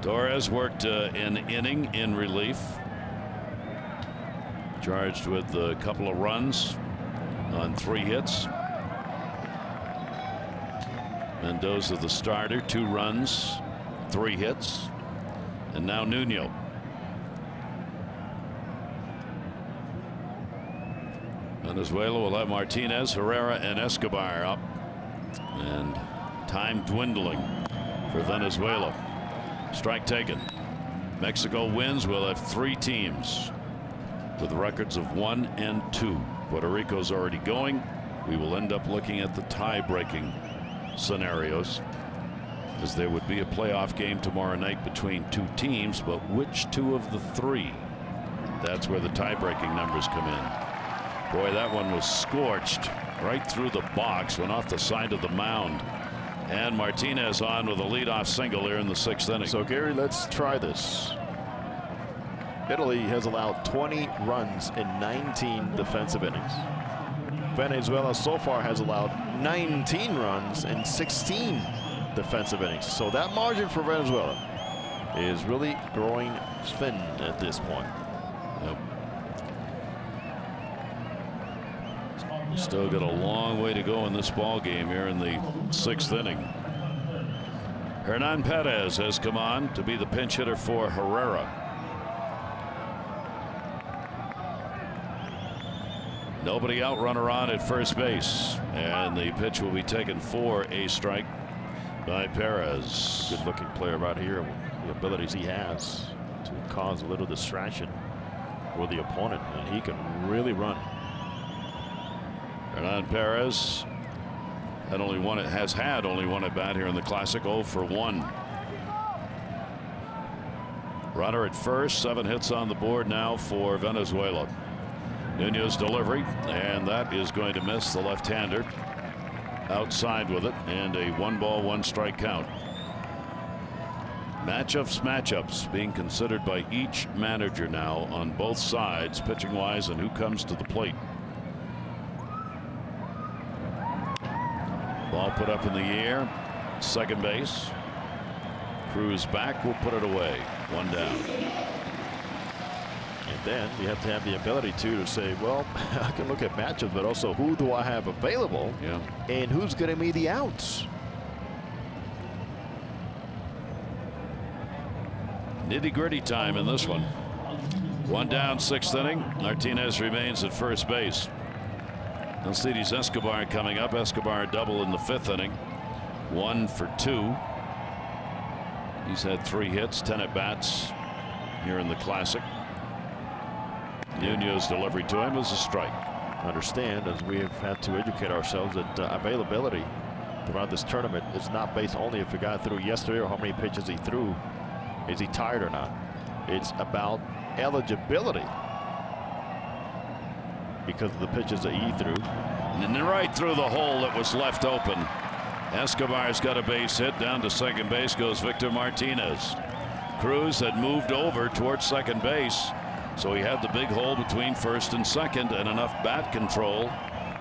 Torres worked an inning in relief, charged with a couple of runs on 3 hits. Mendoza the starter, 2 runs, 3 hits, and now Nuno. Venezuela will have Martinez, Herrera, and Escobar up, and time dwindling for Venezuela. Strike taken. Mexico wins. We'll have 3 teams with records of 1 and 2. Puerto Rico's already going. We will end up looking at the tie-breaking scenarios, as there would be a playoff game tomorrow night between 2 teams, but which 2 of the 3? That's where the tie-breaking numbers come in. Boy, that one was scorched right through the box, went off the side of the mound. And Martinez on with a leadoff single here in the 6th inning. So Gary, let's try this. Italy has allowed 20 runs in 19 defensive innings. Venezuela so far has allowed 19 runs in 16 defensive innings. So that margin for Venezuela is really growing thin at this point. Yep. Still got a long way to go in this ball game here in the 6th inning. Hernan Perez has come on to be the pinch hitter for Herrera. Nobody out, runner on at first base, and the pitch will be taken for a strike by Perez. Good looking player right here. The abilities he has to cause a little distraction for the opponent, and he can really run. Hernan Perez has had only one at bat here in the Classic. 0 for 1. Runner at first, 7 hits on the board now for Venezuela. Nunez delivery, and that is going to miss. The left-hander outside with it, and a 1-ball 1-strike count. Matchups being considered by each manager now on both sides, pitching wise, and who comes to the plate. Ball put up in the air, second base. Cruz back, will put it away. 1 down. And then you have to have the ability to say, well, I can look at matchups, but also who do I have available? Yeah. And who's getting me the outs? Nitty-gritty time in this one. 1 down, 6th inning. Martinez remains at first base. Alcides Escobar coming up. Escobar double in the 5th inning. 1 for 2. He's had 3 hits, 10 at bats here in the Classic. Nunez delivery to him is a strike. Understand, as we have had to educate ourselves, that availability throughout this tournament is not based only if a guy threw yesterday or how many pitches he threw. Is he tired or not? It's about eligibility because of the pitches that he threw. And right through the hole that was left open. Escobar's got a base hit. Down to second base goes Victor Martinez. Cruz had moved over towards second base, so he had the big hole between first and second and enough bat control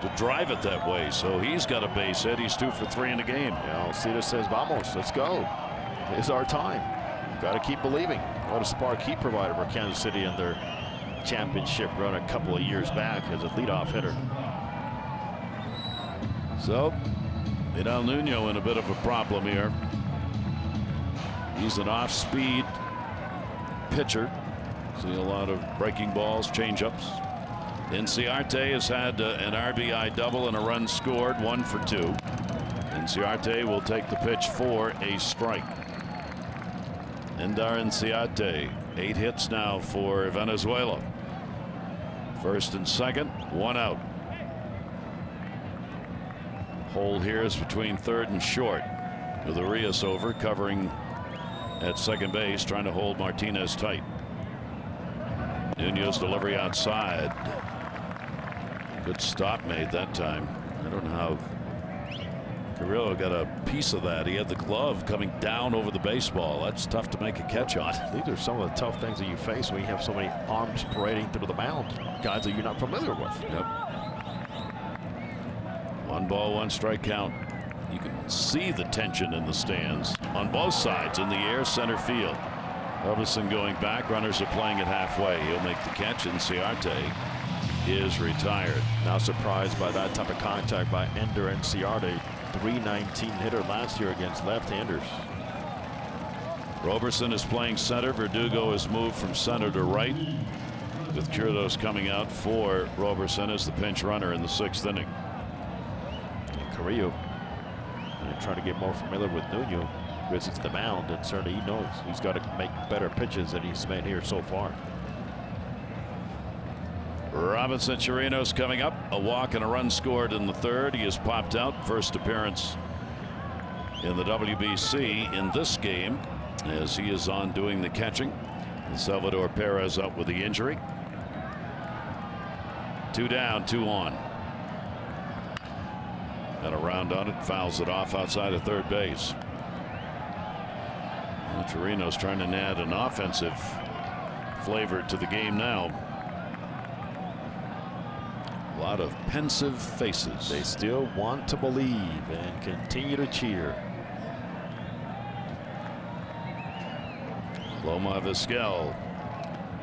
to drive it that way. So he's got a base hit. He's 2 for 3 in the game. Yeah, Alcides says, vamos, let's go. It's our time. Got to keep believing. What a spark he provided for Kansas City in their championship run a couple of years back as a leadoff hitter. So Vidal Nuno in a bit of a problem here. He's an off-speed pitcher. See a lot of breaking balls, changeups. Inciarte has had an RBI double and a run scored, 1 for 2. Inciarte will take the pitch for a strike. Ender Inciarte, 8 hits now for Venezuela. First and second, 1 out. Hole here is between third and short, with Arias over covering at second base, trying to hold Martinez tight. Nunez delivery outside. Good stop made that time. I don't know how Carrillo got a piece of that. He had the glove coming down over the baseball. That's tough to make a catch on. These are some of the tough things that you face when you have so many arms parading through the mound. Guys that you're not familiar with. Yep. 1 ball, 1 strike count. You can see the tension in the stands on both sides. In the air, center field. Robertson going back. Runners are playing it halfway. He'll make the catch, and Inciarte is retired. Now surprised by that type of contact by Ender Inciarte. .319 hitter last year against left-handers. Robertson is playing center. Verdugo has moved from center to right, with Quiroz coming out for Robertson as the pinch runner in the 6th inning. And Carrillo trying to get more familiar with Nuno, visits the mound, and certainly he knows he's got to make better pitches than he's made here so far. Robinson Chirinos coming up. A walk and a run scored in the 3rd. He has popped out. First appearance in the WBC in this game, as he is on doing the catching. And Salvador Perez up with the injury. 2 down, 2 on. Got a round on it, fouls it off outside of third base. Well, Chirinos trying to add an offensive flavor to the game now. A lot of pensive faces. They still want to believe and continue to cheer. Loma Vizquel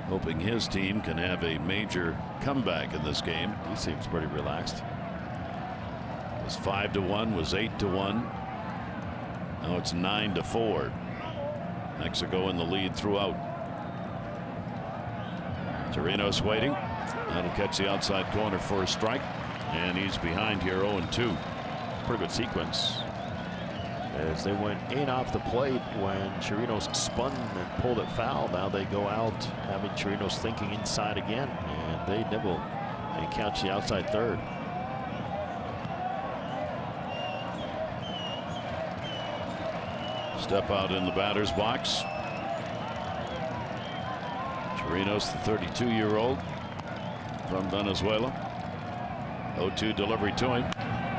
hoping his team can have a major comeback in this game. He seems pretty relaxed. It was 5-1, was 8-1. Now it's 9-4. Mexico in the lead throughout. Quiroz waiting. That'll catch the outside corner for a strike. And he's behind here 0-2. Pretty good sequence. As they went in off the plate when Quiroz spun and pulled it foul. Now they go out having Quiroz thinking inside again. And they nibble and catch the outside third. Step out in the batter's box. Quiroz, the 32-year-old from Venezuela. 0-2 delivery to him.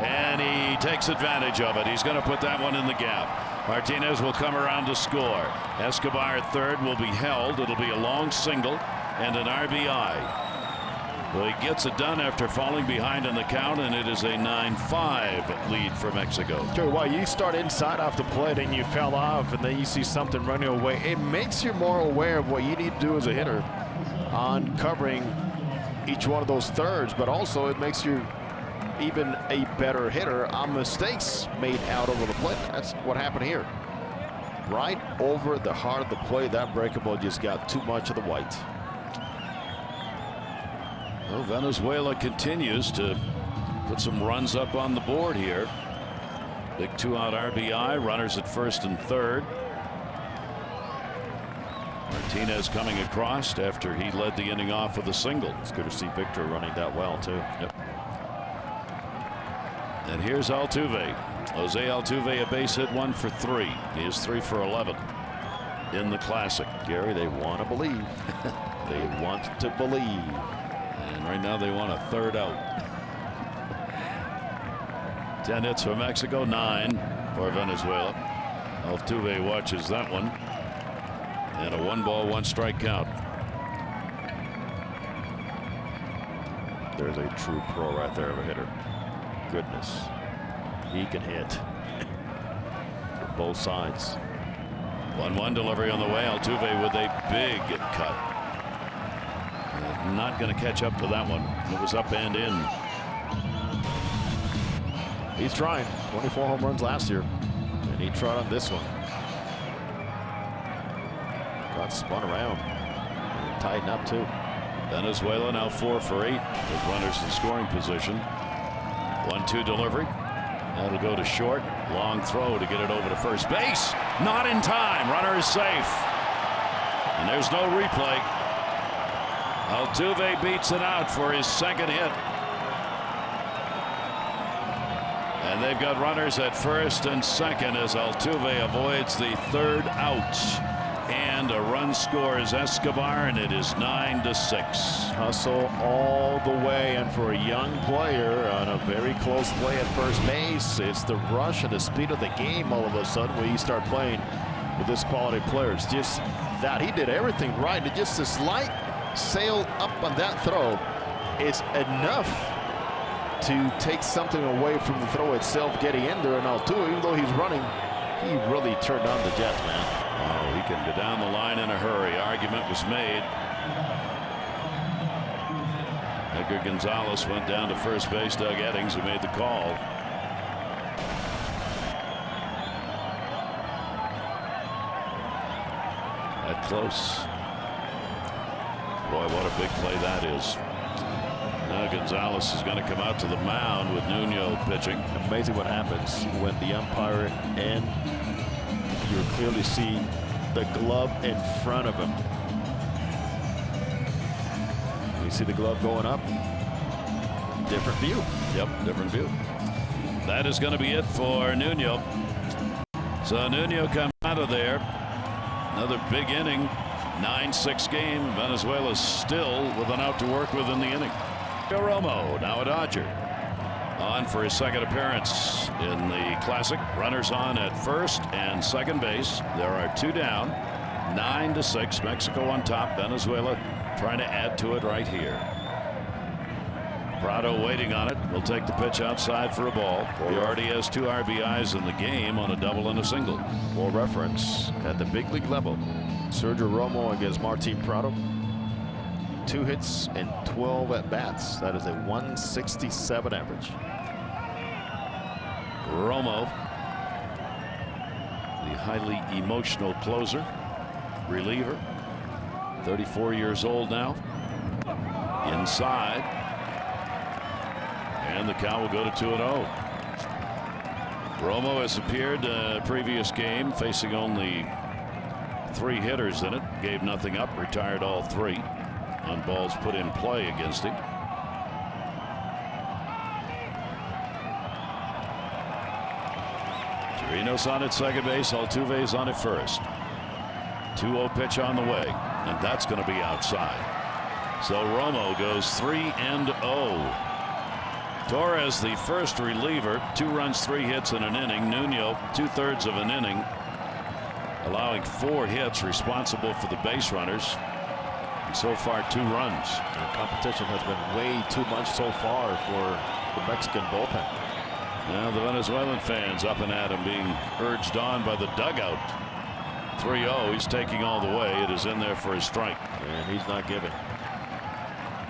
And he takes advantage of it. He's going to put that one in the gap. Martinez will come around to score. Escobar at third will be held. It'll be a long single and an RBI. Well, he gets it done after falling behind in the count, and it is a 9-5 lead for Mexico. Joey, while you start inside off the plate and you fell off and then you see something running away, it makes you more aware of what you need to do as a hitter on covering each one of those thirds, but also it makes you even a better hitter on mistakes made out over the plate. That's what happened here. Right over the heart of the plate, that breaking ball just got too much of the white. Well, Venezuela continues to put some runs up on the board here. Big 2-out RBI, runners at first and third. Martinez coming across after he led the inning off with a single. It's good to see Victor running that well too. Yep. And here's Altuve. Jose Altuve, a base hit, 1 for 3. He is 3 for 11 in the Classic. Gary, they want to believe. They want to believe. And right now they want a third out. 10 hits for Mexico, 9 for Venezuela. Altuve watches that one. And a 1-ball, 1-strike count. There's a true pro right there of a hitter. Goodness. He can hit from both sides. 1-1 delivery on the way. Altuve with a big cut. Not going to catch up to that one. It was up and in. He's trying. 24 home runs last year. And he tried on this one. Got spun around. And tightened up too. Venezuela now 4 for 8 with runners in scoring position. 1-2 delivery. That'll go to short. Long throw to get it over to first base. Not in time. Runner is safe. And there's no replay. Altuve beats it out for his second hit. And they've got runners at first and second as Altuve avoids the third out. And a run scores Escobar, and it is 9-6. Hustle all the way, and for a young player on a very close play at first base, it's the rush and the speed of the game all of a sudden when you start playing with this quality player. It's just that he did everything right. It just a slight sail up on that throw. It's enough to take something away from the throw itself getting in there, and Altuve, even though he's running, he really turned on the Jets, man. Oh, he can go down the line in a hurry. Argument was made. Edgar Gonzalez went down to first base. Doug Eddings, who made the call. That close. Boy, what a big play that is. Now Gonzalez is going to come out to the mound with Nuno pitching. Amazing what happens when the umpire and you clearly see the glove in front of him. You see the glove going up. Different view. Yep, different view. That is going to be it for Nuno. So Nuno comes out of there. Another big inning. 9-6 game. Venezuela still with an out to work with in the inning. Romo, now a Dodger, on for his second appearance in the Classic. Runners on at first and second base. There are 2 down. 9-6. Mexico on top. Venezuela trying to add to it right here. Prado waiting on it. Will take the pitch outside for a ball. He already has 2 RBIs in the game on a double and a single. For reference, at the big league level, Sergio Romo against Martin Prado, 2 hits and 12 at bats. That is a 167 average. Romo, the highly emotional closer, reliever, 34 years old now. Inside, and the count will go to 2-0. Romo has appeared previous game, facing only 3 hitters in it. Gave nothing up, retired all 3 on balls put in play against him. Quiroz on at second base. Altuve's on at first. 2-0 pitch on the way, and that's going to be outside. So Romo goes 3-0. Torres, the first reliever, 2 runs, 3 hits in an inning. Nuno, 2/3 of an inning, allowing 4 hits, responsible for the base runners. And so far, 2 runs. The competition has been way too much so far for the Mexican bullpen. Now the Venezuelan fans up and at him, being urged on by the dugout. 3-0. He's taking all the way. It is in there for a strike. And he's not giving.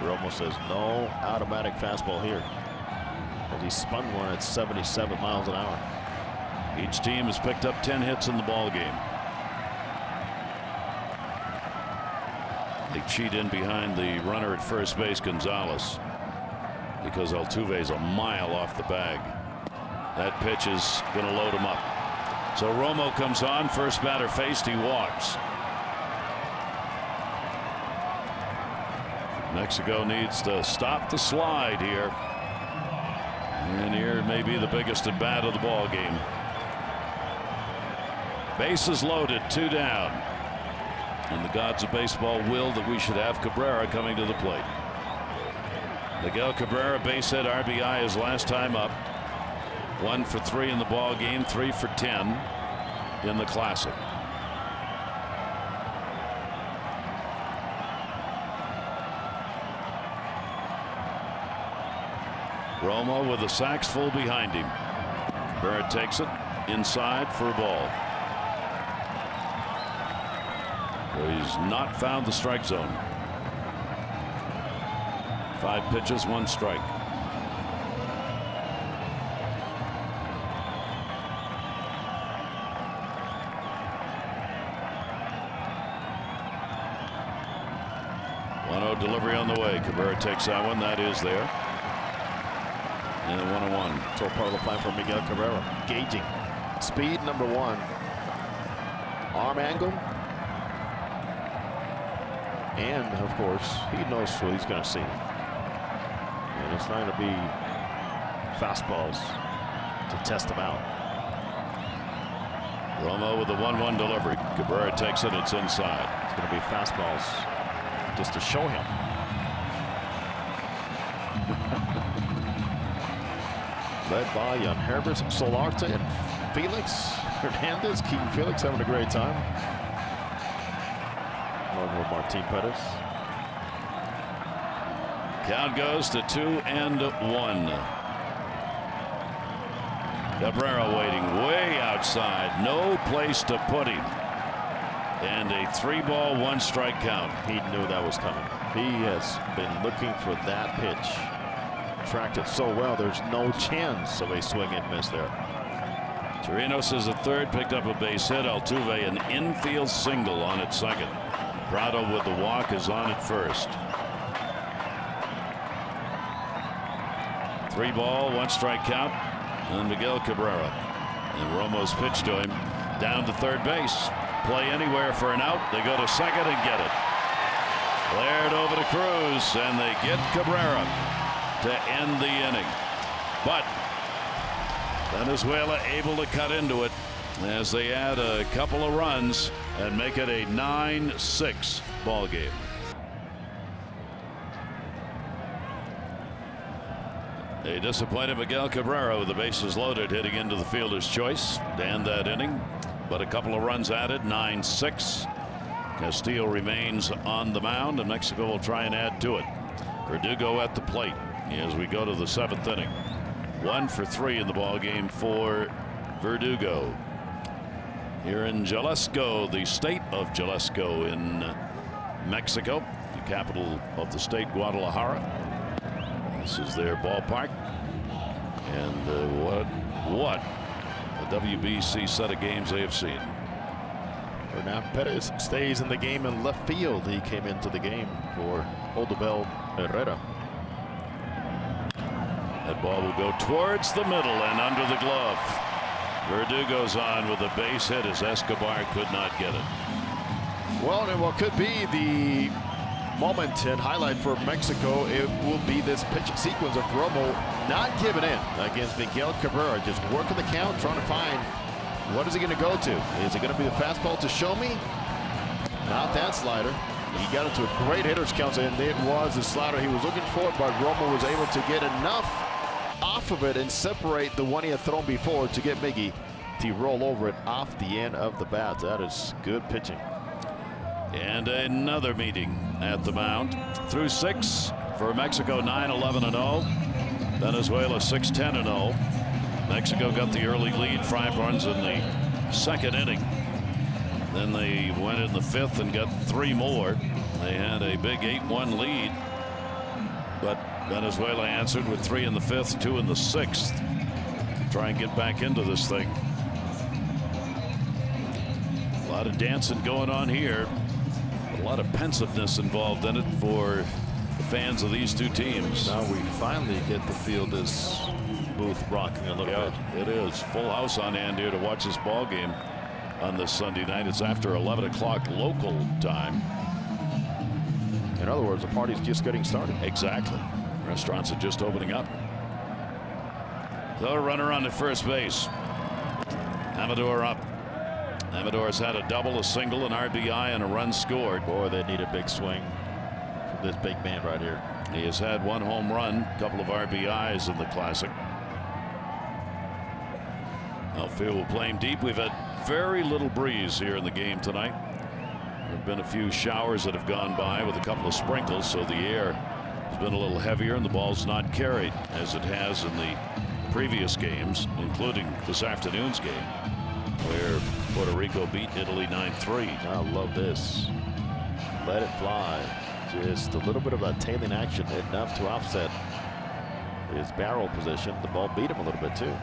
Romo says no automatic fastball here. As he spun one at 77 miles an hour. Each team has picked up 10 hits in the ball game. They cheat in behind the runner at first base, Gonzalez, because Altuve's a mile off the bag. That pitch is going to load him up. So Romo comes on, first batter faced, he walks. Mexico needs to stop the slide here. And here may be the biggest at bat of the ball game. Bases loaded, 2 down. And the gods of baseball will that we should have Cabrera coming to the plate. Miguel Cabrera, base hit, RBI his last time up. 1 for 3 in the ball game, 3 for 10 in the Classic. Romo with the sacks full behind him. Barrett takes it inside for a ball. So he's not found the strike zone. 5 pitches, 1 strike. Delivery on the way. Cabrera takes that one. That is there. And 1-1. So part of the plan for Miguel Cabrera. Gauging. Speed, number 1. Arm angle. And, of course, he knows what he's going to see. And it's not going to be fastballs to test him out. Romo with the 1-1 delivery. Cabrera takes it. It's inside. It's going to be fastballs just to show him. Led by Herbert, Solarte, and Felix Hernandez. Keaton Felix having a great time. Along with Martin Perez. Count goes to 2-1. Cabrera waiting way outside. No place to put him. And a 3-ball, 1-strike count. He knew that was coming. He has been looking for that pitch. Tracked it so well, there's no chance of a swing and miss there. Quiroz is at third, picked up a base hit. Altuve an infield single on at second. Prado with the walk is on at first. 3-ball, 1-strike count on Miguel Cabrera. And Romo's pitch to him down to third base. Play anywhere for an out. They go to second and get it. Flared over to Cruz, and they get Cabrera to end the inning. But Venezuela able to cut into it as they add a couple of runs and make it a 9-6 ball game. A disappointed Miguel Cabrera with the bases loaded, hitting into the fielder's choice to end that inning. But a couple of runs added, 9-6. Castillo remains on the mound, and Mexico will try and add to it. Verdugo at the plate. as we go to the 7th inning. 1 for 3 in the ball game for Verdugo. Here in Jalisco, the state of Jalisco in Mexico, the capital of the state, Guadalajara. This is their ballpark. And what a WBC set of games they have seen. Hernan Perez stays in the game in left field. He came into the game for Odubel Herrera. That ball will go towards the middle and under the glove. Verdugo's on with a base hit as Escobar could not get it. Well, and what could be the moment and highlight for Mexico, it will be this pitching sequence of Romo not giving in against Miguel Cabrera, just working the count, trying to find what is he going to go to. Is it going to be the fastball to show me? Not that slider. He got into a great hitter's count, and it was the slider he was looking for, but Romo was able to get enough off of it and separate the one he had thrown before to get Miggy to roll over it off the end of the bat. That is good pitching. And another meeting at the mound. Through 6 for Mexico, 9-11-0. Venezuela 6-10-0. Mexico got the early lead, 5 runs in the 2nd inning. Then they went in the 5th and got 3 more. They had a big 8-1 lead, but Venezuela answered with 3 in the 5th, 2 in the 6th. Try and get back into this thing. A lot of dancing going on here. A lot of pensiveness involved in it for the fans of these two teams. Now we finally get the field as booth rocking a little bit. It is full house on hand here to watch this ball game on this Sunday night. It's after 11 o'clock local time. In other words, the party's just getting started. Exactly. Restaurants are just opening up. So a runner on to first base. Amador up. Amador's had a double, a single, an RBI, and a run scored. Boy, they need a big swing from this big man right here. He has had 1 home run, a couple of RBIs in the Classic. Outfield will play him deep. We've had very little breeze here in the game tonight. There have been a few showers that have gone by with a couple of sprinkles, so the air has been a little heavier and the ball's not carried as it has in the previous games, including this afternoon's game, where Puerto Rico beat Italy 9-3. I love this. Let it fly. Just a little bit of a tailing action, enough to offset his barrel position. The ball beat him a little bit too.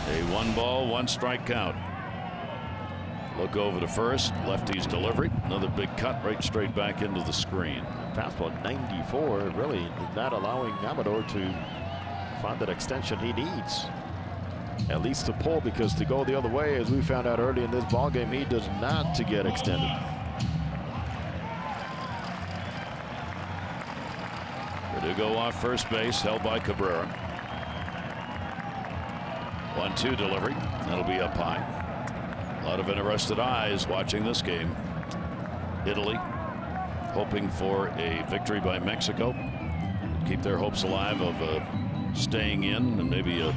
A 1-ball, 1-strike count. Look over to first. Lefty's delivery. Another big cut right straight back into the screen. Fastball 94, really not allowing Amador to find that extension he needs. At least to pull, because to go the other way, as we found out early in this ball game, he does not to get extended. Verdugo off first base, held by Cabrera. 1-2 delivery. That'll be up high. A lot of interested eyes watching this game. Italy hoping for a victory by Mexico. Keep their hopes alive of staying in and maybe a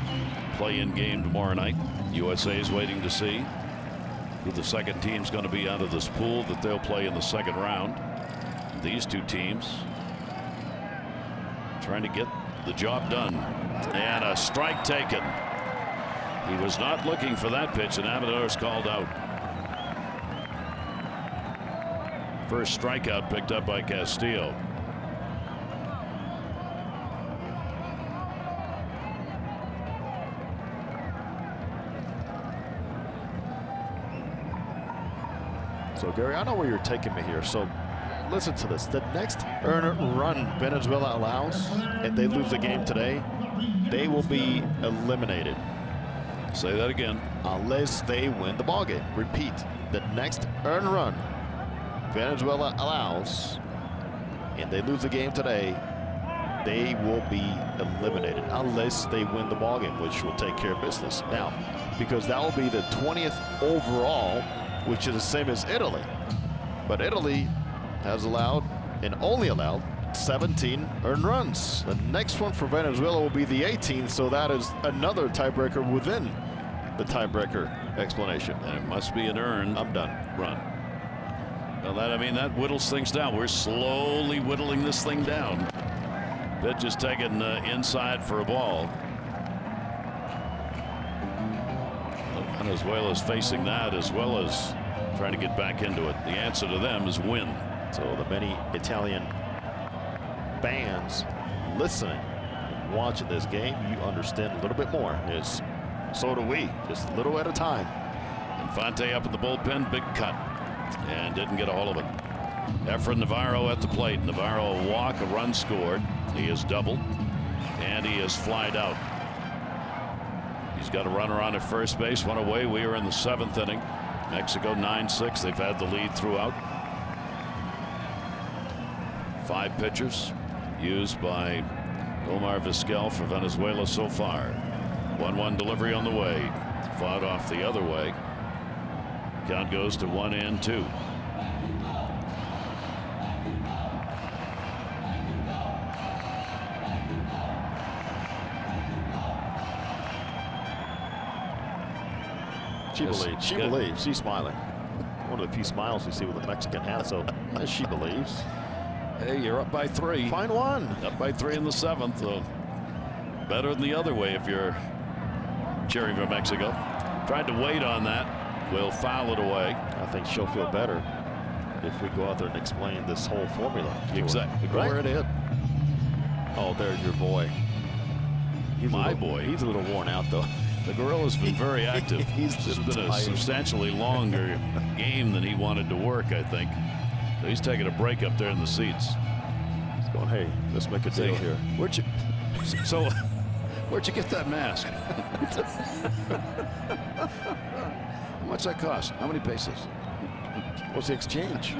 play-in game tomorrow night. USA is waiting to see who the second team's going to be out of this pool that they'll play in the 2nd round. These two teams trying to get the job done. And a strike taken. He was not looking for that pitch, and Amador's called out. First strikeout picked up by Castillo. So Gary, I know where you're taking me here. So listen to this. The next earned run Venezuela allows, and they lose the game today, they will be eliminated. Say that again. Unless they win the ballgame. Repeat, the next earned run Venezuela allows and they lose the game today, they will be eliminated unless they win the ballgame, which will take care of business. Now, because that will be the 20th overall, which is the same as Italy. But Italy has allowed and only allowed 17 earned runs. The next one for Venezuela will be the 18th, so that is another tiebreaker within the tiebreaker explanation. And it must be an earned run. Well, that whittles things down. We're slowly whittling this thing down. Pitch is taken inside for a ball. Venezuela's facing that as well as trying to get back into it. The answer to them is win. So the many Italian fans listening, watching this game, you understand a little bit more. So do we, just a little at a time. Infante up in the bullpen, big cut, and didn't get a hold of it. Efrain Navarro at the plate. Navarro a walk, a run scored. He is doubled, and he is flied out. He's got a runner on at first base, one away. We are in the 7th inning. Mexico 9-6. They've had the lead throughout. 5 pitchers used by Omar Vizquel for Venezuela so far. 1-1 delivery on the way. Fought off the other way. Count goes to 1-2. She believes. She believes. She's smiling. One of the few smiles we see with a Mexican hat. So she believes. Hey, you're up by 3. Fine one. Up by 3 in the 7th. Better than the other way if you're cheering for Mexico. Tried to wait on that. Will foul it away. I think she'll feel better if we go out there and explain this whole formula. Exactly. Go Right? right ahead. Oh, there's your boy. My boy. He's a little worn out, though. The Gorilla's been very active. He's It's been a substantially longer game than he wanted to work, I think. So he's taking a break up there in the seats. He's going, hey, let's make a deal here. Where'd you get that mask? How much that cost? How many pesos? What's the exchange?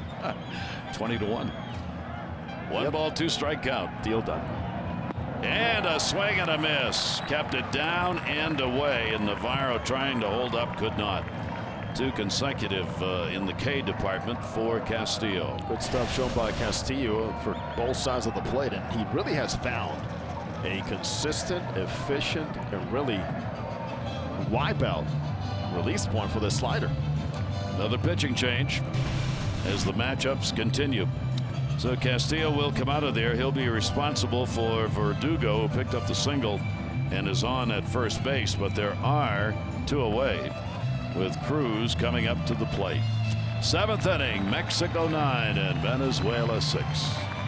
20-1. 1 ball, 2 strike count. Deal done. And a swing and a miss. Kept it down and away. And Navarro trying to hold up, could not. 2 consecutive in the K department for Castillo. Good stuff shown by Castillo for both sides of the plate. And he really has found a consistent, efficient, and really wipeout release point for this slider. Another pitching change as the matchups continue. So Castillo will come out of there. He'll be responsible for Verdugo, who picked up the single and is on at first base. But there are 2 away, with Cruz coming up to the plate. 7th inning, Mexico 9 and Venezuela 6.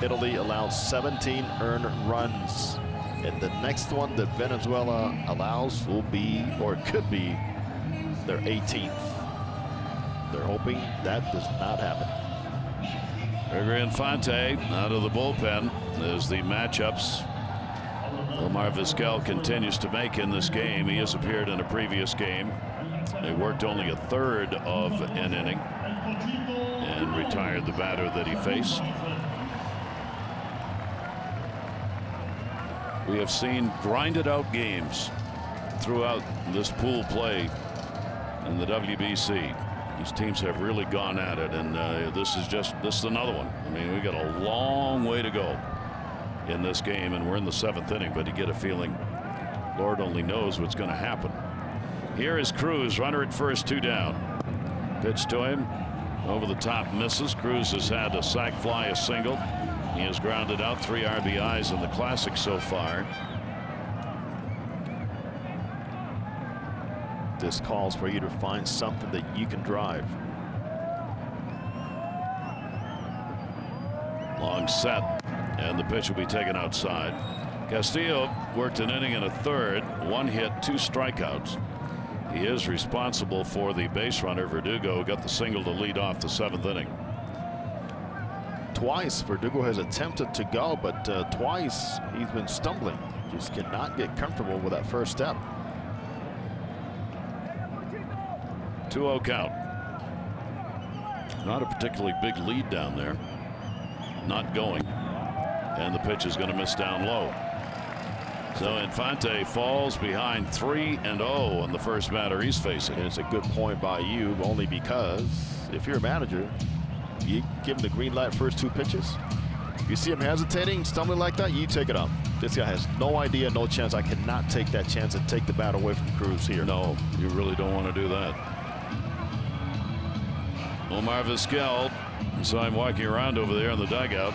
Italy allowed 17 earned runs. And the next one that Venezuela allows will be, or could be, their 18th. They're hoping that does not happen. Gregory Infante out of the bullpen as the matchups Omar Vizquel continues to make in this game. He has appeared in a previous game. They worked only a third of an inning and retired the batter that he faced. We have seen grinded out games throughout this pool play in the WBC. These teams have really gone at it, and this is another one. I mean, we got a long way to go in this game, and we're in the 7th inning, but you get a feeling Lord only knows what's going to happen. Here is Cruz, runner at first, 2 down. Pitch to him, over the top, misses. Cruz has had a sac fly, a single. He has grounded out 3 RBIs in the Classic so far. This calls for you to find something that you can drive. Long set, and the pitch will be taken outside. Castillo worked an inning and a third, 1 hit, 2 strikeouts. He is responsible for the base runner, Verdugo, who got the single to lead off the 7th inning. Twice Verdugo has attempted to go, but twice he's been stumbling. Just cannot get comfortable with that first step. 2-0 count. Not a particularly big lead down there. Not going. And the pitch is going to miss down low. So Infante falls behind 3-0 on the first batter he's facing. And it's a good point by you, only because if you're a manager, you give him the green light first 2 pitches. If you see him hesitating, stumbling like that, you take it up. This guy has no idea, no chance. I cannot take that chance and take the bat away from Cruz here. No, you really don't want to do that. Omar Vizquel, you saw him walking around over there in the dugout.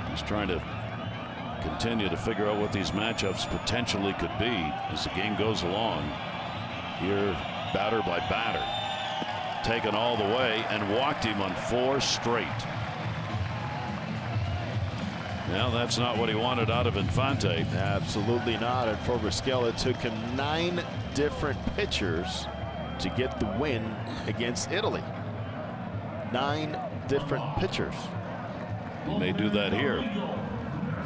He's trying to continue to figure out what these matchups potentially could be as the game goes along. Here, batter by batter, taken all the way and walked him on 4 straight. Well, that's not what he wanted out of Infante. Absolutely not. And for Vizquel, it took him 9 different pitchers to get the win against Italy. 9 different pitchers. He may do that here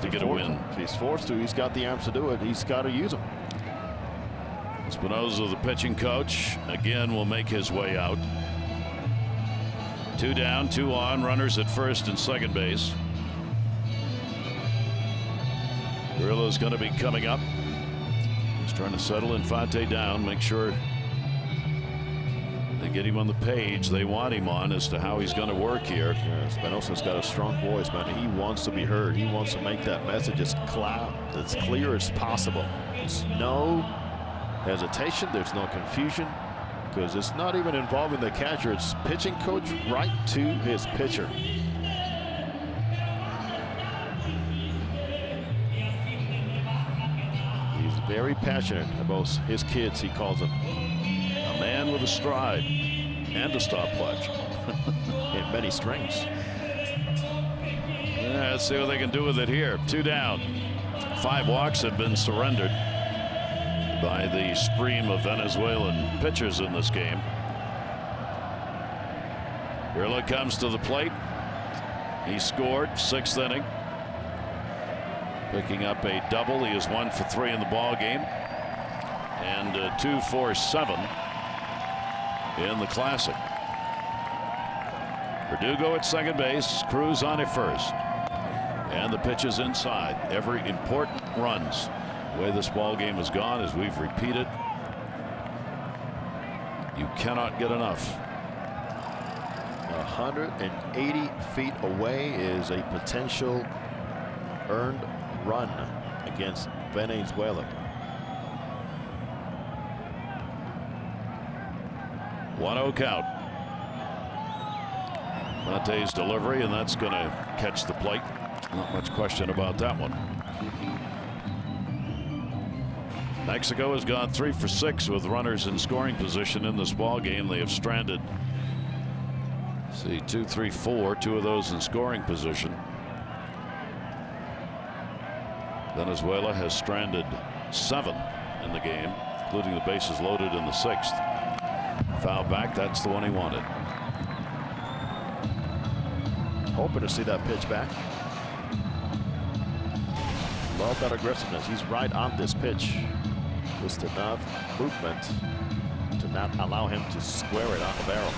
to get a win. If he's forced to, he's got the arms to do it. He's got to use them. Espinosa, the pitching coach, again will make his way out. 2 down, 2 on, runners at first and second base. Grillo's going to be coming up. He's trying to settle Infante down, make sure they get him on the page they want him on as to how he's going to work here. Yeah, Espinosa's got a strong voice, man. He wants to be heard. He wants to make that message as clear as possible. There's no hesitation. There's no confusion, because it's not even involving the catcher. It's pitching coach right to his pitcher. He's very passionate about his kids, he calls them. A man with a stride and a stopwatch. And many strings. Yeah, let's see what they can do with it here. 2 down. 5 walks have been surrendered by the stream of Venezuelan pitchers in this game. Grillo comes to the plate. He scored 6th inning, picking up a double. He is 1 for 3 in the ball game and 2 for 7 in the Classic. Verdugo at second base, Cruz on at first, and the pitch is inside. Every important runs. The way this ball game has gone, as we've repeated, you cannot get enough. 180 feet away is a potential earned run against Venezuela. 1-0 count. Monte's delivery, and that's going to catch the plate. Not much question about that one. Mexico has gone 3 for 6 with runners in scoring position in this ball game. They have stranded, see, 2, 3, 4, 2 of those in scoring position. Venezuela has stranded 7 in the game, including the bases loaded in the 6th. Foul back, that's the one he wanted. Hoping to see that pitch back. Love that aggressiveness. He's right on this pitch. Just enough movement to not allow him to square it on the barrel.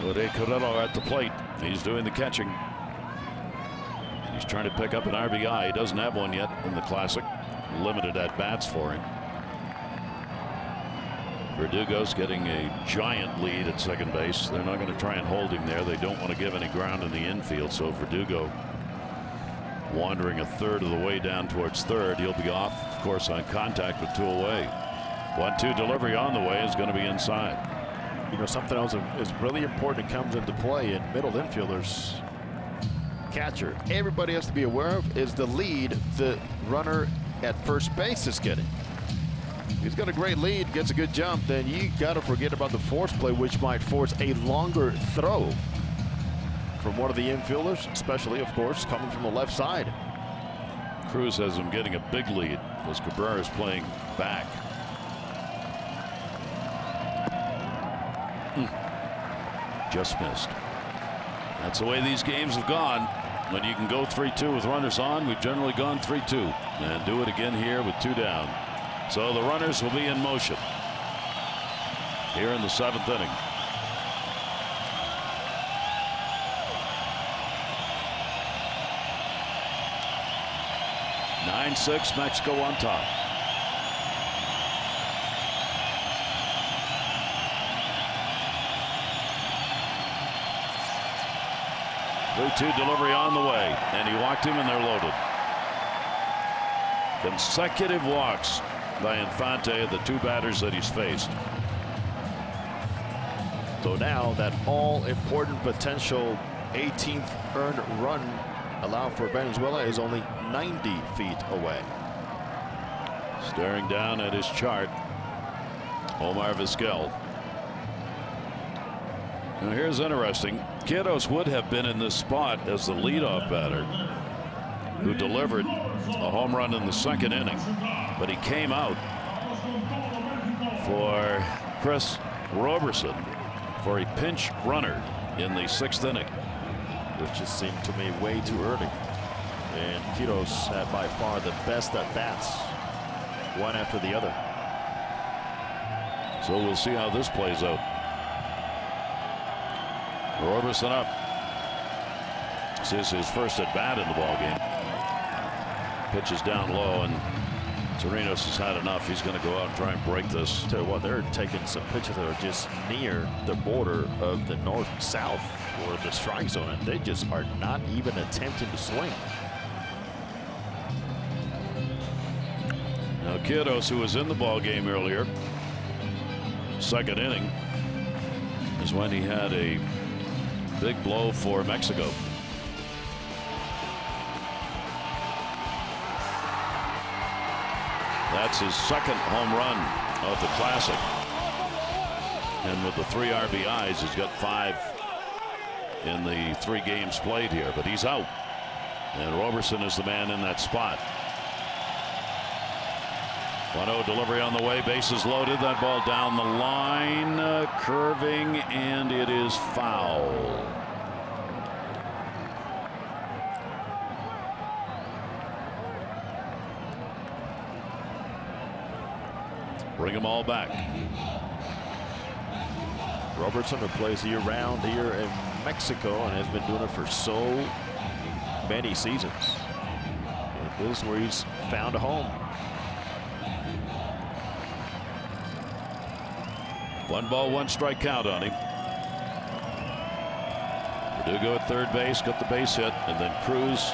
Jose Carrero at the plate. He's doing the catching. And he's trying to pick up an RBI. He doesn't have one yet in the Classic. Limited at bats for him. Verdugo's getting a giant lead at second base. They're not going to try and hold him there. They don't want to give any ground in the infield. So Verdugo wandering a third of the way down towards third. He'll be off, of course, on contact with 2 away. 1-2 delivery on the way is going to be inside. You know, something else is really important that comes into play in middle infielders. Catcher, everybody has to be aware of is the lead the runner at first base is getting. He's got a great lead, gets a good jump, then you got to forget about the force play, which might force a longer throw from one of the infielders, especially, of course, coming from the left side. Cruz has him getting a big lead as Cabrera is playing back. Just missed. That's the way these games have gone. When you can go 3-2 with runners on, we've generally gone 3-2 and do it again here with 2 down. So the runners will be in motion here in the 7th inning. Nine 9-6, Mexico on top. Two delivery on the way, and he walked him, and they're loaded. Consecutive walks by Infante, the 2 batters that he's faced. So now that all-important potential 18th earned run allowed for Venezuela is only 90 feet away. Staring down at his chart, Omar Vizquel. Now here's interesting. Quiroz would have been in this spot as the leadoff batter who delivered a home run in the second inning, but he came out for Chris Roberson for a pinch runner in the sixth inning. Which just seemed to me way too early. And Quiroz had by far the best at bats, one after the other. So we'll see how this plays out. Roberson up. This is his first at bat in the ball game. Pitches down low, and Torinos has had enough. He's going to go out and try and break this. Tell you what, they're taking some pitches that are just near the border of the north-south or the strike zone, and they just are not even attempting to swing. Now Quiroz, who was in the ball game earlier, second inning, is when he had a big blow for Mexico. That's his second home run of the Classic. And with the 3 RBIs, he's got 5 in the 3 games played here, but he's out. And Roberson is the man in that spot. 1-0 delivery on the way, bases loaded. That ball down the line, curving, and it is foul. Bring them all back. Robertson, who plays year-round here in Mexico and has been doing it for so many seasons. And this is where he's found a home. 1 ball, 1 strike count on him. Verdugo at third base, got the base hit, and then Cruz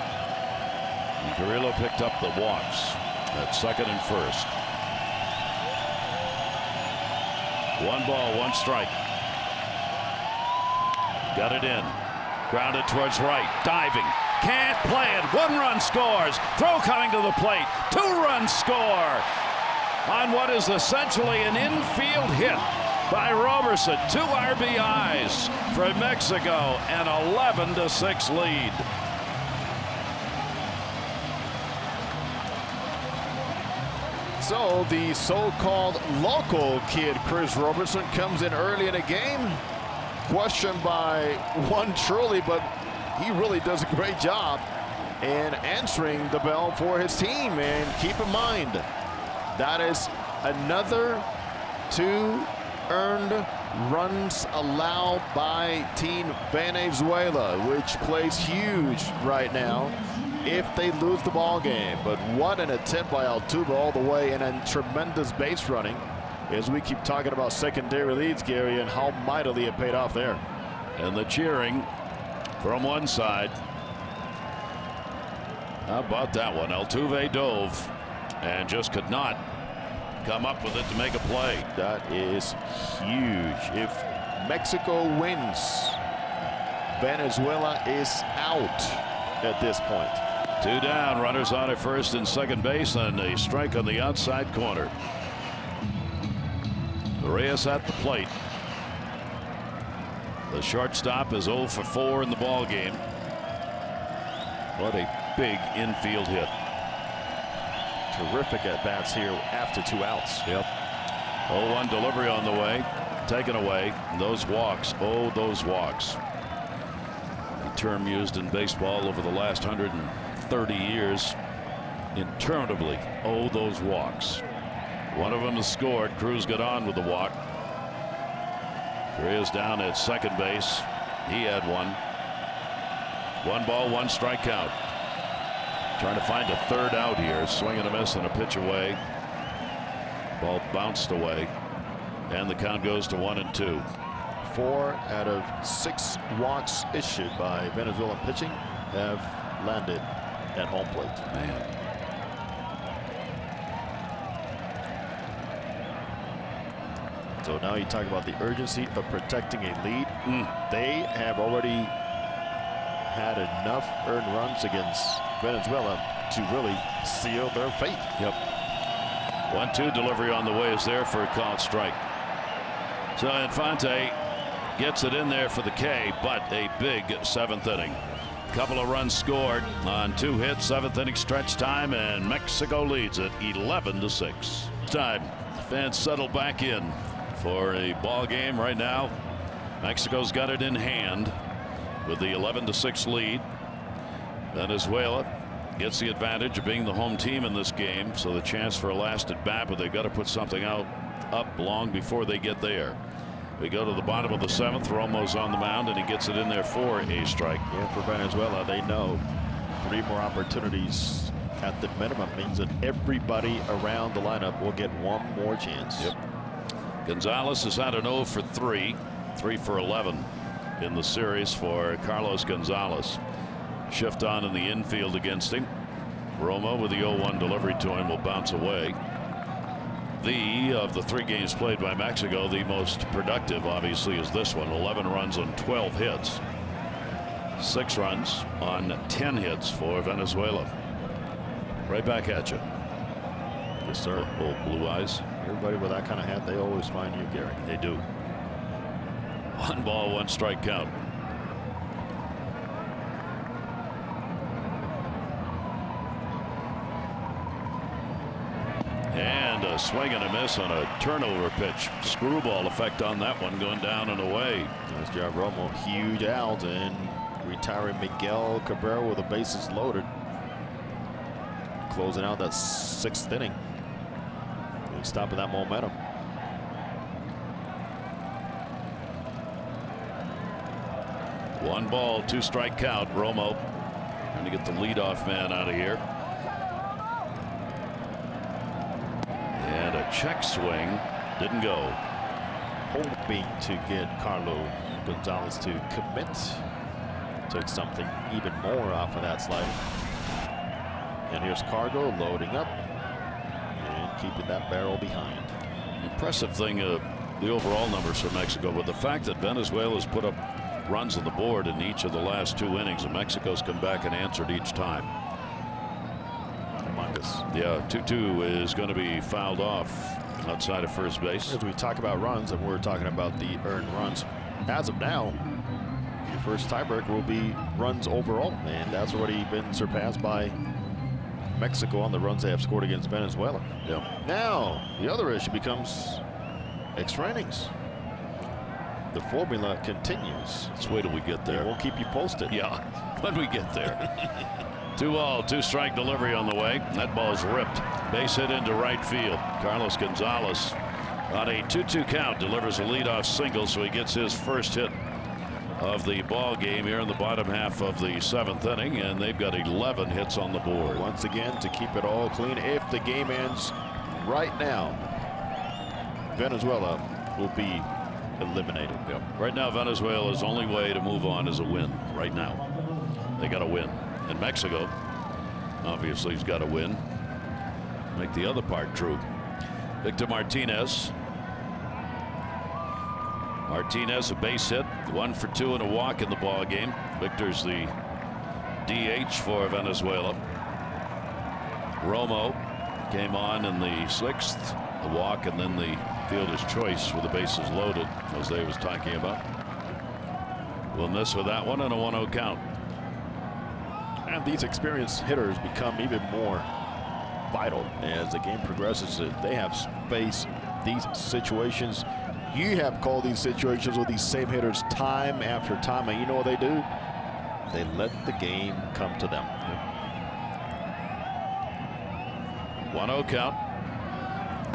and Carrillo picked up the walks at second and first. 1 ball, 1 strike. Got it in. Grounded towards right. Diving. Can't play it. 1 run scores. Throw coming to the plate. 2 runs score on what is essentially an infield hit by Roberson. 2 RBIs for Mexico, an 11-6 lead. So the so-called local kid, Chris Robertson, comes in early in the game. Questioned by one truly, but he really does a great job in answering the bell for his team. And keep in mind, that is another 2 earned runs allowed by Team Venezuela, which plays huge right now if they lose the ball game. But what an attempt by Altuve all the way, and a tremendous base running as we keep talking about secondary leads, Gary, and how mightily it paid off there. And the cheering from one side. How about that one? Altuve dove and just could not come up with it to make a play. That is huge. If Mexico wins, Venezuela is out at this point. 2 down, runners on at first and second base, and a strike on the outside corner. Reyes at the plate. The shortstop is 0 for 4 in the ball game. What a big infield hit. Terrific at bats here after 2 outs. Yep. 0-1 delivery on the way. Taken away. Those walks. Oh, those walks. A term used in baseball over the last 130 years. Interminably. Oh, those walks. One of them is scored. Cruz got on with the walk. Correa's down at second base. He had 1. 1 ball, 1 strike count. Trying to find a third out here. Swing and a miss and a pitch away. Ball bounced away. And the count goes to 1-2. 4 out of 6 walks issued by Venezuelan pitching have landed at home plate. Man. So now you talk about the urgency of protecting a lead. They have already had enough earned runs against Venezuela to really seal their fate. Yep. 1-2 delivery on the way is there for a called strike. So Infante gets it in there for the K, but a big 7th inning. Couple of runs scored on 2 hits, 7th inning stretch time, and Mexico leads it 11-6. Time, fans settle back in for a ball game right now. Mexico's got it in hand with the 11-6 lead. Venezuela gets the advantage of being the home team in this game, so the chance for a last at bat, but they've got to put something up long before they get there. We go to the bottom of the 7th. Romo's on the mound, and he gets it in there for a strike. Yeah, for Venezuela, they know 3 more opportunities at the minimum means that everybody around the lineup will get 1 more chance. Yep. Gonzalez has had an 0 for 3, 3 for 11 in the series for Carlos Gonzalez. Shift on in the infield against him. Romo with the 0-1 delivery to him will bounce away. Of the 3 games played by Mexico, the most productive obviously is this one. 11 runs on 12 hits. 6 runs on 10 hits for Venezuela. Right back at you. Yes, sir. Old blue eyes. Everybody with that kind of hat, they always find you, Gary. They do. 1 ball, 1 strike count. And a swing and a miss on a turnover pitch. Screwball effect on that one, going down and away. There's John Romo, huge out, and retiring Miguel Cabrera with the bases loaded. Closing out that 6th inning. And stopping that momentum. One ball, 2 strike count. Romo trying to get the leadoff man out of here. And a check swing didn't go. Hoping to get Carlos Gonzalez to commit to something even more off of that slide. And here's Cargo loading up and keeping that barrel behind. Impressive thing, the overall numbers for Mexico, but the fact that Venezuela's put up runs on the board in each of the last 2 innings, and Mexico's come back and answered each time. Yeah, 2-2 is going to be fouled off outside of first base. As we talk about runs, and we're talking about the earned runs, as of now, your first tiebreaker will be runs overall, and that's already been surpassed by Mexico on the runs they have scored against Venezuela. Yeah. Now, the other issue becomes extra innings. The formula continues. Let's wait till we get there. We'll keep you posted. Yeah, when we get there. 2-0, 2-strike delivery on the way. That ball's ripped. Base hit into right field. Carlos Gonzalez on a 2-2 count delivers a leadoff single, so he gets his first hit of the ball game here in the bottom half of the 7th inning, and they've got 11 hits on the board. Once again, to keep it all clean, if the game ends right now, Venezuela will be eliminated. Yep. Right now, Venezuela's only way to move on is a win. Right now, they got to win. And Mexico obviously has got to win. Make the other part true. Victor Martinez. Martinez, a base hit, 1 for 2 and a walk in the ball game. Victor's the DH for Venezuela. Romo came on in the 6th, a walk, and then the fielder's choice with the bases loaded, as they was talking about. We'll miss with that one and a 1-0 count. And these experienced hitters become even more vital as the game progresses. They have faced these situations. You have called these situations with these same hitters time after time, and you know what they do? They let the game come to them. 1-0 count.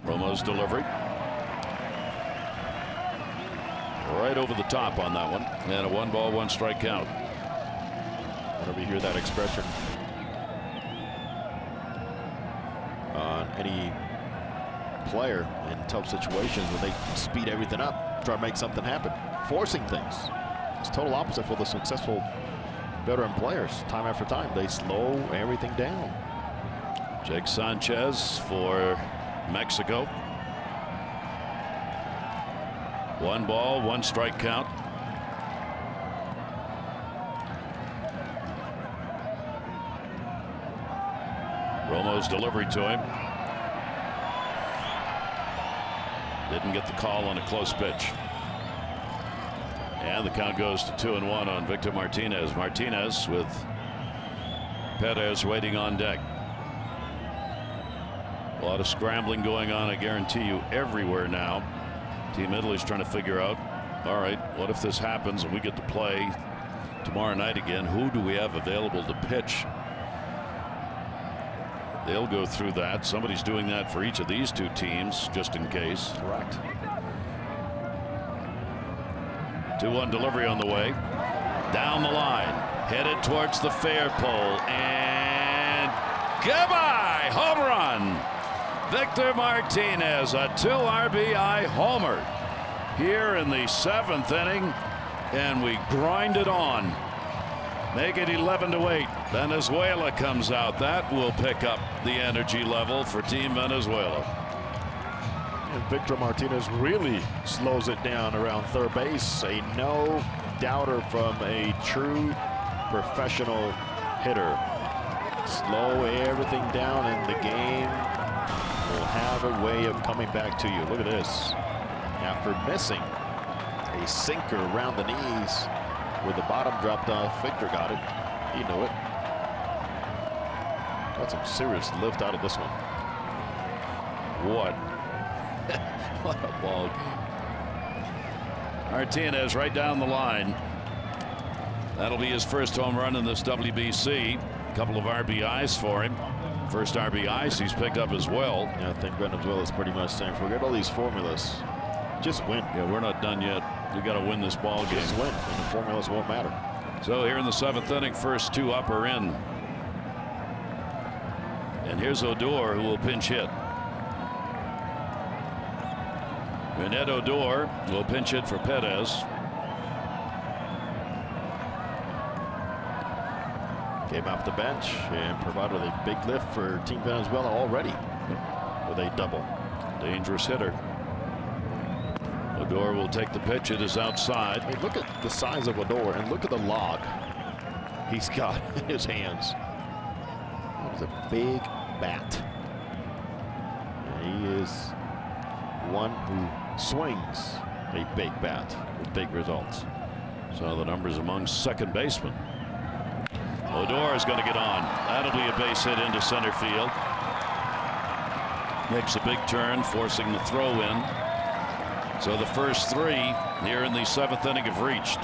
Romo's delivery. Right over the top on that one. And a 1 ball, 1 strike count. Whenever you hear that expression on any player in tough situations, when they speed everything up, try to make something happen, forcing things. It's total opposite for the successful veteran players. Time after time, they slow everything down. Jake Sanchez for Mexico. 1 ball, 1 strike count. Romo's delivery to him. Didn't get the call on a close pitch. And the count goes to 2-1 on Victor Martinez. Martinez with Perez waiting on deck. A lot of scrambling going on, I guarantee you, everywhere now. Team Italy's trying to figure out, all right, what if this happens and we get to play tomorrow night again? Who do we have available to pitch? They'll go through that. Somebody's doing that for each of these two teams, just in case. Correct. 2-1 delivery on the way. Down the line. Headed towards the fair pole. And goodbye! Home run! Victor Martinez, a 2 RBI homer here in the 7th inning. And we grind it on. Make it 11-8. Venezuela comes out. That will pick up the energy level for Team Venezuela. And Victor Martinez really slows it down around third base. A no doubter from a true professional hitter. Slow everything down, and the game will have a way of coming back to you. Look at this. After missing a sinker around the knees with the bottom dropped off, Victor got it. He knew it. Got some serious lift out of this one. What? What a ball game. Martinez right down the line. That'll be his first home run in this WBC. A couple of RBIs for him. First RBIs he's picked up as well. Yeah, I think Venezuela's pretty much saying, forget all these formulas. Just win. Yeah, we're not done yet. We got to win this ball game. Just win, and the formulas won't matter. So here in the 7th inning, first 2 up are in. And here's Odor, who will pinch hit. Renet Odor will pinch hit for Perez. Came off the bench and provided a big lift for Team Venezuela already with a double. Dangerous hitter. Odor will take the pitch. It is outside. I mean, look at the size of Odor and look at the log he's got in his hands. It's a big bat. And he is one who swings a big bat with big results. So the numbers among second basemen. Odor is going to get on. That'll be a base hit into center field. Makes a big turn, forcing the throw in. So the first 3 here in the 7th inning have reached.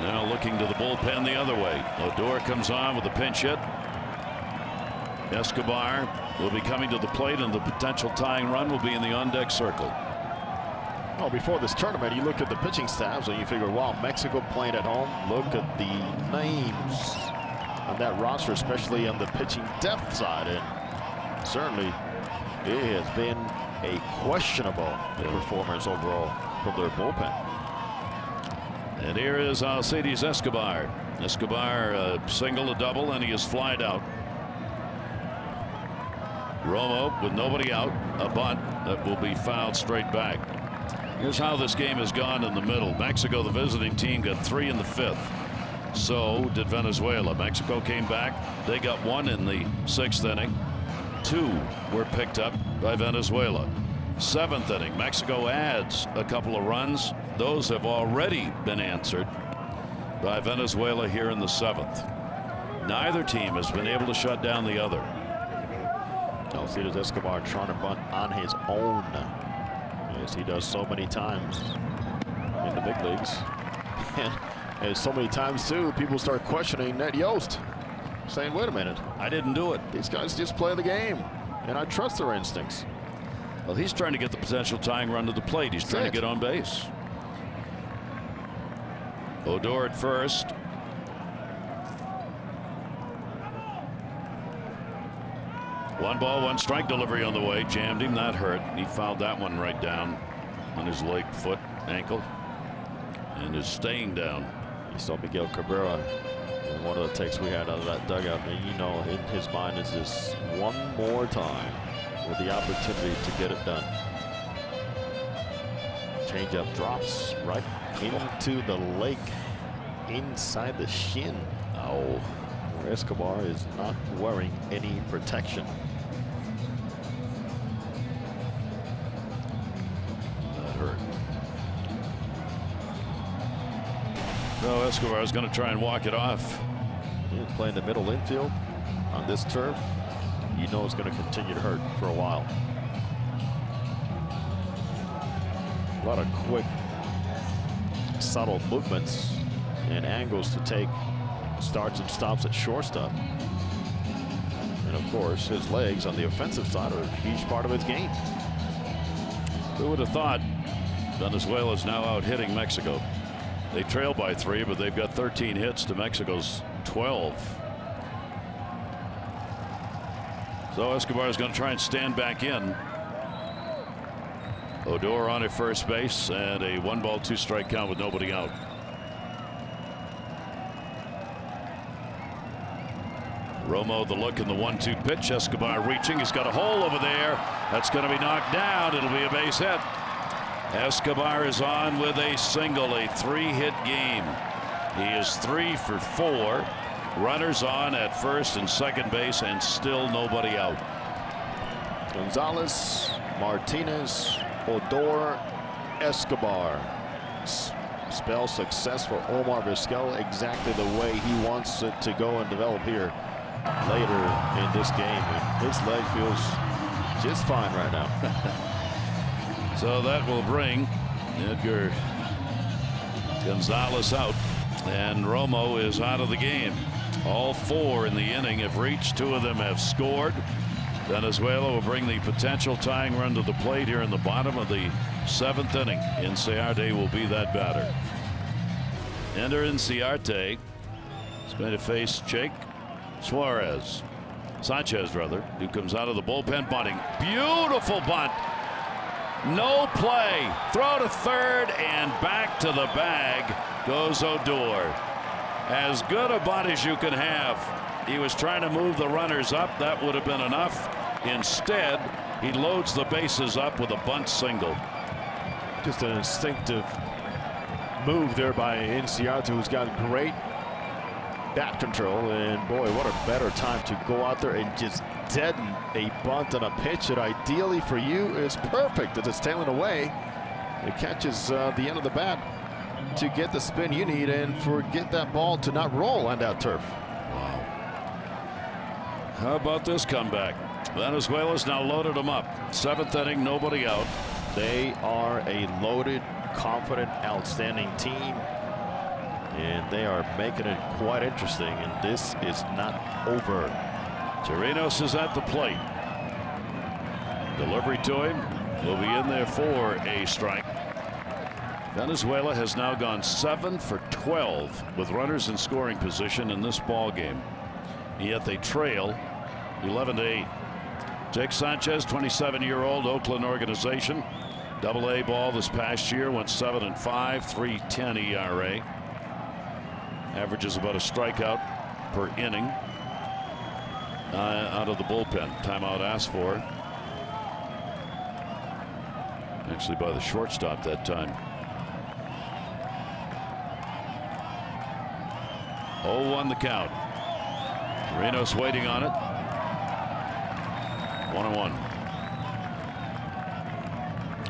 Now looking to the bullpen the other way. Odor comes on with a pinch hit. Escobar will be coming to the plate, and the potential tying run will be in the on-deck circle. Oh, before this tournament, you look at the pitching staffs and you figure, wow, Mexico playing at home. Look at the names on that roster, especially on the pitching depth side. And certainly it has been a questionable performance overall from their bullpen. And here is Alcides Escobar. Escobar a single, a double, and he is flied out. Romo with nobody out, a bunt that will be fouled straight back. Here's how this game has gone in the middle. Mexico, the visiting team, got 3 in the 5th. So did Venezuela. Mexico came back. They got 1 in the 6th inning. 2 were picked up by Venezuela. 7th inning, Mexico adds a couple of runs. Those have already been answered by Venezuela here in the 7th. Neither team has been able to shut down the other. Alcides Escobar trying to bunt on his own, as he does so many times in the big leagues. And so many times too, people start questioning Ned Yost, saying, wait a minute, I didn't do it. These guys just play the game, and I trust their instincts. Well, he's trying to get the potential tying run to the plate. He's trying to get on base. Odor at first. One ball, one strike delivery on the way. Jammed him. That hurt. He fouled that one right down on his leg, foot, ankle, and is staying down. You saw Miguel Cabrera in one of the takes we had out of that dugout, and you know in his mind is this one more time with the opportunity to get it done. Changeup drops right into the leg, inside the shin. Oh, where Escobar is not wearing any protection. That hurt. So Escobar is going to try and walk it off. He's playing the middle infield on this turf. You know it's going to continue to hurt for a while. A lot of quick, subtle movements and angles to take starts and stops at shortstop. And of course, his legs on the offensive side are a huge part of his game. Who would have thought Venezuela is now out hitting Mexico? They trail by 3, but they've got 13 hits to Mexico's 12. So Escobar is going to try and stand back in. Odor on at first base, and a 1-ball 2-strike count with nobody out. Romo the look in the 1-2 pitch. Escobar reaching. He's got a hole over there. That's going to be knocked down. It'll be a base hit. Escobar is on with a single, a 3-hit game. He is 3 for 4. Runners on at first and second base, and still nobody out. Gonzalez, Martinez, Odor, Escobar. Spell success for Omar Vizquel, exactly the way he wants it to go and develop here later in this game. And his leg feels just fine right now. So that will bring Edgar Gonzalez out, and Romo is out of the game. All 4 in the inning have reached. 2 of them have scored. Venezuela will bring the potential tying run to the plate here in the bottom of the 7th inning. Inciarte will be that batter. Enter Inciarte. He's going to face Jake Sanchez, who comes out of the bullpen bunting. Beautiful bunt. No play. Throw to third, and back to the bag goes Odor. As good a bunt as you can have. He was trying to move the runners up. That would have been enough. Instead, he loads the bases up with a bunt single. Just an instinctive move there by Inciarte, who's got great bat control. And boy, what a better time to go out there and just deaden a bunt on a pitch that ideally for you is perfect as it's tailing away. It catches the end of the bat to get the spin you need and forget that ball to not roll on that turf. Wow. How about this comeback? Venezuela's now loaded them up. 7th inning, nobody out. They are a loaded, confident, outstanding team, and they are making it quite interesting, and this is not over. Chirinos is at the plate. Delivery to him will be in there for a strike. Venezuela has now gone 7 for 12 with runners in scoring position in this ball game. Yet they trail 11-8. Jake Sanchez, 27-year-old Oakland organization. Double-A ball this past year, went 7-5, 3.10 ERA. Averages about a strikeout per inning out of the bullpen. Timeout asked for. Actually by the shortstop that time. 0-1 the count. Chirinos waiting on it. 1-1.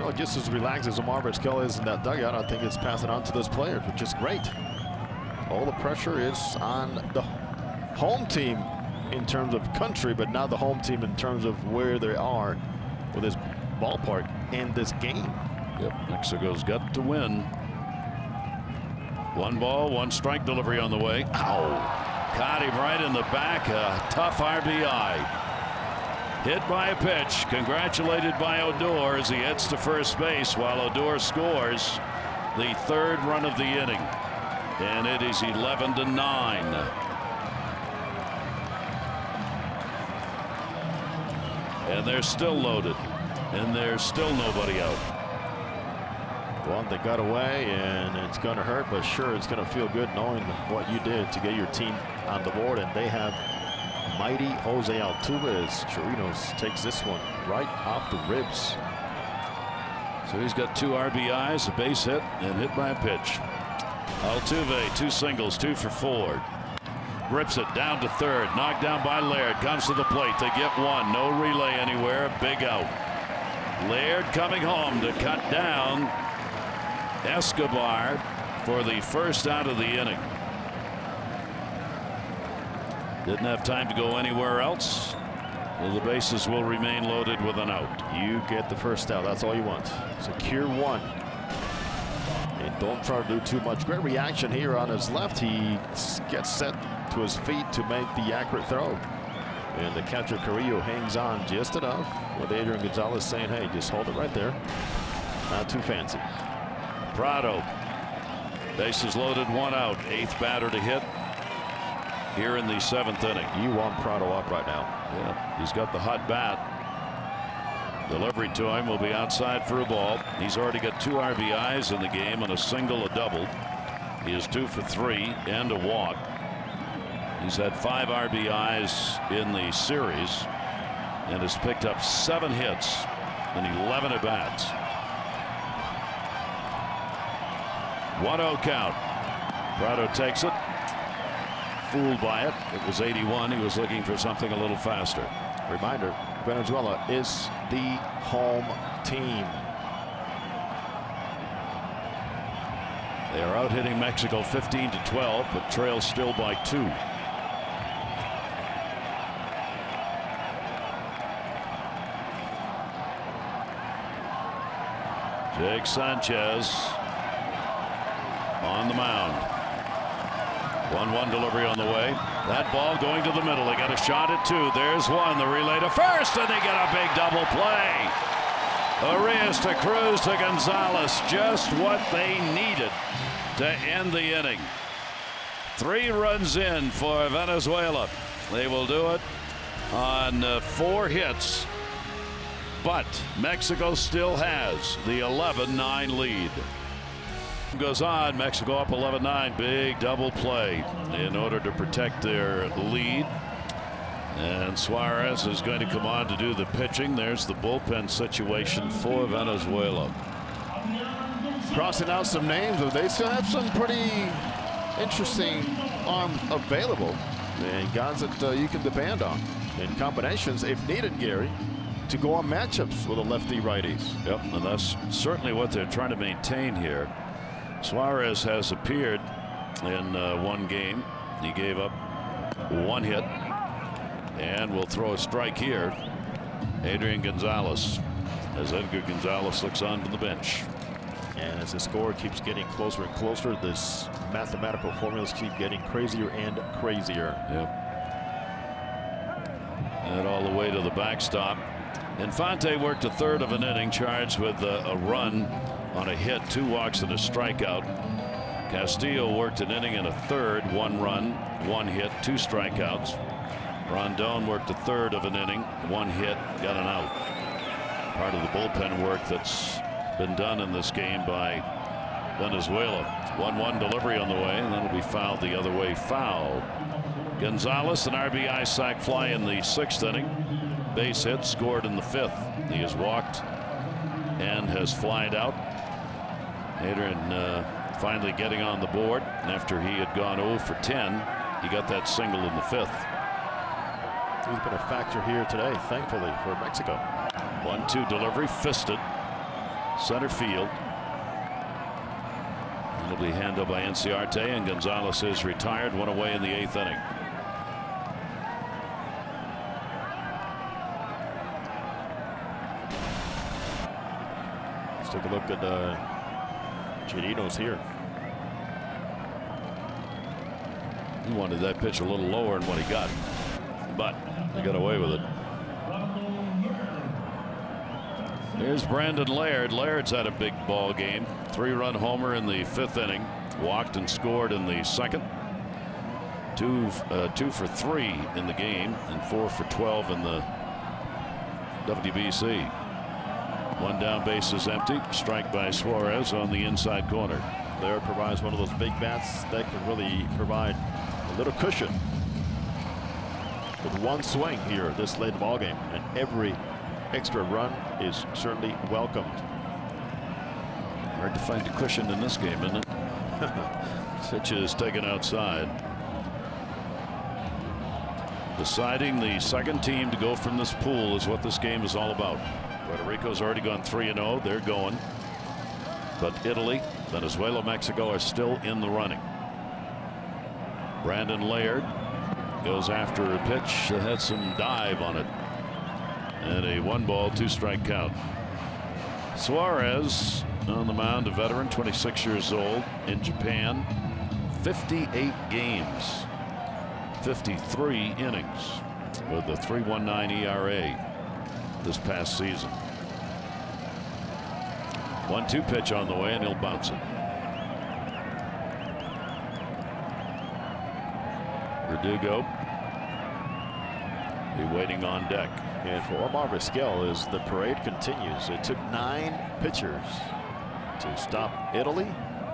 Well, just as relaxed as Omar Vizquel is in that dugout, I think it's passing on to those players, which is great. All the pressure is on the home team in terms of country, but not the home team in terms of where they are with this ballpark and this game. Yep, Mexico's got to win. 1 ball, 1 strike delivery on the way. Ow! Caught him right in the back. A tough RBI. Hit by a pitch. Congratulated by Odor as he heads to first base while Odor scores the 3rd run of the inning. And it is 11-9. And they're still loaded. And there's still nobody out. One that got away, and it's going to hurt, but sure, it's going to feel good knowing what you did to get your team on the board. And they have mighty Jose Altuve as Chirinos takes this one right off the ribs. So he's got 2 RBIs, a base hit, and hit by a pitch. Altuve, 2 singles, 2 for 4. Grips it down to third. Knocked down by Laird. Comes to the plate. They get one. No relay anywhere. Big out. Laird coming home to cut down Escobar for the first out of the inning. Didn't have time to go anywhere else. Well, the bases will remain loaded with an out. You get the first out. That's all you want. Secure one. And don't try to do too much. Great reaction here on his left. He gets set to his feet to make the accurate throw. And the catcher Carrillo hangs on just enough with Adrian Gonzalez saying, hey, just hold it right there. Not too fancy. Prado. Bases loaded, one out. 8th batter to hit here in the 7th inning. You want Prado up right now. Yeah, he's got the hot bat. Delivery to him will be outside for a ball. He's already got 2 RBIs in the game and a single, a double. He is 2 for 3 and a walk. He's had 5 RBIs in the series and has picked up 7 hits in 11 at bats. 1-0 count. Prado takes it. Fooled by it. It was 81. He was looking for something a little faster. Reminder, Venezuela is the home team. They are out hitting Mexico 15-12, but trail still by 2. Jake Sanchez on the mound. 1-1 delivery on the way. That ball going to the middle. They got a shot at 2. There's one. The relay to first, and they get a big double play. Arias to Cruz to Gonzalez. Just what they needed to end the inning. 3 runs in for Venezuela. They will do it on 4 hits. But Mexico still has the 11-9 lead. Goes on. Mexico up 11-9. Big double play in order to protect their lead. And Suarez is going to come on to do the pitching. There's the bullpen situation for Venezuela. Crossing out some names. They still have some pretty interesting arms available. And guys that you can depend on in combinations if needed, Gary, to go on matchups with the lefty righties. Yep, and that's certainly what they're trying to maintain here. Suarez has appeared in 1 game. He gave up 1 hit and will throw a strike here. Adrian Gonzalez, as Edgar Gonzalez looks on from the bench. And as the score keeps getting closer and closer, this mathematical formulas keep getting crazier and crazier. Yep. And all the way to the backstop. Infante worked a 3rd of an inning, charged with a run on a hit, 2 walks and a strikeout. Castillo worked an inning and a 3rd, 1 run, 1 hit, 2 strikeouts. Rondon worked a 3rd of an inning, 1 hit, got an out. Part of the bullpen work that's been done in this game by Venezuela. 1-1 delivery on the way, and then it'll be fouled the other way. Foul. Gonzalez, an RBI sac fly in the 6th inning. Base hit, scored in the 5th. He has walked and has flied out. Adrian finally getting on the board. And after he had gone 0 for 10, he got that single in the 5th. He's been a factor here today, thankfully, for Mexico. 1-2 delivery, fisted. Center field. It'll be handled by Enciarte, and Gonzalez is retired, 1 away in the 8th inning. Let's take a look at Chirinos here. He wanted that pitch a little lower than what he got, but they got away with it. Here's Brandon Laird. Laird's had a big ball game. 3-run homer in the 5th inning. Walked and scored in the 2nd. 2 for 3 in the game and 4 for 12 in the WBC. 1 down, base is empty. Strike by Suarez on the inside corner. Laird provides one of those big bats that can really provide a little cushion with 1 swing here this late ball game, and every extra run is certainly welcomed. Hard to find a cushion in this game, isn't it? Pitch is taken outside. Deciding the second team to go from this pool is what this game is all about. Puerto Rico's already gone 3-0. They're going. But Italy, Venezuela, Mexico are still in the running. Brandon Laird goes after a pitch that had some dive on it. And a 1-ball, 2-strike count. Suarez on the mound, a veteran, 26 years old, in Japan. 58 games, 53 innings with a 3.19 ERA this past season. 1-2 pitch on the way, and he'll bounce it. Verdugo be waiting on deck. And for Omar Vizquel, as the parade continues, it took 9 pitchers to stop Italy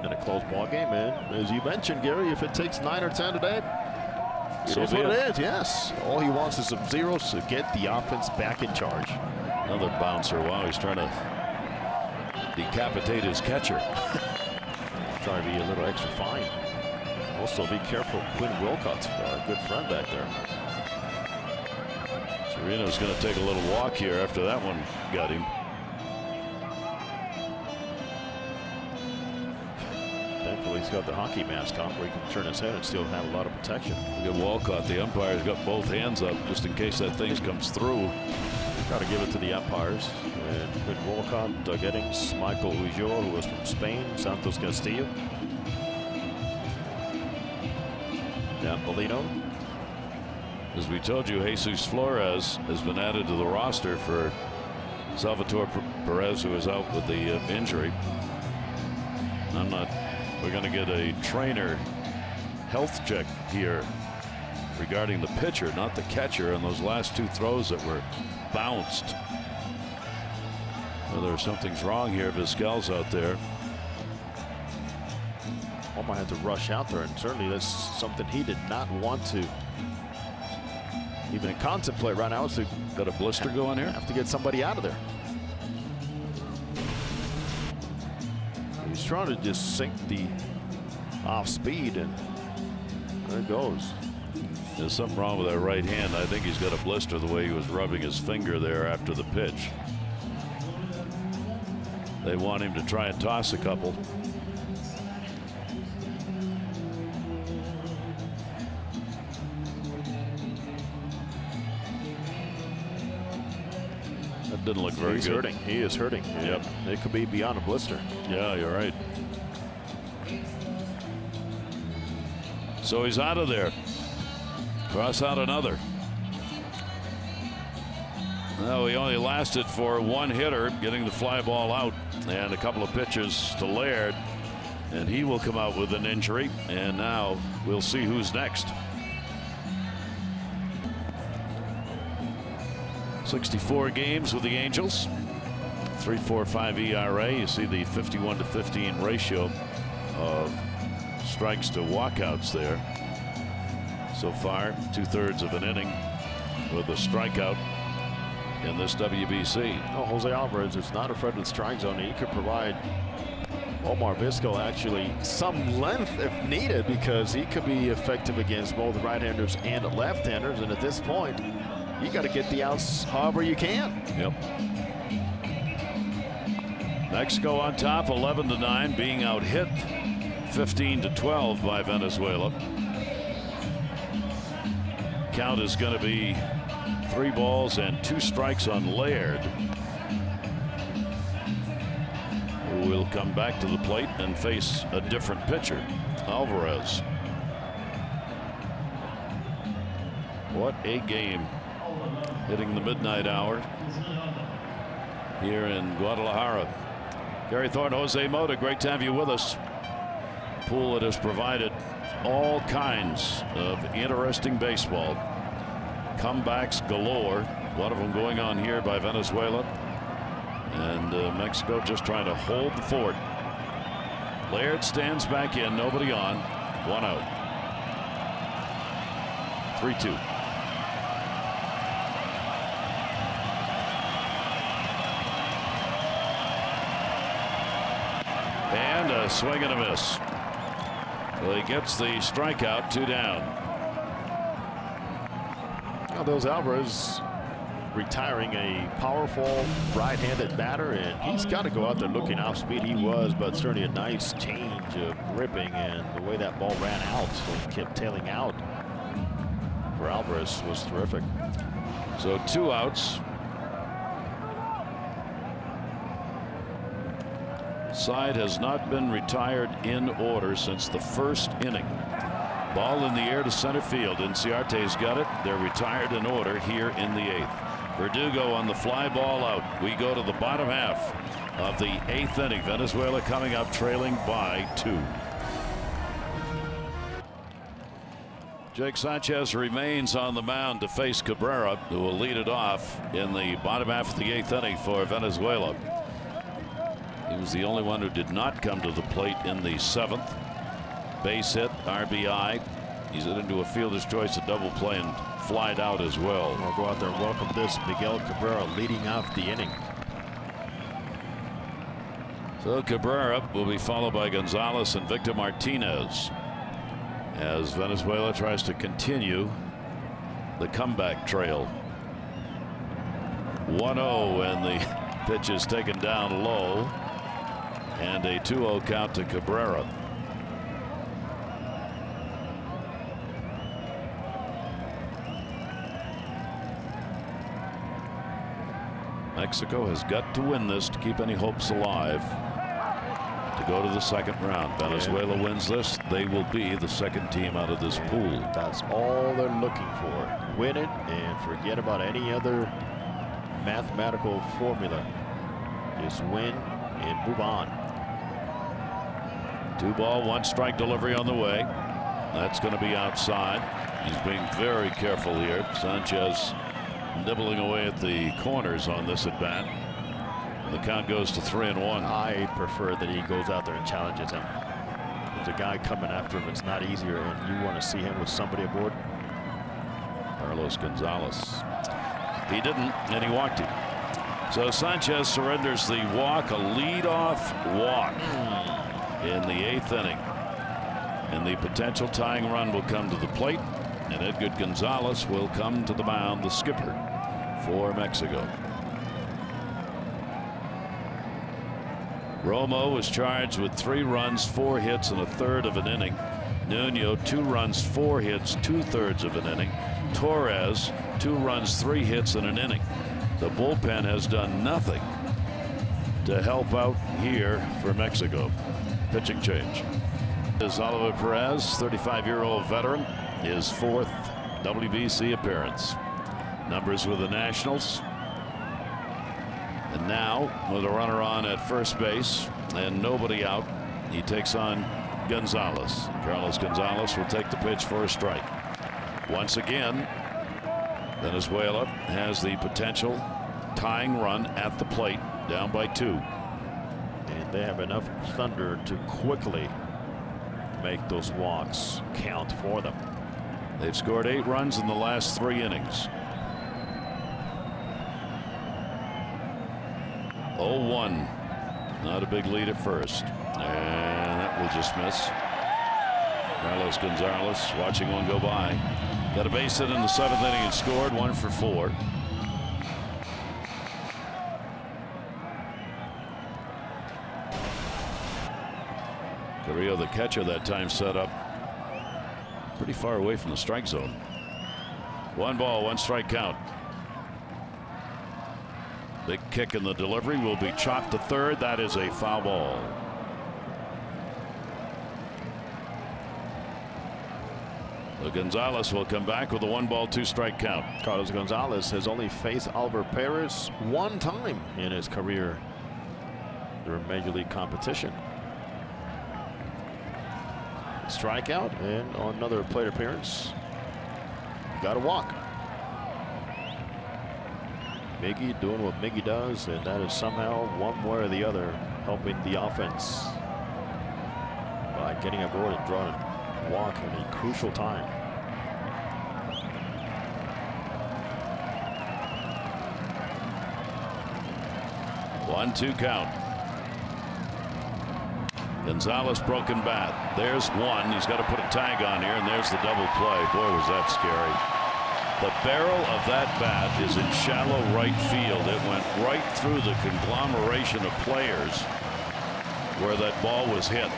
in a close ball game. And as you mentioned, Gary, if it takes 9 or 10 today, So that's what it is. Yes, all he wants is some zeros to get the offense back in charge. Another bouncer. Wow, he's trying to decapitate his catcher. Trying to be a little extra fine. Also, be careful, Quinn Wilcott, our good friend back there. Sereno's going to take a little walk here after that one got him. Thankfully, he's got the hockey mask on where he can turn his head and still have a lot of protection. Look at Walcott. The umpire's got both hands up just in case that thing comes through. Got to give it to the umpires. And Quinn Wilcott, Doug Eddings, Michael Ujor, who was from Spain, Santos Castillo, Dan Bolino. As we told you, Jesus Flores has been added to the roster for Salvatore Perez, who is out with the injury. We're going to get a trainer health check here regarding the pitcher, not the catcher, on those last 2 throws that were bounced. Whether something's wrong here, Vizquel's out there. Omar had to rush out there, and certainly that's something he did not want to even contemplate right now. So got a blister going here. Have to get somebody out of there. He's trying to just sink the off speed, and there it goes. There's something wrong with that right hand. I think he's got a blister the way he was rubbing his finger there after the pitch. They want him to try and toss a couple. That didn't look very good. He's hurting. He is hurting. Yep. It could be beyond a blister. Yeah, you're right. So he's out of there. Cross out another. Well, he only lasted for 1 hitter, getting the fly ball out, and a couple of pitches to Laird, and he will come out with an injury. And now we'll see who's next. 64 games with the Angels, 3.45 ERA. You see the 51-15 ratio of strikes to walkouts there. So far, 2/3 of an inning with a strikeout in this WBC. Oh, Jose Alvarez is not afraid of the strike zone. He could provide Omar Vizquel actually some length if needed, because he could be effective against both right-handers and left-handers. And at this point, you got to get the outs however you can. Yep. Mexico on top, 11-9, being out hit 15-12 by Venezuela. Count is going to be 3 balls and 2 strikes on Laird, who will come back to the plate and face a different pitcher, Alvarez. What a game, hitting the midnight hour here in Guadalajara. Gary Thorne, Jose Mota, great to have you with us. Pool that has provided all kinds of interesting baseball. Comebacks galore. One of them going on here by Venezuela. And Mexico just trying to hold the fort. Laird stands back in, nobody on. 1 out. 3-2. And a swing and a miss. Well, he gets the strikeout, 2 down. Now, those Alvarez retiring a powerful right-handed batter, and he's got to go out there looking off speed. He was, but certainly a nice change of gripping, and the way that ball ran out and kept tailing out for Alvarez was terrific. So 2 outs. Side has not been retired in order since the first inning. Ball in the air to center field. Inciarte's got it. They're retired in order here in the 8th. Verdugo on the fly ball out. We go to the bottom half of the 8th inning. Venezuela coming up trailing by 2. Jake Sanchez remains on the mound to face Cabrera, who will lead it off in the bottom half of the 8th inning for Venezuela. He was the only one who did not come to the plate in the 7th. Base hit, RBI. He's into a fielder's choice, a double play, and flied out as well. We'll go out there and welcome this Miguel Cabrera leading off the inning. So Cabrera will be followed by Gonzalez and Victor Martinez as Venezuela tries to continue the comeback trail. 1-0, and the pitch is taken down low, and a 2-0 count to Cabrera. Mexico has got to win this to keep any hopes alive to go to the 2nd round. Venezuela wins this, they will be the 2nd team out of this pool. That's all they're looking for. Win it and forget about any other mathematical formula. Just win and move on. 2-ball, 1-strike delivery on the way. That's going to be outside. He's being very careful here. Sanchez nibbling away at the corners on this at bat. The count goes to 3-1. I prefer that he goes out there and challenges him. There's a guy coming after him. It's not easier, and you want to see him with somebody aboard. Carlos Gonzalez. He didn't, and he walked him. So Sanchez surrenders the walk, a leadoff walk in the 8th inning. And the potential tying run will come to the plate, and Edgar Gonzalez will come to the mound, the skipper for Mexico. Romo was charged with 3 runs, 4 hits, and a third of an inning. Nuno, 2 runs, 4 hits, 2/3 of an inning. Torres, 2 runs, 3 hits, and an inning. The bullpen has done nothing to help out here for Mexico. Pitching change. Is Oliver Perez, 35-year-old veteran, his 4th WBC appearance. Numbers with the Nationals. And now, with a runner on at first base and nobody out, he takes on Gonzalez. Carlos Gonzalez will take the pitch for a strike. Once again, Venezuela has the potential tying run at the plate, down by 2. And they have enough thunder to quickly make those walks count for them. They've scored 8 runs in the last 3 innings. 0-1. Not a big lead at first. And that will just miss. Carlos Gonzalez watching one go by. Got a base hit in the 7th inning and scored 1 for 4. Carrillo, the catcher that time, set up pretty far away from the strike zone. 1 ball, 1 strike count. Big kick in the delivery will be chopped to third. That is a foul ball. So Gonzalez will come back with a 1 ball, 2 strike count. Carlos Gonzalez has only faced Oliver Perez 1 time in his career during Major League competition. Strikeout, and on another plate appearance, got a walk. Miggy doing what Miggy does, and that is somehow one way or the other helping the offense by getting aboard and drawing a walk at a crucial time. One-two count. Gonzalez broken bat. There's 1. He's got to put a tag on here, and there's the double play. Boy, was that scary. The barrel of that bat is in shallow right field. It went right through the conglomeration of players where that ball was hit.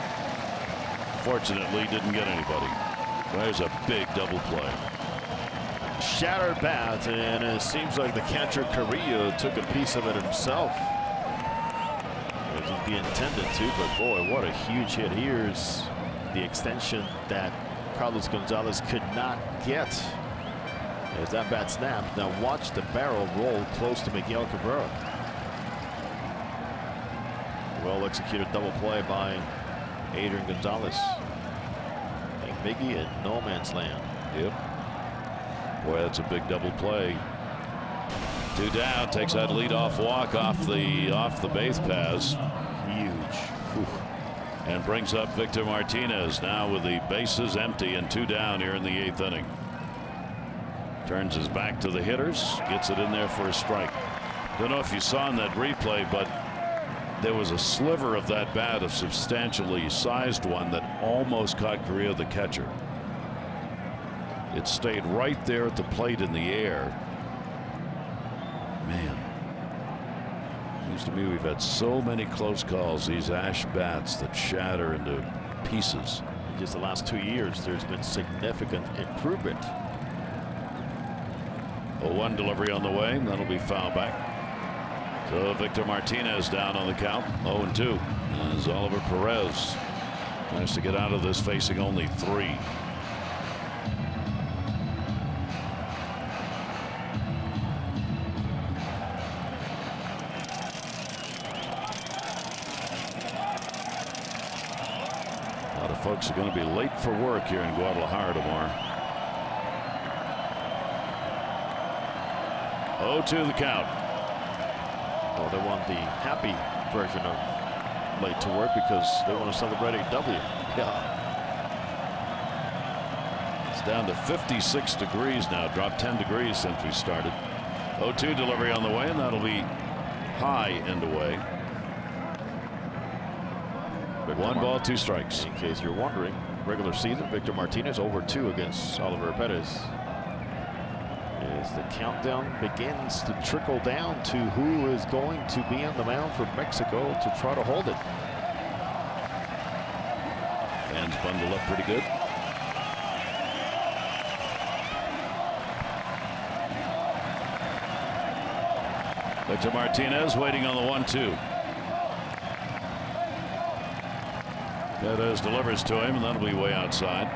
Fortunately, didn't get anybody. There's a big double play. Shattered bat, and it seems like the catcher Carrillo took a piece of it himself. Wasn't be intended to, but boy, what a huge hit. Here's the extension that Carlos Gonzalez could not get as that bat snapped. Now watch the barrel roll close to Miguel Cabrera. Well executed double play by Adrian Gonzalez. Miggy in no man's land. Yep. Boy, that's a big double play. 2 down, takes that leadoff walk off the base pass. Huge. Whew. And brings up Victor Martinez now with the bases empty and 2 down here in the 8th inning. Turns his back to the hitters, gets it in there for a strike. Don't know if you saw in that replay, but there was a sliver of that bat, a substantially sized one, that almost caught Correa, the catcher. It stayed right there at the plate in the air. Man, seems to me we've had so many close calls, these ash bats that shatter into pieces. In just the last 2 years, there's been significant improvement. 0-1 delivery on the way, and that'll be foul back. So Victor Martinez down on the count, 0-2. As Oliver Perez tries to get out of this, facing only 3. A lot of folks are going to be late for work here in Guadalajara tomorrow. 0-2 the count. Well, they want the happy version of late to work because they want to celebrate a W. Yeah. It's down to 56 degrees now, dropped 10 degrees since we started. 0-2 delivery on the way, and that'll be high and away. 1 ball, 2 strikes. In case you're wondering, regular season, Victor Martinez over 2 against Oliver Perez. As the countdown begins to trickle down to who is going to be on the mound for Mexico to try to hold it. Fans bundle up pretty good. Victor Martinez waiting on the 1-2. Perez delivers to him, and that'll be way outside.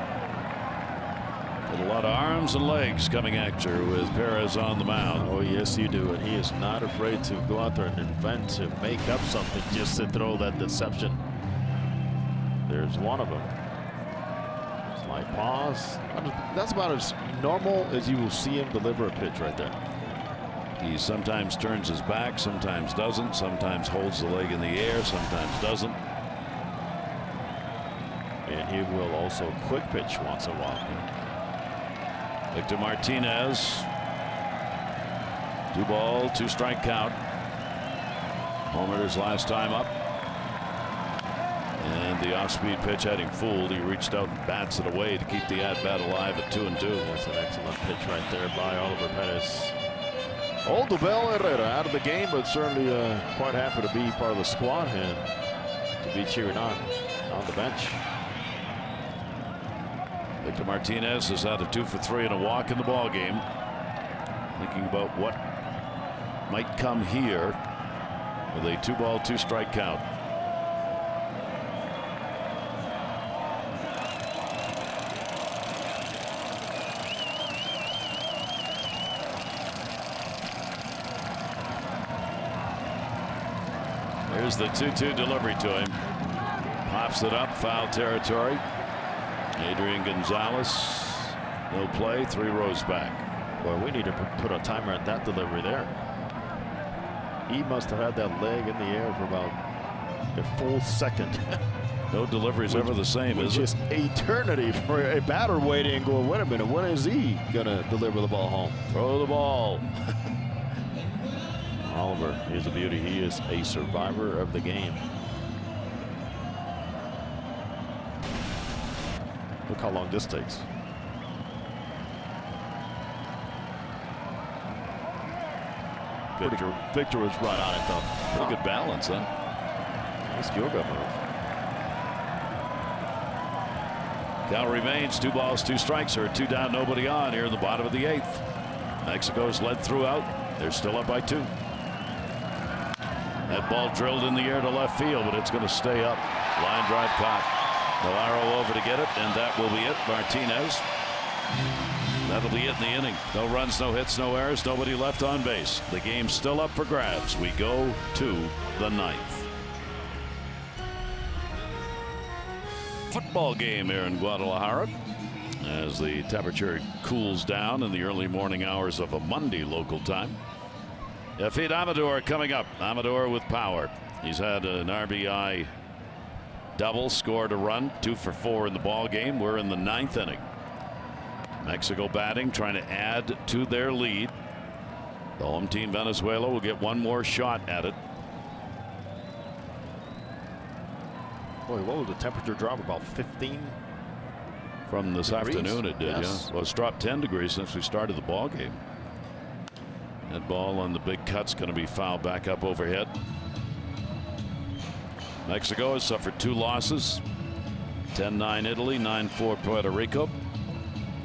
Got a lot of arms and legs coming at you with Perez on the mound. Oh, yes, you do. And he is not afraid to go out there and invent, to make up something just to throw that deception. There's one of them. Slight pause. That's about as normal as you will see him deliver a pitch right there. He sometimes turns his back, sometimes doesn't, sometimes holds the leg in the air, sometimes doesn't. And he will also quick pitch once in a while. Victor Martinez. 2 ball, 2 strike count. Homered his last time up. And the off-speed pitch had him fooled. He reached out and bats it away to keep the at-bat alive at 2-2. That's an excellent pitch right there by Oliver Perez. Odubel Herrera out of the game, but certainly quite happy to be part of the squad and to be cheering on the bench. Victor Martinez is out of 2 for 3 and a walk in the ball game. Thinking about what might come here with a 2 ball, 2 strike count. Here's the 2-2 delivery to him. Pops it up, foul territory. Adrian Gonzalez, no play, 3 rows back. Boy, we need to put a timer at that delivery there. He must have had that leg in the air for about a full second. No delivery is ever the same, is it? Just eternity for a batter waiting and going, wait a minute, when is he gonna deliver the ball home? Throw the ball. Oliver is a beauty. He is a survivor of the game. Look how long this takes. Victor was right on it, though. Pretty good balance, huh? Nice yoga move. Count remains 2 balls, 2 strikes, or 2 down, nobody on here in the bottom of the 8th. Mexico's led throughout. They're still up by 2. That ball drilled in the air to left field, but it's going to stay up. Line drive caught. Navarro over to get it, and that will be it. Martinez. That'll be it in the inning. No runs, no hits, no errors, nobody left on base. The game's still up for grabs. We go to the 9th. Football game here in Guadalajara as the temperature cools down in the early morning hours of a Monday local time. Yafid Amador coming up. Amador with power. He's had an RBI double, scored a run, 2 for 4 in the ball game. We're in the 9th inning. Mexico batting, trying to add to their lead. The home team Venezuela will get one more shot at it. Boy, what was the temperature drop? About 15 from this degrees? Afternoon it did. Yes. Yeah. Well, it's dropped 10 degrees since we started the ball game. That ball on the big cut's going to be fouled back up overhead. Mexico has suffered 2 losses. 10-9 Italy, 9-4 Puerto Rico.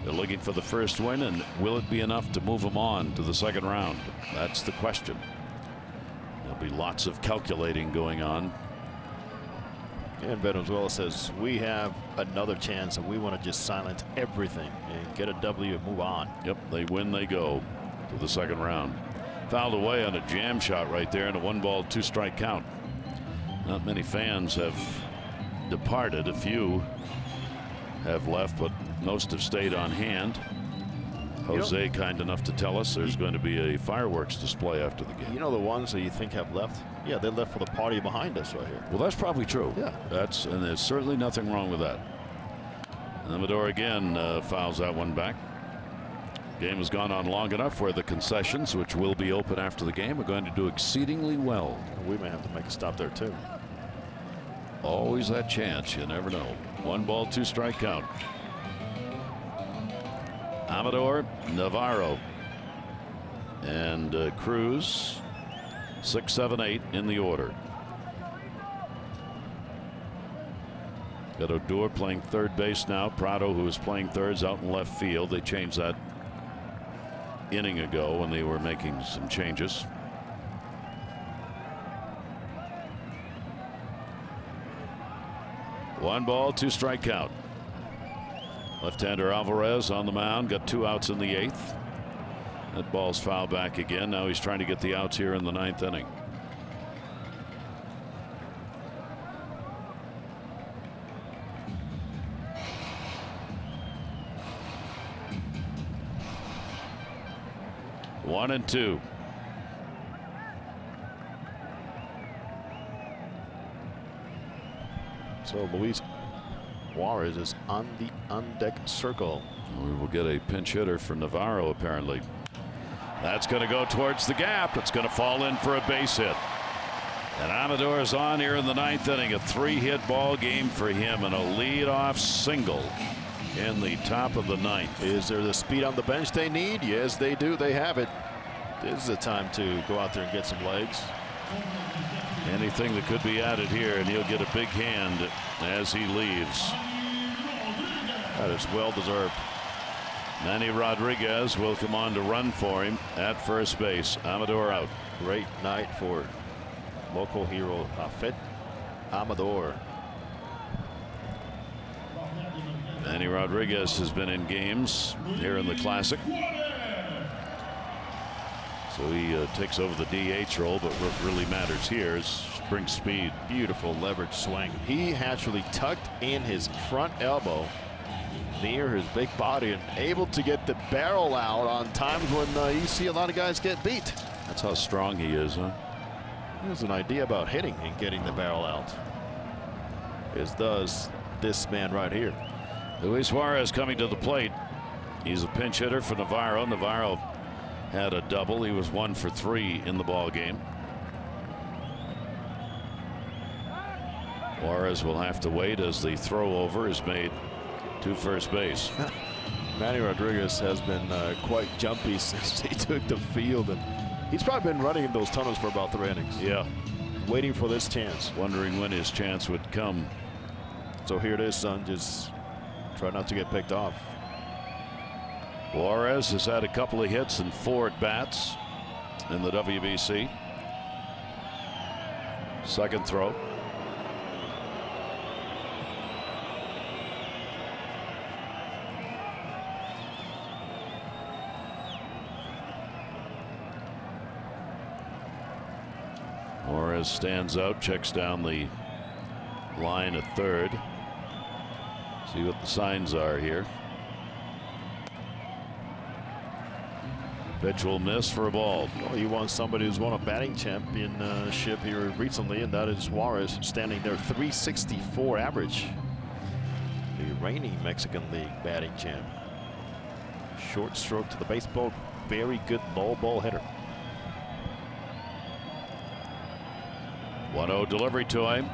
They're looking for the first win, and will it be enough to move them on to the 2nd round? That's the question. There'll be lots of calculating going on. And Venezuela says we have another chance, and we want to just silence everything and get a W and move on. Yep, they win, they go to the 2nd round. Fouled away on a jam shot right there in a 1 ball 2 strike count. Not many fans have departed. A few have left, but most have stayed on hand. Jose kind enough to tell us there's going to be a fireworks display after the game. You know the ones that you think have left? Yeah, they left for the party behind us right here. Well, that's probably true. Yeah. And there's certainly nothing wrong with that. Amador again fouls that one back. Game has gone on long enough where the concessions, which will be open after the game, are going to do exceedingly well. We may have to make a stop there too. Always that chance. You never know. 1 ball 2 strike count. Amador, Navarro, and Cruz, 6, 7, 8 in the order. Got Odor playing 3rd base now. Prado, who is playing 3rd, is out in left field. They changed that inning ago when they were making some changes. One ball 2 strike count. Left-hander Alvarez on the mound, got 2 outs in the 8th. That ball's fouled back again. Now he's trying to get the outs here in the 9th inning. One and 2. So Luis Juarez is on the on-deck circle. We will get a pinch hitter for Navarro, apparently. That's going to go towards the gap. It's going to fall in for a base hit. And Amador is on here in the 9th inning. A 3-hit ball game for him and a leadoff single in the top of the 9th. Is there the speed on the bench they need? Yes, they do. They have it. This is the time to go out there and get some legs. Anything that could be added here, and he'll get a big hand as he leaves. That is well deserved. Manny Rodriguez will come on to run for him at first base. Amador out. Great night for local hero Yafid Amador. Manny Rodriguez has been in games here in the Classic. So he takes over the DH role, but what really matters here is spring speed. Beautiful leverage swing. He actually tucked in his front elbow near his big body and able to get the barrel out on times when you see a lot of guys get beat. That's how strong he is, huh? There's an idea about hitting and getting the barrel out. As does this man right here. Luis Juarez coming to the plate. He's a pinch hitter for Navarro. Navarro had a double. He was 1 for 3 in the ball game. Juarez will have to wait as the throw over is made to first base. Manny Rodriguez has been quite jumpy since he took the field, and He's probably been running in those tunnels for about 3 innings. Yeah. Waiting for this chance. Wondering when his chance would come. So here it is, son. Just try not to get picked off. Juarez has had a couple of hits and 4 at-bats in the WBC. Second throw. Juarez stands out, checks down the line at third. See what the signs are here. Pitch will miss for a ball. Well, you want somebody who's won a batting championship here recently, and that is Juarez, standing there 364 average. The reigning Mexican League batting champ. Short stroke to the baseball, very good low ball hitter. 1-0 delivery to him.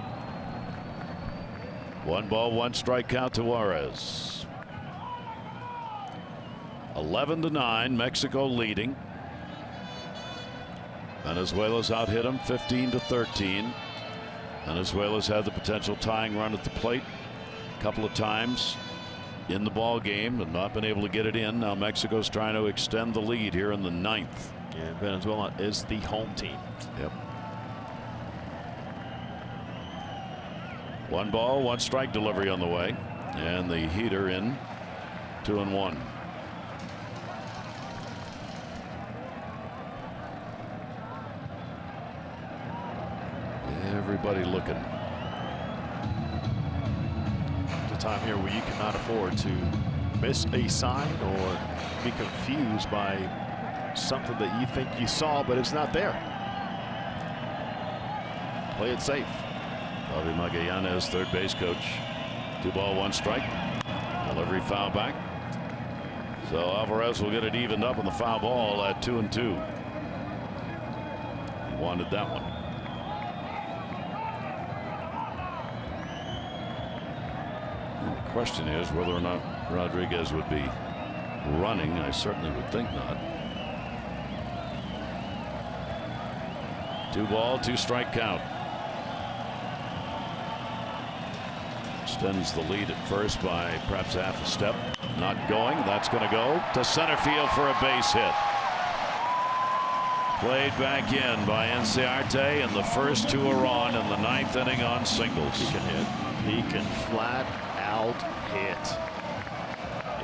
1 ball, 1 strike count to Juarez. 11-9, Mexico leading. Venezuela's out hit him 15-13. Venezuela's had the potential tying run at the plate a couple of times in the ball game and not been able to get it in. Now Mexico's trying to extend the lead here in the 9th. And Venezuela is the home team. Yep. 1 ball, 1 strike delivery on the way, and the heater in 2-1. Everybody looking. It's a time here where you cannot afford to miss a sign or be confused by something that you think you saw, but it's not there. Play it safe. Bobby Magallanes, third base coach. 2 ball, 1 strike. Delivery foul back. So Alvarez will get it evened up on the foul ball at 2-2. He wanted that one. The question is whether or not Rodriguez would be running. I certainly would think not. 2 ball, 2 strike count. Extends the lead at first by perhaps half a step. Not going. That's going to go to center field for a base hit. Played back in by Enciarte, and the first 2 are on in the 9th inning on singles. He can hit. He can flat out hit.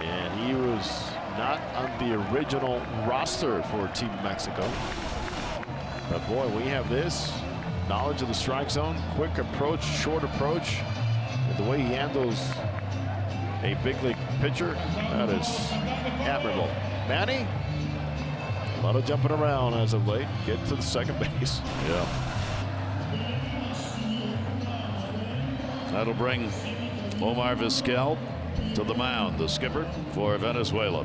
And he was not on the original roster for Team Mexico. But boy, we have this knowledge of the strike zone, quick approach, short approach, and the way he handles a big league pitcher, that is admirable. Manny, a lot of jumping around as of late. Get to the second base. Yeah. That'll bring Omar Vizquel to the mound, the skipper for Venezuela,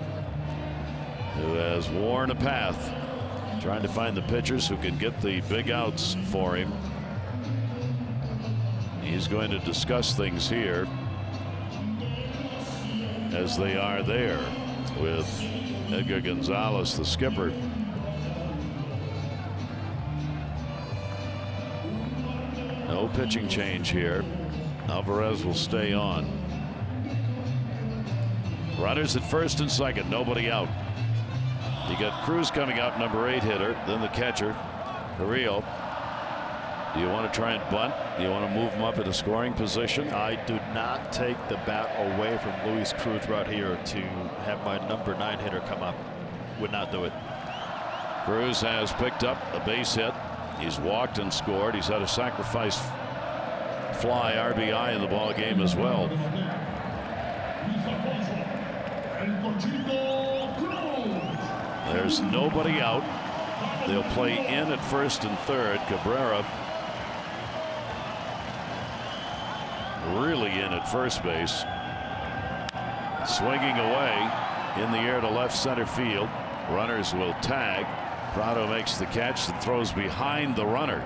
who has worn a path trying to find the pitchers who can get the big outs for him. He's going to discuss things here as they are there with Edgar Gonzalez, the skipper. No pitching change here. Alvarez will stay on. Runners at first and second, nobody out. You got Cruz coming out, number 8 hitter, then the catcher, Carrillo. Do you want to try and bunt? Do you want to move him up in a scoring position? I do not take the bat away from Luis Cruz right here to have my number 9 hitter come up. Would not do it. Cruz has picked up a base hit. He's walked and scored. He's had a sacrifice fly RBI in the ball game as well. There's nobody out. They'll play in at first and third. Cabrera really in at first base. Swinging away in the air to left center field. Runners will tag. Prado makes the catch and throws behind the runner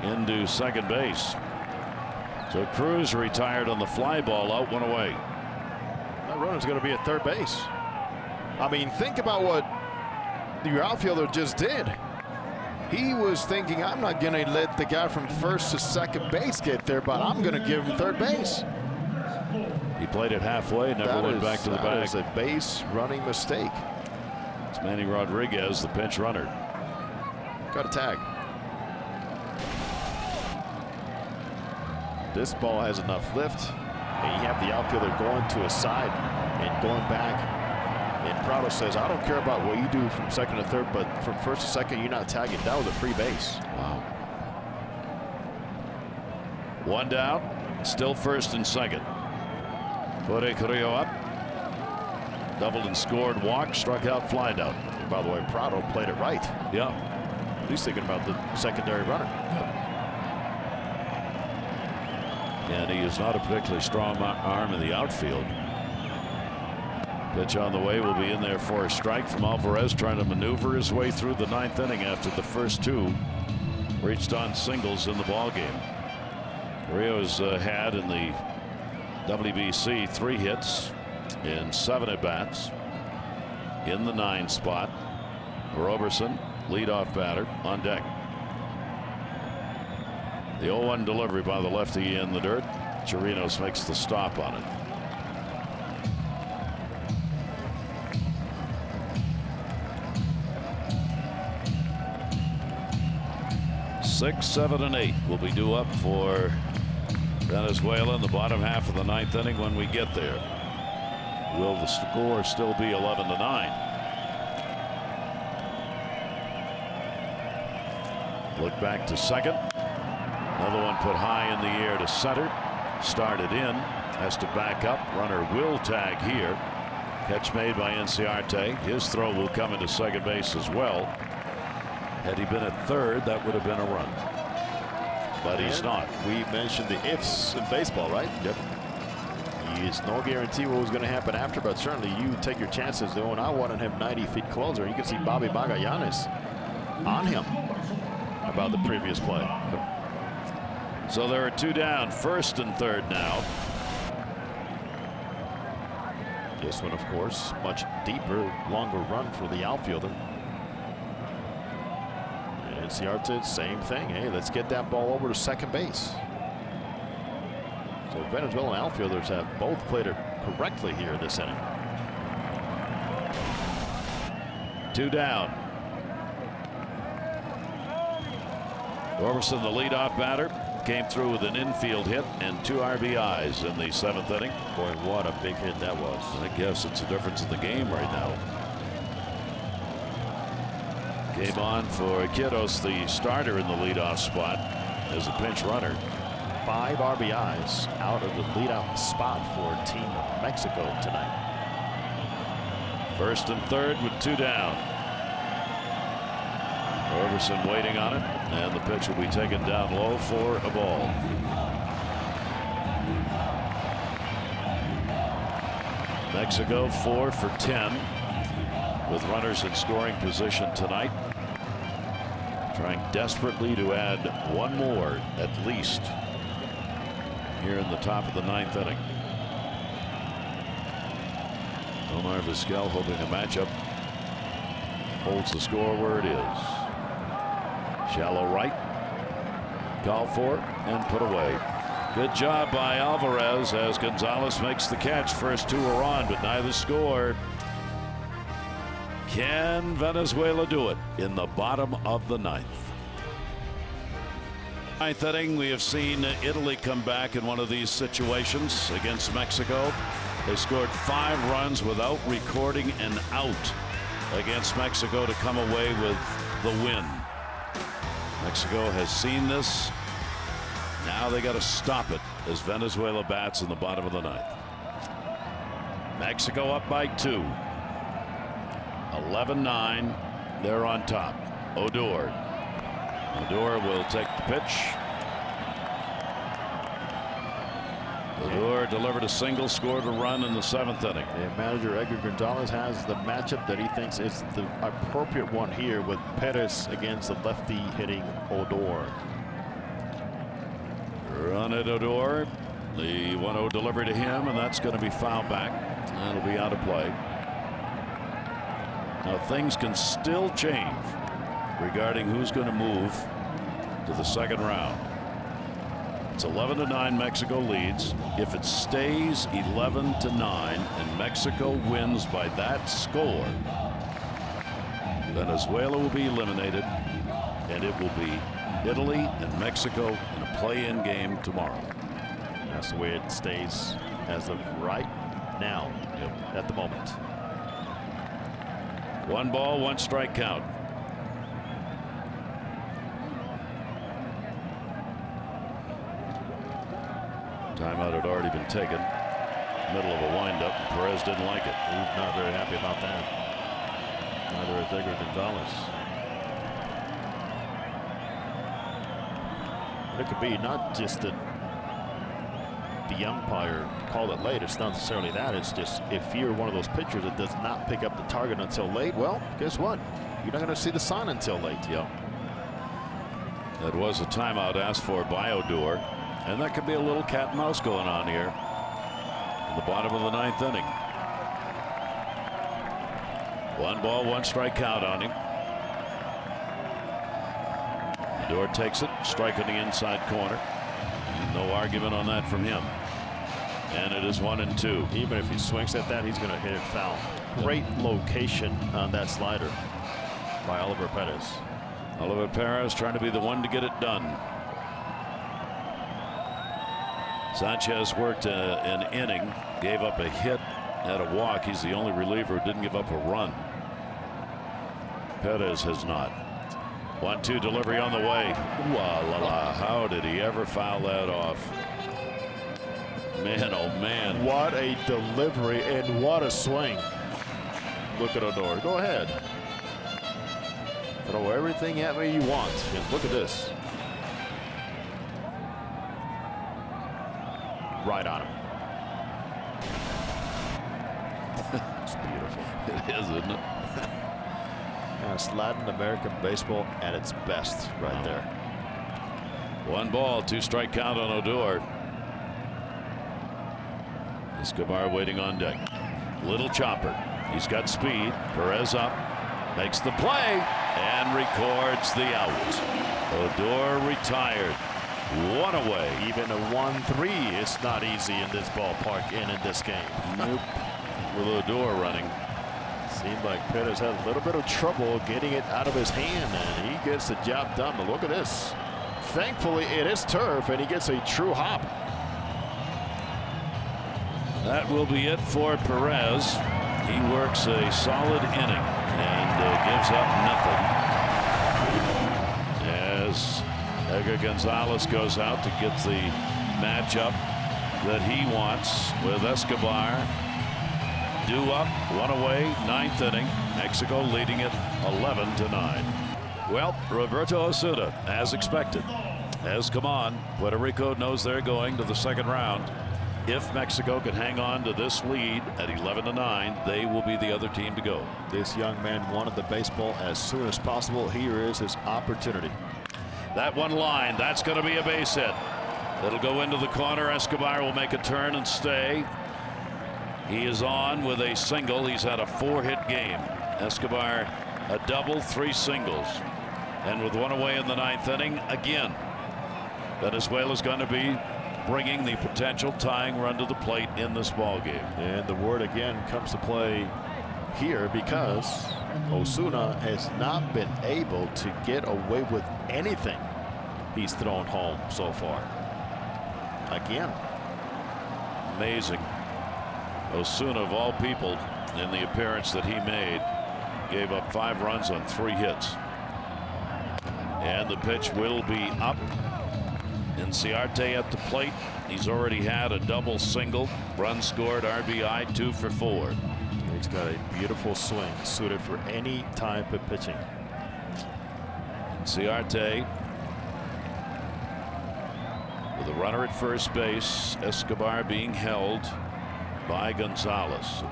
into second base. So Cruz retired on the fly ball out, 1 away. That runner's going to be at third base. I mean, think about what your outfielder just did. He was thinking, I'm not going to let the guy from first to second base get there, but I'm going to give him third base. He played it halfway, never went back to the bag. That is a base running mistake. It's Manny Rodriguez, the pinch runner. Got a tag. This ball has enough lift, and you have the outfielder going to his side and going back. And Prado says, I don't care about what you do from second to third, but from first to second, you're not tagging. That was a free base. Wow. One down, still first and second. Jorge Carrillo up. Doubled and scored, walk, struck out, flied out. And by the way, Prado played it right. Yeah. He's thinking about the secondary runner. And he is not a particularly strong arm in the outfield. Pitch on the way will be in there for a strike from Alvarez, trying to maneuver his way through the ninth inning after the first two reached on singles in the ball game. Rios had in the WBC 3 hits in 7 at-bats. In the 9 spot, Roberson, leadoff batter, on deck. The 0-1 delivery by the lefty in the dirt. Chirinos makes the stop on it. 6, 7, and 8 will be due up for Venezuela in the bottom half of the 9th inning when we get there. Will the score still be 11-9? Look back to second. Another one put high in the air to center. Started in. Has to back up. Runner will tag here. Catch made by Inciarte. His throw will come into second base as well. Had he been at third, that would have been a run. But he's not. We mentioned the ifs in baseball, right? Yep. It's no guarantee what was going to happen after, but certainly you take your chances. Though, and I wanted him 90 feet closer. You can see Bobby Magallanes on him about the previous play. So there are 2 down, first and third now. This one, of course, much deeper, longer run for the outfielder. And Inciarte, same thing. Hey, let's get that ball over to second base. So Venezuelan outfielders have both played it correctly here this inning. 2 down. Roberson, the leadoff batter, came through with an infield hit and 2 RBIs in the 7th inning. Boy, what a big hit that was. I guess it's a difference in the game right now. Came on for Quiroz, the starter in the leadoff spot as a pinch runner. 5 RBIs out of the leadoff spot for Team Mexico tonight. First and third with 2 down. Roberson waiting on it, and the pitch will be taken down low for a ball. Mexico 4 for 10 with runners in scoring position tonight. Trying desperately to add 1 more at least here in the top of the 9th inning. Omar Vizquel hoping a matchup holds the score where it is. Shallow right, called for and put away. Good job by Alvarez as Gonzalez makes the catch. First 2 are on, but neither score. Can Venezuela do it in the bottom of the 9th? 9th inning, we have seen Italy come back in one of these situations against Mexico. They scored 5 runs without recording an out against Mexico to come away with the win. Mexico has seen this. Now they got to stop it as Venezuela bats in the bottom of the 9th. Mexico up by 2. 11-9. They're on top. Odor will take the pitch. Odor delivered a single, scored a run in the 7th inning. And manager Edgar Gonzalez has the matchup that he thinks is the appropriate one here with Perez against the lefty hitting Odor. Run at Odor. The 1-0 delivery to him, and that's going to be fouled back. That'll be out of play. Now things can still change regarding who's going to move to the second round. It's 11-9. Mexico leads. If it stays 11-9 and Mexico wins by that score, Venezuela will be eliminated, and it will be Italy and Mexico in a play-in game tomorrow. That's the way it stays as of right now. At the moment. 1 ball, 1 strike count. Timeout had already been taken. Middle of a windup. Perez didn't like it. He's not very happy about that. Neither is Edgar Gonzalez. And it could be not just that the umpire called it late. It's not necessarily that. It's just if you're one of those pitchers that does not pick up the target until late, well, guess what? You're not going to see the sign until late. Yep. That was a timeout asked for by Odor. And that could be a little cat and mouse going on here in the bottom of the 9th inning. 1 ball, 1 strike count on him. Odor takes it, strike on the inside corner. No argument on that from him. And it is 1-2. Even if he swings at that, he's going to hit it foul. Great location on that slider by Oliver Perez. Oliver Perez trying to be the one to get it done. Sanchez worked an inning, gave up a hit, had a walk. He's the only reliever who didn't give up a run. Perez has not. 1-2 delivery on the way. La, how did he ever foul that off? Man, oh man. What a delivery and what a swing. Look at Odor. Go ahead. Throw everything at me you want. And look at this. Right on him. It's beautiful. It is, isn't it? It's Latin American baseball at its best right there. 1 ball, 2 strike count on Odor. Escobar waiting on deck. Little chopper. He's got speed. Perez up. Makes the play and records the out. Odor retired. 1 away. Even a 1-3 is not easy in this ballpark and in this game. Nope. With Odor running. Seemed like Perez had a little bit of trouble getting it out of his hand, and he gets the job done. But look at this. Thankfully, it is turf, and he gets a true hop. That will be it for Perez. He works a solid inning and gives up nothing. As Edgar Gonzalez goes out to get the matchup that he wants with Escobar. Due up, 1 away, 9th inning. Mexico leading it 11-9. Well, Roberto Osuna, as expected, has come on. Puerto Rico knows they're going to the second round. If Mexico can hang on to this lead at 11-9, they will be the other team to go. This young man wanted the baseball as soon as possible. Here is his opportunity. That one line, that's going to be a base hit. It'll go into the corner. Escobar will make a turn and stay. He is on with a single. He's had a 4-hit game. Escobar a double, 3 singles. And with 1 away in the 9th inning, again, Venezuela's going to be bringing the potential tying run to the plate in this ball game. And the word again comes to play here because Osuna has not been able to get away with anything he's thrown home so far. Again. Amazing. Osuna, of all people, in the appearance that he made, gave up 5 runs on 3 hits. And the pitch will be up. Inciarte at the plate. He's already had a double single. Run scored, RBI, 2 for 4. He's got a beautiful swing suited for any type of pitching. Inciarte with a runner at first base. Escobar being held by Gonzalez.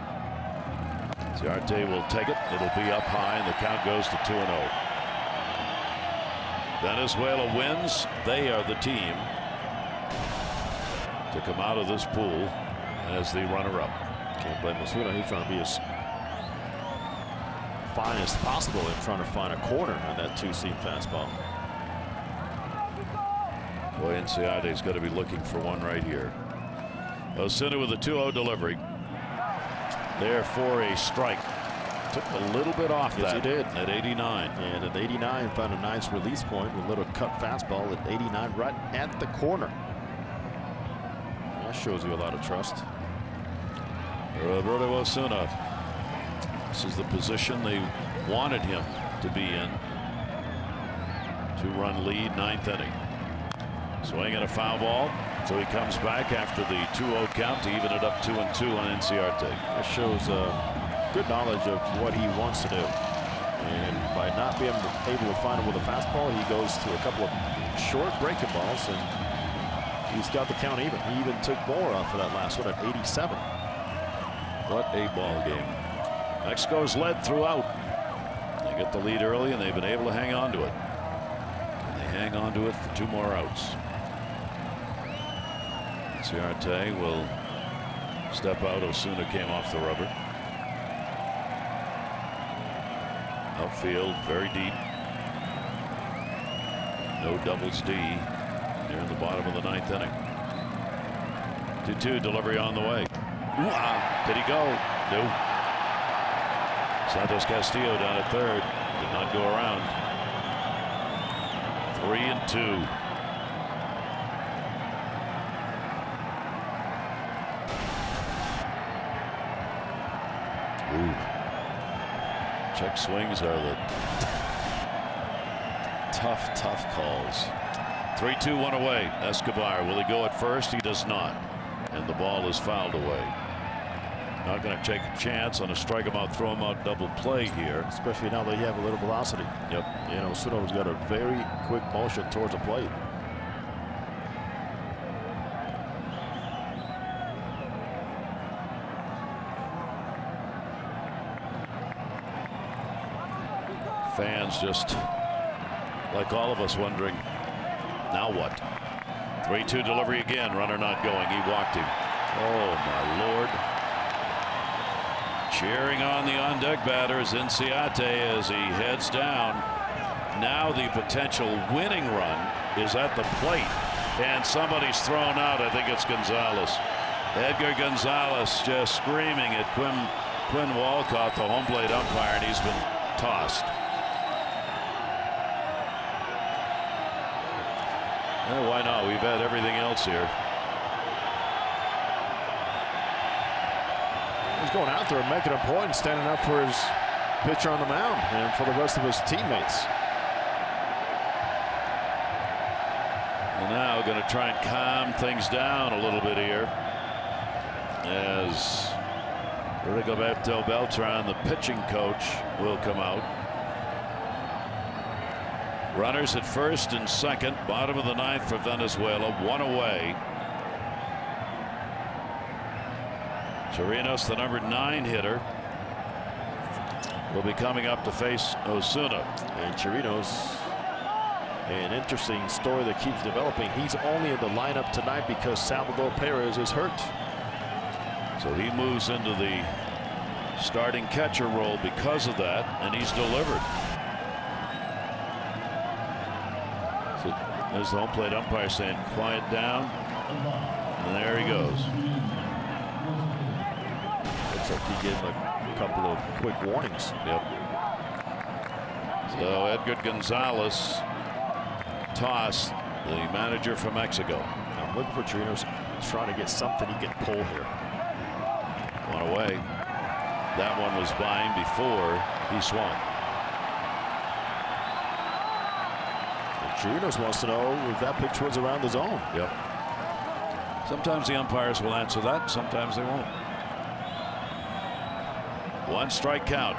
Inciarte will take it. It'll be up high, and the count goes to 2-0. Venezuela wins. They are the team to come out of this pool as the runner-up. Can't blame Osuna. He's trying to be as fine as possible in trying to find a corner on that two-seam fastball. Boy, Enciade's got to be looking for one right here. Osuna with a 2-0 delivery. There for a strike. Took a little bit off yes, that. He did. At 89. And at 89, found a nice release point with a little cut fastball at 89 right at the corner. That shows you a lot of trust. Roberto Osuna. This is the position they wanted him to be in. 2-run lead, 9th inning. Swing and a foul ball. So he comes back after the 2-0 count to even it up 2-2 on Enciarte. That shows good knowledge of what he wants to do. And by not being able to find him with a fastball, he goes to a couple of short breaking balls, and he's got the count even. He even took more off of that last one at 87. What a ball game. Mexico's led throughout. They get the lead early, and they've been able to hang on to it. And they hang on to it for 2 more outs. Enciarte will step out. Osuna came off the rubber. Outfield very deep. No doubles D near the bottom of the 9th inning. 2-2 delivery on the way. Did he go? No. Santos Castillo down at third. Did not go around. 3-2. Check swings are the tough calls. 3-2, 1 away. Escobar, will he go at first? He does not. And the ball is fouled away. Not going to take a chance on a strike him out, throw him out double play here. Especially now that you have a little velocity. Yep. You know, Osuna's got a very quick motion towards the plate. Fans just like all of us wondering, now what? 3-2 delivery again. Runner not going. He walked him. Oh my Lord. Cheering on the on deck batter is Enciate as he heads down. Now the potential winning run is at the plate, and somebody's thrown out. I think it's Gonzalez. Edgar Gonzalez just screaming at Quinn Walcott, the home plate umpire, and he's been tossed. Why not? We've had everything else here. He's going out there and making a point and standing up for his pitcher on the mound and for the rest of his teammates. And now going to try and calm things down a little bit here as Rigoberto Beltran, the pitching coach, will come out. Runners at first and second, bottom of the 9th for Venezuela, 1 away. Chirinos, the number 9 hitter, will be coming up to face Osuna. And Chirinos, an interesting story that keeps developing. He's only in the lineup tonight because Salvador Perez is hurt. So he moves into the starting catcher role because of that, and he's delivered. So there's the home plate umpire saying, quiet down. And there he goes. Looks like he gave a couple of quick warnings. Yep. So Edgar Gonzalez tossed, the manager from Mexico. I'm looking for Chirinos trying to get something he can pull here. 1 away. That one was by him before he swung. Chirinos wants to know if that pitch was around the zone. Yep. Sometimes the umpires will answer that, sometimes they won't. 1 strike count.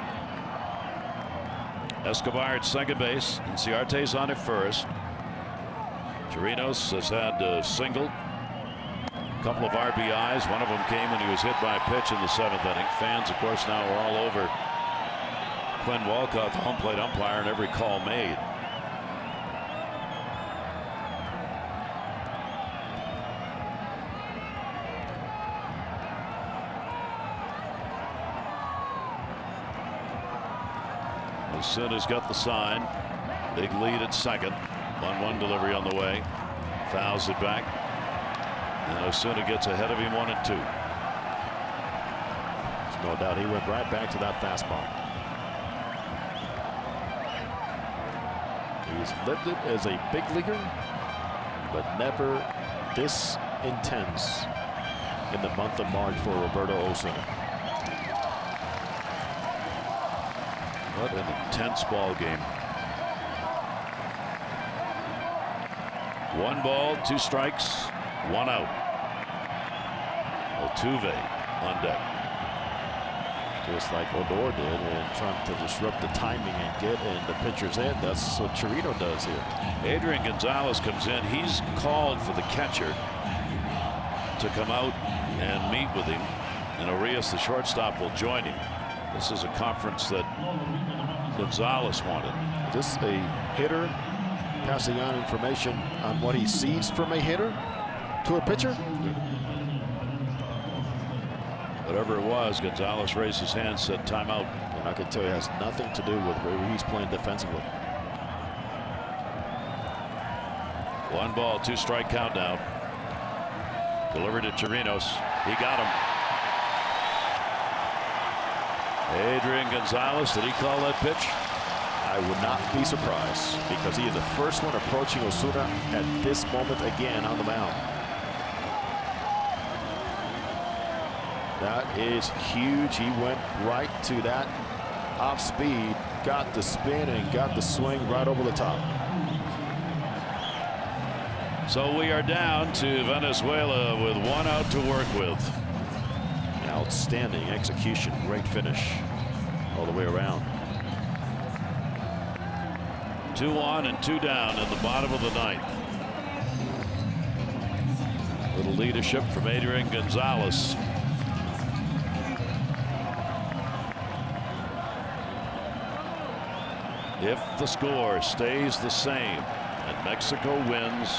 Escobar at second base. Enciarte's on at first. Chirinos has had a single, a couple of RBIs. One of them came when he was hit by a pitch in the 7th inning. Fans, of course, now are all over Quinn Walcott, the home plate umpire, and every call made. Osuna's got the sign. Big lead at second. 1-1 delivery on the way. Fouls it back. And Osuna gets ahead of him 1-2. There's no doubt he went right back to that fastball. He's lived it as a big leaguer, but never this intense in the month of March for Roberto Osuna. What an intense ball game. 1 ball, 2 strikes, 1 out. Altuve on deck. Just like Odor did, and trying to disrupt the timing and get in the pitcher's head. That's what Chirino does here. Adrian Gonzalez comes in. He's called for the catcher to come out and meet with him. And Arias, the shortstop, will join him. This is a conference that Gonzalez wanted. Just a hitter passing on information on what he sees from a hitter to a pitcher. Whatever it was, Gonzalez raised his hand, said timeout. And I can tell you it has nothing to do with where he's playing defensively. 1 ball, 2 strike count now. Delivered to Chirinos. He got him. Adrian Gonzalez, did he call that pitch? I would not be surprised, because he is the first one approaching Osuna at this moment again on the mound. That is huge. He went right to that off speed, got the spin and got the swing right over the top. So we are down to Venezuela with 1 out to work with. Outstanding execution, great finish all the way around. 2 on and 2 down in the bottom of the 9th. Little leadership from Adrian Gonzalez. If the score stays the same and Mexico wins,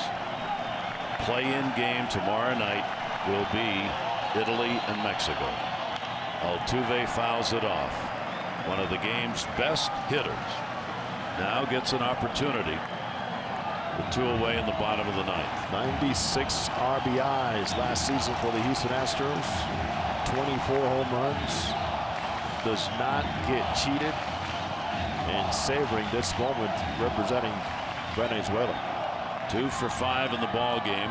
play-in game tomorrow night will be Italy and Mexico. Altuve fouls it off. One of the game's best hitters now gets an opportunity with 2 away in the bottom of the 9th. 96 RBIs last season for the Houston Astros. 24 home runs. Does not get cheated. And savoring this moment representing Venezuela. 2 for 5 in the ball game.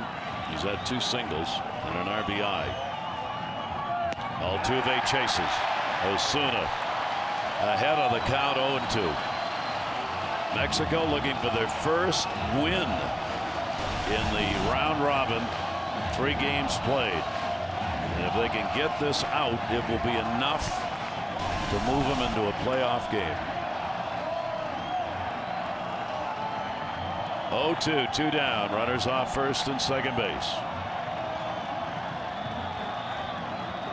He's had 2 singles and an RBI. Altuve chases. Osuna ahead of the count, 0-2. Mexico looking for their first win in the round robin. 3 games played. And if they can get this out, it will be enough to move them into a playoff game. 0-2, 2 down. Runners off first and second base.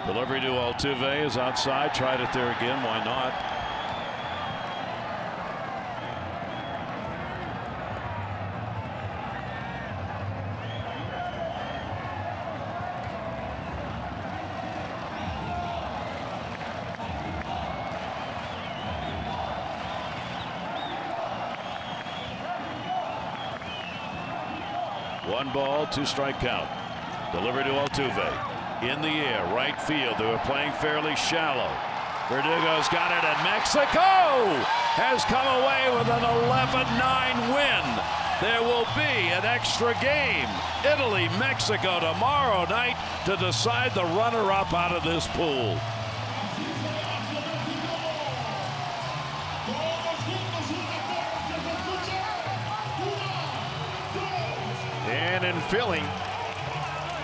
Delivery to Altuve is outside. Tried it there again. Why not? One ball, 2 strike count. Delivery to Altuve. In the air, right field. They were playing fairly shallow. Verdugo's got it, and Mexico has come away with an 11-9 win. There will be an extra game. Italy, Mexico tomorrow night to decide the runner-up out of this pool. And in feeling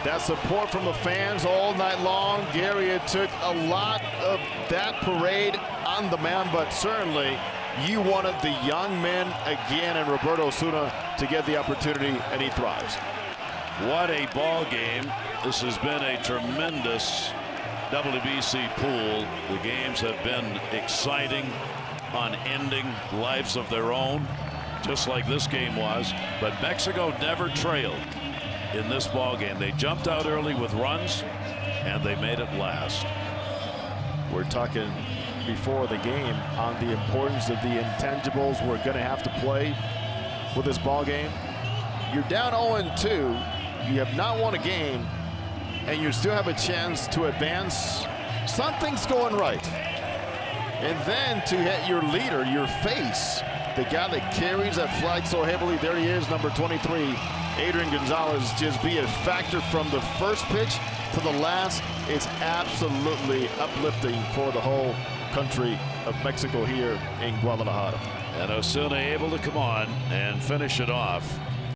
that support from the fans all night long, Gary, it took a lot of that parade on the mound, but certainly you wanted the young men again and Roberto Osuna to get the opportunity, and he thrives. What a ball game. This has been a tremendous WBC pool. The games have been exciting, unending lives of their own, just like this game was. But Mexico never trailed in this ball game. They jumped out early with runs, and they made it last. We're talking before the game on the importance of the intangibles we're going to have to play with this ball game. You're down 0-2. You have not won a game, and you still have a chance to advance. Something's going right. And then to hit your leader, your face, the guy that carries that flag so heavily, there he is, number 23, Adrian Gonzalez, just be a factor from the first pitch to the last. It's absolutely uplifting for the whole country of Mexico here in Guadalajara. And Osuna able to come on and finish it off.